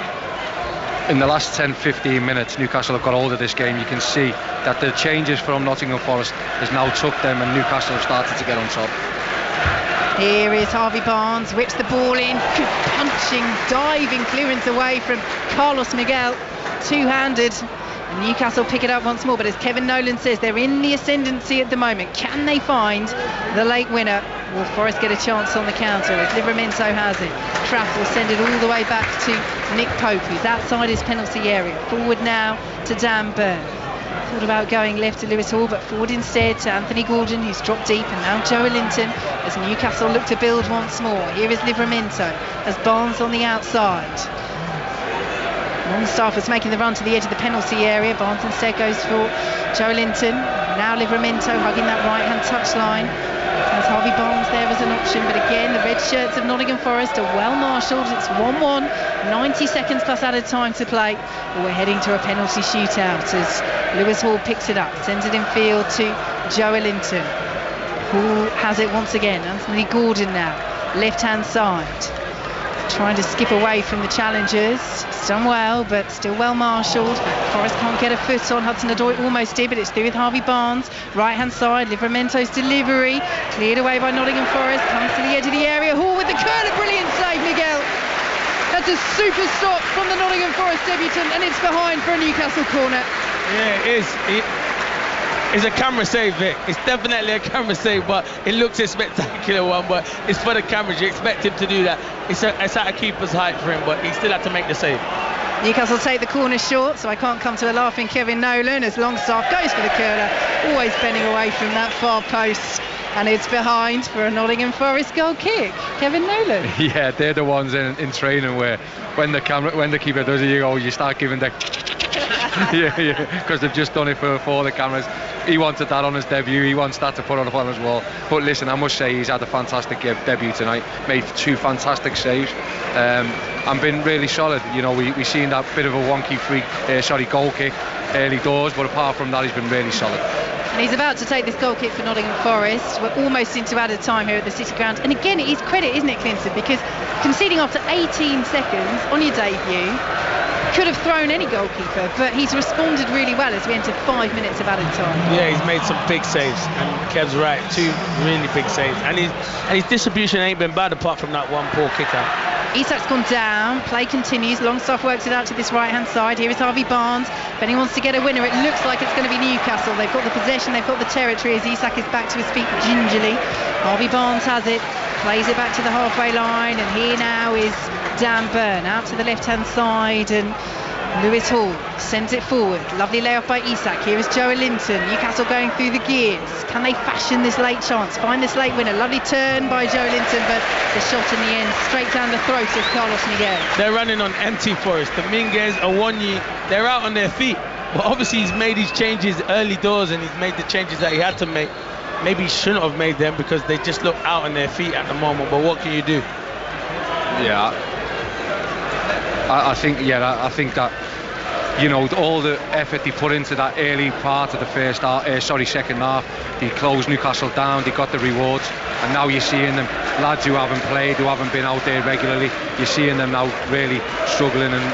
in the last 10-15 minutes Newcastle have got hold of this game. You can see that the changes from Nottingham Forest has now took them, and Newcastle have started to get on top. Here is Harvey Barnes, whips the ball in, good punching, diving clearance away from Carlos Miguel, two-handed, And Newcastle pick it up once more, but as Kevin Nolan says, they're in the ascendancy at the moment. Can they find the late winner? Will Forest get a chance on the counter as Livramento has it? Trapp will send it all the way back to Nick Pope, who's outside his penalty area. Forward now to Dan Burn. Thought about going left to Lewis Hall, but forward instead to Anthony Gordon, who's dropped deep, and now Joe Linton as Newcastle look to build once more. Here is Livramento as Barnes on the outside. Longstaff was making the run to the edge of the penalty area. Barnes instead goes for Joe Linton. Now Livramento hugging that right-hand touchline. Has Harvey Barnes there as an option, but again the red shirts of Nottingham Forest are well marshalled. It's 1-1, 90 seconds plus added time to play. We're heading to a penalty shootout as Lewis Hall picks it up, sends it in field to Joe Linton. Hall has it once again. Anthony Gordon now, left-hand side, trying to skip away from the challengers. It's done well, but still well marshalled. Forest can't get a foot on. Hudson-Odoi almost did, but it's through with Harvey Barnes. Right-hand side, Livramento's delivery. Cleared away by Nottingham Forest. Comes to the edge of the area. Hall with the curler. Brilliant save, Miguel. That's a super stop from the Nottingham Forest debutant, and it's behind for a Newcastle corner. Yeah, it is. It's a camera save, Vic. It's definitely a camera save, but it looks a spectacular one. But it's for the cameras. You expect him to do that. It's at a keeper's height for him, but he still had to make the save. Newcastle take the corner short, so I can't come to a laughing Kevin Nolan as Longstaff goes for the curler, always bending away from that far post, and it's behind for a Nottingham Forest goal kick. Kevin Nolan. Yeah, they're the ones in training where when the keeper does it, you start giving the yeah, because they've just done it for the cameras. He wanted that on his debut. He wants that to put on his wall. But listen, I must say he's had a fantastic debut tonight. Made 2 fantastic saves. And been really solid. You know, we seen that bit of a wonky goal kick early doors, but apart from that, he's been really solid. And he's about to take this goal kick for Nottingham Forest. We're almost into added time here at the City Ground. And again, it is credit, isn't it, Clinton? Because conceding after 18 seconds on your debut could have thrown any goalkeeper, but he's responded really well as we enter 5 minutes of added time. Yeah, he's made some big saves, and Kev's right, 2 really big saves, and his distribution ain't been bad apart from that one poor kick out. Isak's gone down, play continues, Longstaff works it out to this right-hand side. Here is Harvey Barnes, if anyone wants to get a winner, it looks like it's going to be Newcastle. They've got the possession, they've got the territory as Isak is back to his feet gingerly. Harvey Barnes has it, plays it back to the halfway line, and here now is Dan Burn out to the left-hand side, and Lewis Hall sends it forward. Lovely layoff by Isak. Here is Joe Linton. Newcastle going through the gears. Can they fashion this late chance? Find this late winner. Lovely turn by Joe Linton, but the shot in the end straight down the throat of Carlos Miguel. They're running on empty for us. Dominguez, Awonyi, they're out on their feet. But obviously he's made his changes early doors, and he's made the changes that he had to make. Maybe he shouldn't have made them because they just look out on their feet at the moment. But what can you do? Yeah. I think that, you know, all the effort they put into that early part of the second half, they closed Newcastle down, they got the rewards, and now you're seeing them, lads who haven't played, who haven't been out there regularly, you're seeing them now really struggling, and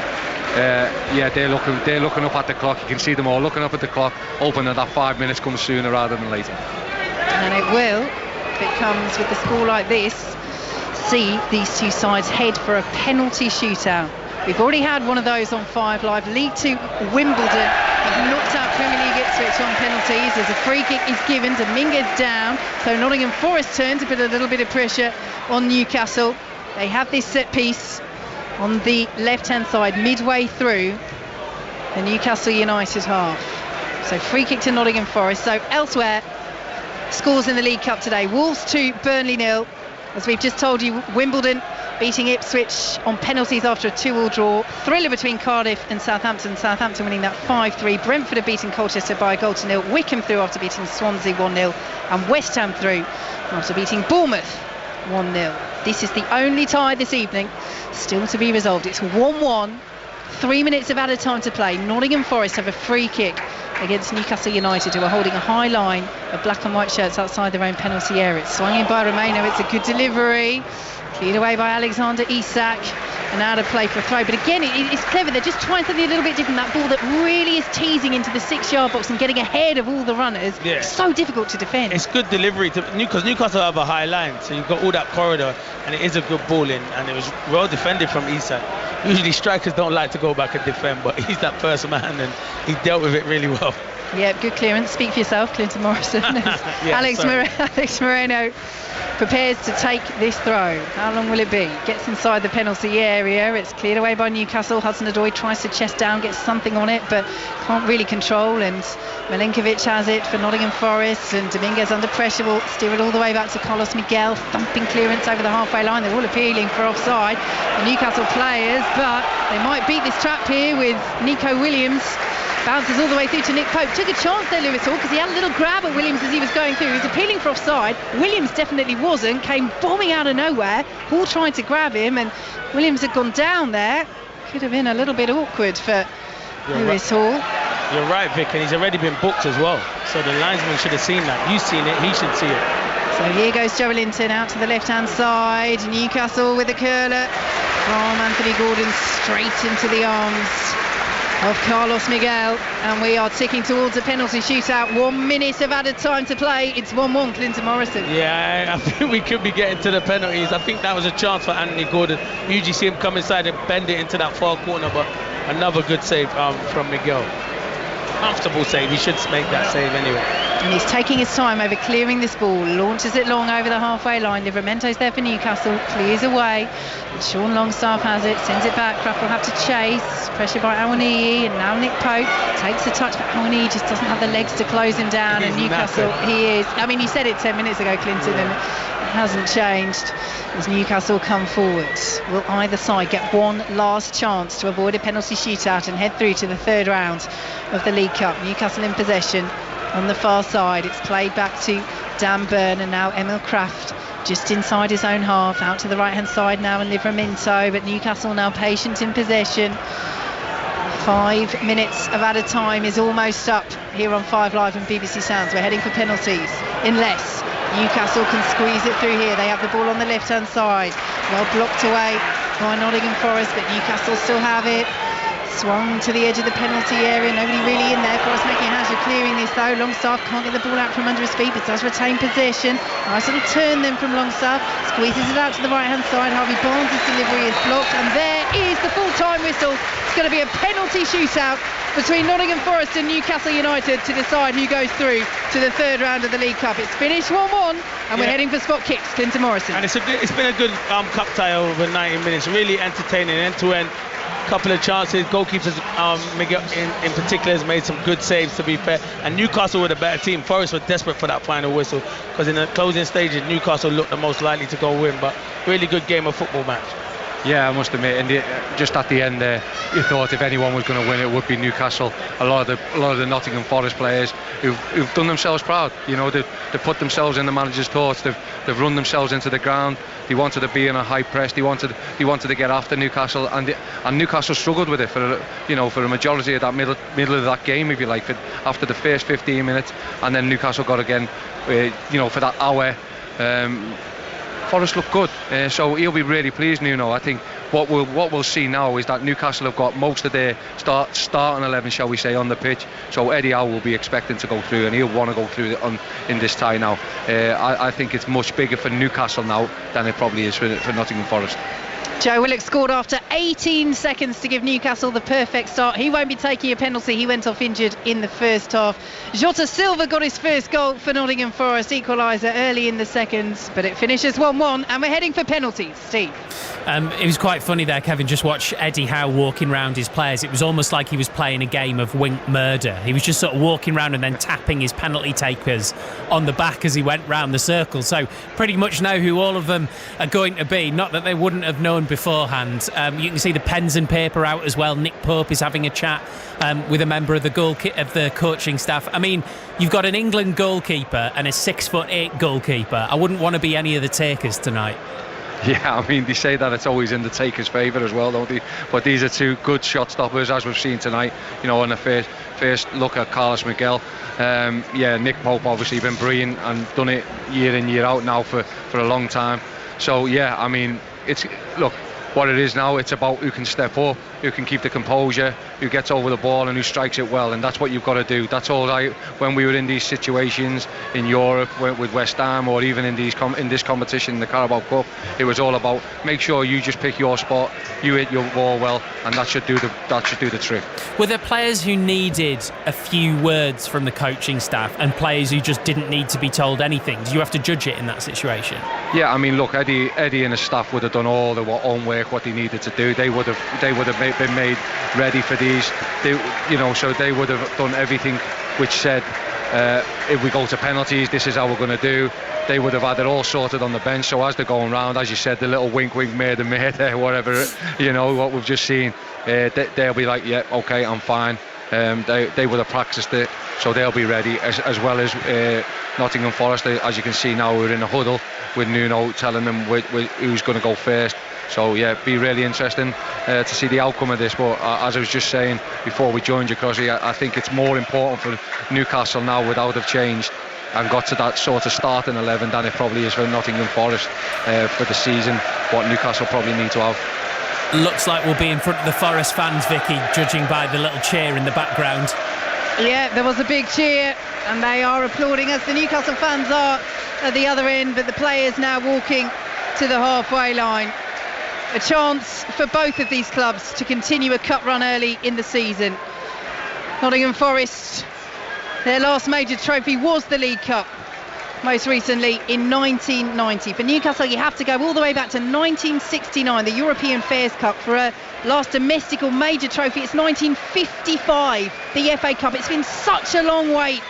they're looking up at the clock. You can see them all looking up at the clock, hoping that 5 minutes comes sooner rather than later. And it will, if it comes with the score like this, see these two sides head for a penalty shootout. We've already had one of those on 5 Live. League 2 Wimbledon have knocked out Premier League Ipswich on penalties as a free kick is given. Dominguez down, so Nottingham Forest turn to put a little bit of pressure on Newcastle. They have this set piece on the left-hand side midway through the Newcastle United half. So free kick to Nottingham Forest. So elsewhere, scores in the League Cup today. Wolves 2, Burnley 0. As we've just told you, Wimbledon beating Ipswich on penalties after a 2-2 draw. Thriller between Cardiff and Southampton. Southampton winning that 5-3. Brentford have beaten Colchester by 1-0. Wickham through after beating Swansea 1-0. And West Ham through after beating Bournemouth 1-0. This is the only tie this evening still to be resolved. It's 1-1. 3 minutes of added time to play. Nottingham Forest have a free kick against Newcastle United, who are holding a high line of black and white shirts outside their own penalty area. It's swung in by Romano. It's a good delivery. Cleared away by Alexander Isak. and out of play for a throw. But again, it's clever. They're just trying something a little bit different. That ball that really is teasing into the 6-yard box and getting ahead of all the runners. Yeah. It's so difficult to defend. It's good delivery because Newcastle have a high line, so you've got all that corridor, and it is a good ball in, and it was well defended from Isak. Usually strikers don't like to go back and defend, but he's that first man, and he dealt with it really well. Yeah, good clearance. Speak for yourself, Clinton Morrison. Alex Moreno prepares to take this throw. How long will it be? Gets inside the penalty area. It's cleared away by Newcastle. Hudson-Odoi tries to chest down, gets something on it, but can't really control. And Milinkovic has it for Nottingham Forest. And Dominguez under pressure will steer it all the way back to Carlos Miguel. Thumping clearance over the halfway line. They're all appealing for offside, the Newcastle players, but they might beat this trap here with Nico Williams. Bounces all the way through to Nick Pope. Took a chance there, Lewis Hall, because he had a little grab at Williams as he was going through. He was appealing for offside. Williams definitely wasn't. Came bombing out of nowhere. Hall tried to grab him, and Williams had gone down there. Could have been a little bit awkward for Lewis Hall. You're right, Vic, and he's already been booked as well. So the linesman should have seen that. You've seen it, he should see it. So here goes Joe Linton out to the left-hand side. Newcastle with a curler from Anthony Gordon straight into the arms of Carlos Miguel, and we are ticking towards a penalty shootout. 1 minute of added time to play. It's 1-1, Clinton Morrison. Yeah, I think we could be getting to the penalties. I think that was a chance for Anthony Gordon. You usually see him come inside and bend it into that far corner, but another good save from Miguel. Comfortable save. He should make that save anyway. And he's taking his time over clearing this ball, launches it long over the halfway line. Livramento's there for Newcastle, clears away. And Sean Longstaff has it, sends it back. Craft will have to chase. Pressure by Awoniyi, and now Nick Pope takes a touch, but Awoniyi just doesn't have the legs to close him down. And Newcastle, he is. I mean, he said it 10 minutes ago, Clinton, and it hasn't changed as Newcastle come forward. Will either side get one last chance to avoid a penalty shootout and head through to the third round of the League Cup? Newcastle in possession on the far side. It's played back to Dan Burn, and now Emil Kraft just inside his own half, out to the right hand side now, and Livramento, but Newcastle now patient in possession. 5 minutes of added time is almost up here on 5 Live and BBC Sounds. We're heading for penalties unless Newcastle can squeeze it through here. They have the ball on the left hand side, well blocked away by Nottingham Forest, but Newcastle still have it. Swung to the edge of the penalty area, nobody really in there. Forest making a hazard clearing this though. Longstaff can't get the ball out from under his feet, but does retain possession. Nice little turn then from Longstaff, squeezes it out to the right hand side. Harvey Barnes' delivery is blocked, and there is the full time whistle. It's going to be a penalty shootout between Nottingham Forest and Newcastle United to decide who goes through to the third round of the League Cup. It's finished 1-1, and we're heading for spot kicks. Clinton Morrison. And it's been a good cup tie over 90 minutes, really entertaining end to end. Couple of chances, goalkeepers Miguel in particular has made some good saves, to be fair, and Newcastle were the better team. Forest were desperate for that final whistle because in the closing stages Newcastle looked the most likely to go win, but really good game of football match. Yeah, I must admit, just at the end there, you thought if anyone was going to win, it would be Newcastle. A lot of the Nottingham Forest players who've done themselves proud. You know, they put themselves in the manager's thoughts. They've run themselves into the ground. They wanted to be in a high press. They wanted to get after Newcastle, and Newcastle struggled with it for a majority of that middle of that game, if you like, after the first 15 minutes, and then Newcastle got again, for that hour. Forest look good, so he'll be really pleased, Nuno. I think what we'll see now is that Newcastle have got most of their starting 11, shall we say, on the pitch. So Eddie Howe will be expecting to go through, and he'll want to go through in this tie now. I think it's much bigger for Newcastle now than it probably is for Nottingham Forest. Joe Willock scored after 18 seconds to give Newcastle the perfect start. He won't be taking a penalty. He went off injured in the first half. Jota Silva got his first goal for Nottingham Forest, equaliser early in the second, but it finishes 1-1, and we're heading for penalties. Steve. It was quite funny there, Kevin. Just watch Eddie Howe walking around his players. It was almost like he was playing a game of wink murder. He was just sort of walking around and then tapping his penalty takers on the back as he went round the circle. So pretty much know who all of them are going to be. Not that they wouldn't have known beforehand. You can see the pens and paper out as well. Nick Pope is having a chat with a member of the coaching staff. I mean, you've got an England goalkeeper and a 6'8" goalkeeper. I wouldn't want to be any of the takers tonight. Yeah, I mean, they say that it's always in the taker's favour as well, don't they? But these are two good shot stoppers, as we've seen tonight, on the first look at Carlos Miguel. Nick Pope obviously been brilliant and done it year in, year out now for a long time. So, yeah, I mean, what it is now. It's about who can step up, who can keep the composure, who gets over the ball and who strikes it well, and that's what you've got to do. That's all when we were in these situations in Europe with West Ham, or even in this competition, the Carabao Cup, it was all about make sure you just pick your spot, you hit your ball well, and that should do the trick. Were there players who needed a few words from the coaching staff and players who just didn't need to be told anything? Do you have to judge it in that situation? Yeah, I mean, look, Eddie and his staff would have done all their own work, what they needed to do. They would have been made ready for these. So they would have done everything which said, if we go to penalties, this is how we're going to do. They would have had it all sorted on the bench. So as they're going round, as you said, the little wink, mate, whatever, what we've just seen, they'll be like, yeah, okay, I'm fine. They would have practiced it, so they'll be ready, as well as Nottingham Forest. As you can see now, we're in a huddle with Nuno telling them who's going to go first. So yeah, be really interesting to see the outcome of this. But as I was just saying before we joined you, Crosby, I think it's more important for Newcastle now, without have changed and got to that sort of starting 11, than it probably is for Nottingham Forest for the season, what Newcastle probably need to have. Looks like we'll be in front of the Forest fans, Vicky, judging by the little cheer in the background. Yeah, there was a big cheer, and they are applauding us. The Newcastle fans are at the other end, but the players now walking to the halfway line. A chance for both of these clubs to continue a cup run early in the season. Nottingham Forest, their last major trophy was the League Cup, most recently in 1990. For Newcastle, you have to go all the way back to 1969, the European Fairs Cup, for a last domestic or major trophy. It's 1955, the FA Cup. It's been such a long wait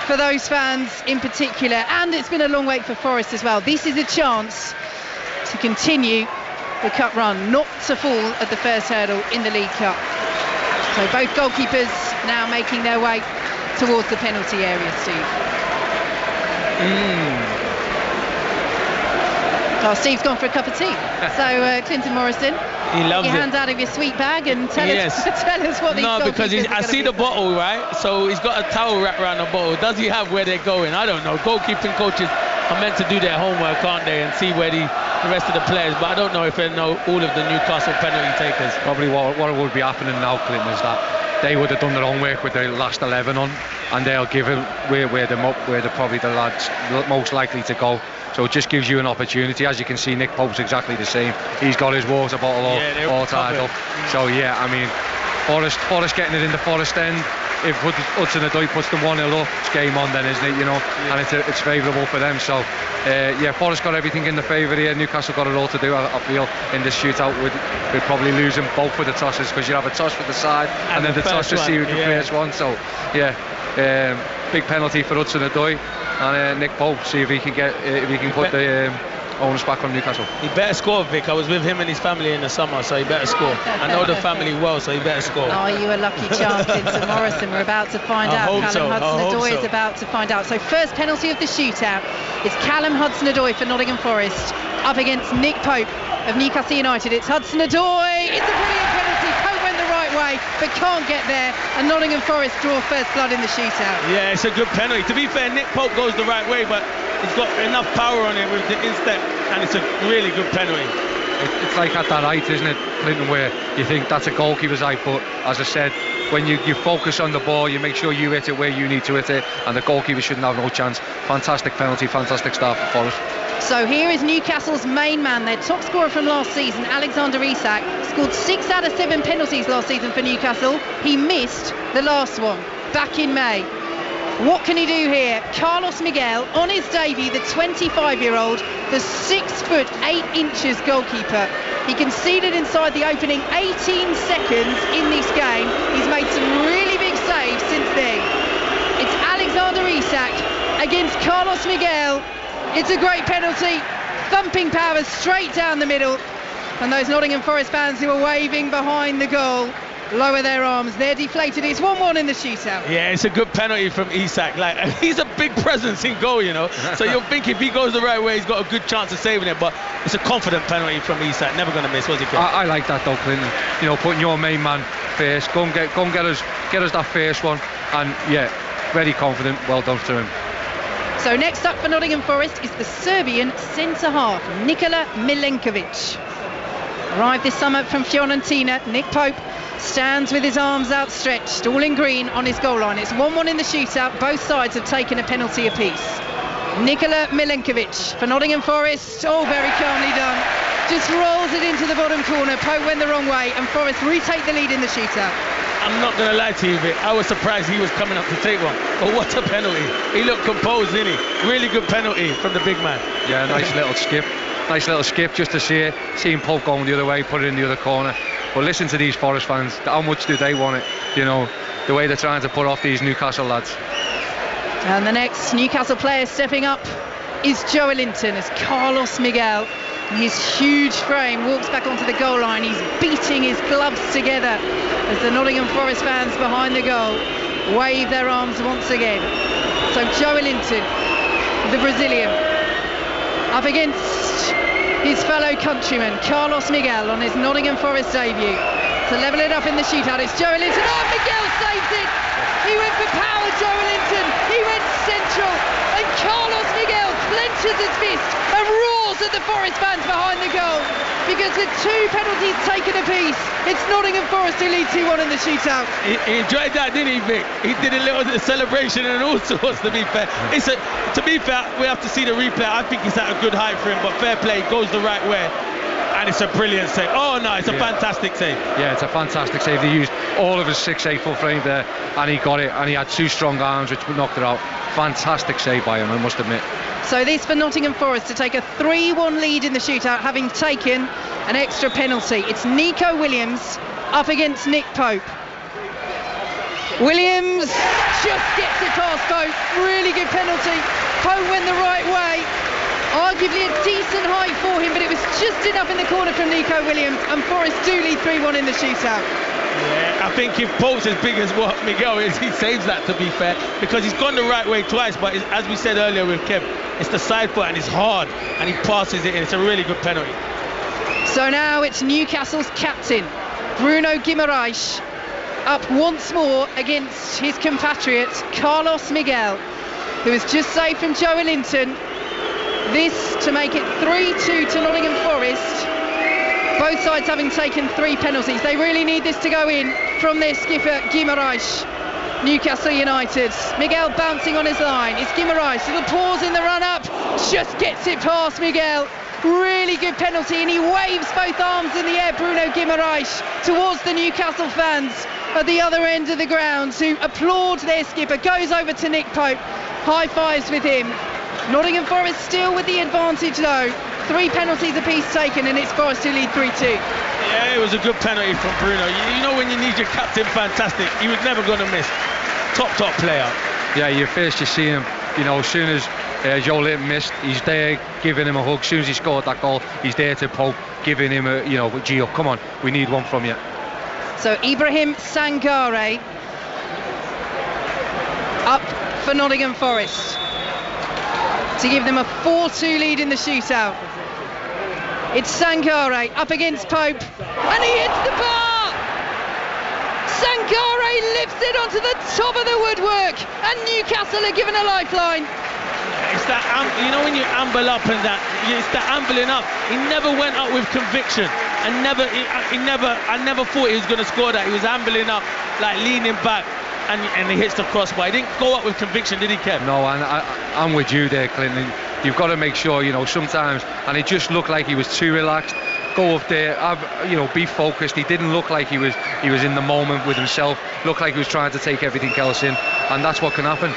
for those fans in particular, and it's been a long wait for Forest as well. This is a chance to continue the cup run, not to fall at the first hurdle in the League Cup. So both goalkeepers now making their way towards the penalty area, Steve. Oh, Steve's gone for a cup of tea. So Clinton Morrison, he loves your it. hand out of your sweet bag and tell us what these No, because goalkeepers are I see the bottle, right? So he's got a towel wrapped around the bottle. Does he have where they're going? I don't know. Goalkeeping coaches are meant to do their homework, aren't they, and see where the rest of the players, but I don't know if they know all of the Newcastle penalty takers. Probably what would be happening now, Clinton, is that they would have done their own work with the last 11 on, and they'll give it where they're probably the lads most likely to go. So it just gives you an opportunity. As you can see, Nick Pope's exactly the same. He's got his water bottle all tied up. So yeah, I mean, Forest getting it in the Forest end. If Hudson-Odoi puts them 1-0 up, it's game on then, isn't it? And it's favourable for them. So Forest got everything in the favour here. Newcastle got it all to do, I feel, in this shootout. We're probably losing both with the tosses, because you have a toss for the side and then the toss to see who can first one. So big penalty for Hudson-Odoi, and Nick Pope, see if he can put the onus back on Newcastle. He better score, Vic. I was with him and his family in the summer, so he better score. I know the family well, so he better score. Oh, you a lucky charm, Clinton Morrison. We're about to find out. Callum Hudson-Odoi is about to find out. So first penalty of the shootout is Callum Hudson-Odoi for Nottingham Forest up against Nick Pope of Newcastle United. It's Hudson-Odoi. It's a brilliant penalty. Pope went the right way, but can't get there, and Nottingham Forest draw first blood in the shootout. Yeah, it's a good penalty. To be fair, Nick Pope goes the right way, but he's got enough power on it with the instep, and it's a really good penalty. It's like at that height, isn't it, Clinton, where you think that's a goalkeeper's height, but as I said, when you focus on the ball, you make sure you hit it where you need to hit it, and the goalkeeper shouldn't have no chance. Fantastic penalty, fantastic start for Forest. So here is Newcastle's main man, their top scorer from last season, Alexander Isak, scored 6 out of 7 penalties last season for Newcastle. He missed the last one back in May. What can he do here? Carlos Miguel, on his debut, the 25-year-old, the 6'8" goalkeeper. He conceded inside the opening 18 seconds in this game. He's made some really big saves since then. It's Alexander Isak against Carlos Miguel. It's a great penalty. Thumping power straight down the middle. And those Nottingham Forest fans who are waving behind the goal lower their arms. They're deflated. It's 1-1 in the shootout. Yeah, it's a good penalty from Isak. Like, he's a big presence in goal, So you'll think if he goes the right way, he's got a good chance of saving it. But it's a confident penalty from Isak. Never going to miss, was he? I like that though, Clinton. Putting your main man first. Go and get us that first one. And yeah, very confident. Well done to him. So next up for Nottingham Forest is the Serbian centre-half, Nikola Milenkovic. Arrived this summer from Fiorentina. Nick Pope stands with his arms outstretched, all in green on his goal line. It's 1-1 in the shootout. Both sides have taken a penalty apiece. Nikola Milenkovic for Nottingham Forest. Oh, very calmly done. Just rolls it into the bottom corner. Pope went the wrong way, and Forest retake the lead in the shootout. I'm not going to lie to you, Vic. I was surprised he was coming up to take one. But what a penalty. He looked composed, didn't he? Really good penalty from the big man. Yeah, nice little skip. Nice little skip just to seeing Pope going the other way, put it in the other corner. But listen to these Forest fans. How much do they want it? You know, the way they're trying to put off these Newcastle lads. And the next Newcastle player stepping up is Joelinton as Carlos Miguel, in his huge frame, walks back onto the goal line. He's beating his gloves together as the Nottingham Forest fans behind the goal wave their arms once again. So Joelinton, the Brazilian, up against his fellow countryman Carlos Miguel on his Nottingham Forest debut to level it up in the shootout. It's Joelinton. Oh, Miguel saves it. He went for power, Joelinton. He went central, and Carlos Miguel clenches his fist and roars at the Forest fans behind the goal, because with 2 penalties taken apiece, it's Nottingham Forest who lead 2-1 in the shootout. He enjoyed that, didn't he, Vic? He did a little celebration and all sorts, to be fair. To be fair, we have to see the replay. I think he's at a good height for him, but fair play, goes the right way. And it's a brilliant save. Oh no, it's a fantastic save. Yeah, it's a fantastic save. They used all of his 6'8" full frame there, and he got it, and he had 2 strong arms which knocked it out. Fantastic save by him, I must admit. So this for Nottingham Forest to take a 3-1 lead in the shootout, having taken an extra penalty. It's Nico Williams up against Nick Pope. Williams just gets it past Pope. Really good penalty. Pope went the right way. Arguably a decent height for him, but it was just enough in the corner from Nico Williams, and Forest do lead 3-1 in the shootout. Yeah, I think if Pope's as big as what Miguel is, he saves that, to be fair, because he's gone the right way twice, but as we said earlier with Kev, it's the side foot and it's hard, and he passes it in. It's a really good penalty. So now it's Newcastle's captain, Bruno Guimaraes, up once more against his compatriot, Carlos Miguel, who has just saved from Joelinton. This to make it 3-2 to Nottingham Forest. Both sides having taken 3 penalties. They really need this to go in from their skipper Guimaraes. Newcastle United. Miguel bouncing on his line. It's Guimaraes. Little pause in the run-up. Just gets it past Miguel. Really good penalty, and he waves both arms in the air, Bruno Guimaraes, towards the Newcastle fans at the other end of the ground, who applaud their skipper. Goes over to Nick Pope. High fives with him. Nottingham Forest still with the advantage though. 3 penalties apiece taken, and it's Forest who lead 3-2. Yeah, it was a good penalty from Bruno. You know when you need your captain, fantastic. He was never going to miss. Top player. Yeah, you see him. You know, as soon as Joelinton missed, he's there giving him a hug. As soon as he scored that goal, he's there to Pope, giving him a, Gio, come on, we need one from you. So Ibrahim Sangare up for Nottingham Forest to give them a 4-2 lead in the shootout. It's Sangare up against Pope, and he hits the bar! Sangare lifts it onto the top of the woodwork, and Newcastle are given a lifeline. It's that, when you amble up and that, it's that ambling up. He never went up with conviction, and I never thought he was going to score that. He was ambling up, like leaning back, and he hits the crossbar. He didn't go up with conviction, did he, Kev? No, and I'm with you there, Clinton. You've got to make sure, sometimes, and it just looked like he was too relaxed. Go up there, be focused. He didn't look like he was in the moment with himself. Looked like he was trying to take everything else in, and that's what can happen.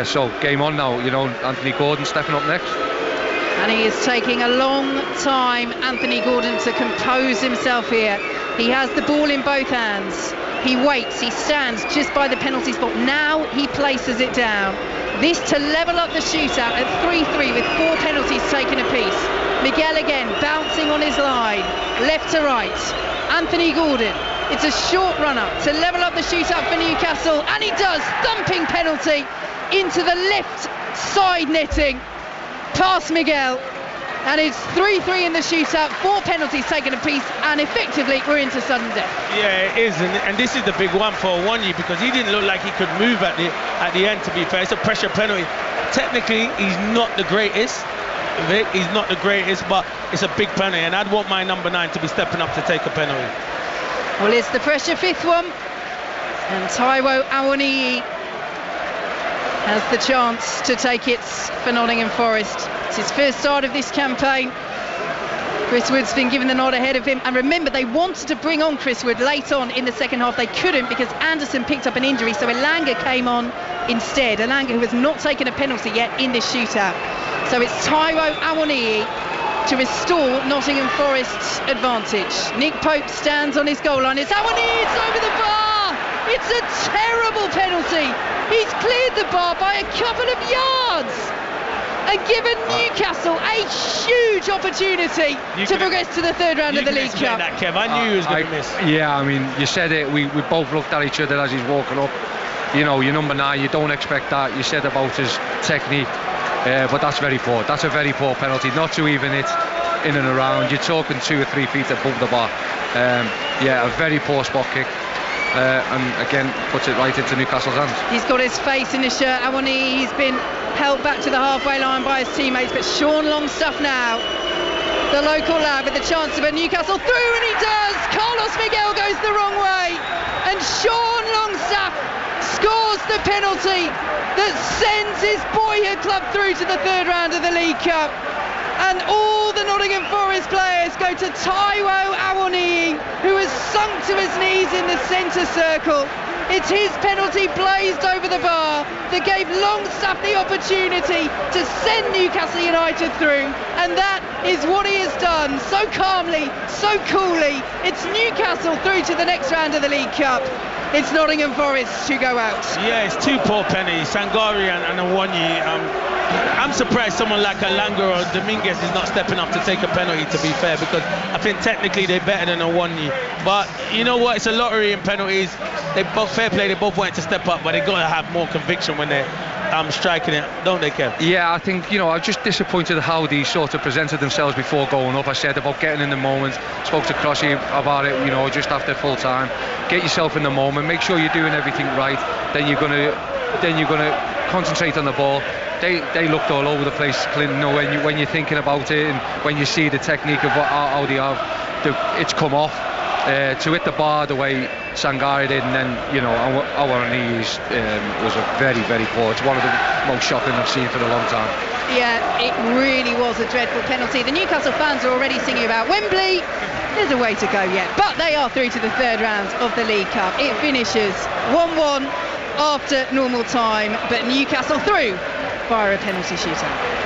So game on now. Anthony Gordon stepping up next. And he is taking a long time, Anthony Gordon, to compose himself here. He has the ball in both hands. He waits, he stands just by the penalty spot. Now he places it down. This to level up the shootout at 3-3 with 4 penalties taken apiece. Miguel again bouncing on his line, left to right. Anthony Gordon. It's a short run-up to level up the shootout for Newcastle, and he does. Thumping penalty into the left side netting, past Miguel, and it's 3-3 in the shootout. 4 penalties taken apiece, and effectively we're into sudden death. Yeah, it is, and this is the big one for Onyi, because he didn't look like he could move at the end. To be fair, it's a pressure penalty. Technically, he's not the greatest, Vic. He's not the greatest, but it's a big penalty, and I'd want my number 9 to be stepping up to take a penalty. Well, it's the pressure 5th one, and Taiwo Awoniyi has the chance to take it for Nottingham Forest. It's his first start of this campaign. Chris Wood's been given the nod ahead of him, and remember, they wanted to bring on Chris Wood late on in the second half. They couldn't because Anderson picked up an injury, so Elanga came on instead. Elanga, who has not taken a penalty yet in this shootout. So it's Taiwo Awoniyi to restore Nottingham Forest's advantage. Nick Pope stands on his goal line. It's Awoniyi, it's over the bar! It's a terrible penalty! He's cleared the bar by a couple of yards and given Newcastle a huge opportunity to progress to the third round of the League Cup. That, Kev. I knew he was going to miss. Yeah, I mean, you said it. We both looked at each other as he's walking up. You know, your number 9, you don't expect that. You said about his technique, but that's very poor. That's a very poor penalty. Not to even it in and around. You're talking 2 or 3 feet above the bar. Yeah, a very poor spot kick. And again, puts it right into Newcastle's hands. He's got his face in his shirt. Awoniyi, he's been held back to the halfway line by his teammates, but Sean Longstaff now, the local lad, with the chance to put Newcastle through, and he does. Carlos Miguel goes the wrong way, and Sean Longstaff scores the penalty that sends his boyhood club through to the third round of the League Cup. And all the Nottingham Forest players go to Taiwo Awoniyi, who has sunk to his knees in the centre circle. It's his penalty blazed over the bar that gave Longstaff the opportunity to send Newcastle United through, and that is what he has done so calmly, so coolly. It's Newcastle through to the next round of the League Cup. It's Nottingham Forest who go out. Yeah, it's 2 poor penalties, Sangare and Awoniyi. I'm surprised someone like Elanga or Dominguez is not stepping up to take a penalty, to be fair, because I think technically they're better than Awoniyi. But you know what? It's a lottery in penalties. They both, fair play, they both wanted to step up, but they've got to have more conviction when they're striking it, don't they, Kev? Yeah, I think, you know, I'm just disappointed how they sort of presented themselves before going up. I said about getting in the moment, spoke to Crossy about it, you know, just after full time. Get yourself in the moment, make sure you're doing everything right, then you're gonna concentrate on the ball. They looked all over the place, Clinton. You know, when you're thinking about it and when you see the technique of how they have, it's come off to hit the bar the way Sangare did, and then, you know, our knees was a very, very poor. It's one of the most shocking I've seen for a long time. Yeah, it really was a dreadful penalty. The Newcastle fans are already singing about Wembley. There's a way to go yet, but they are through to the third round of the League Cup. It finishes 1-1 after normal time, but Newcastle through via a penalty shootout.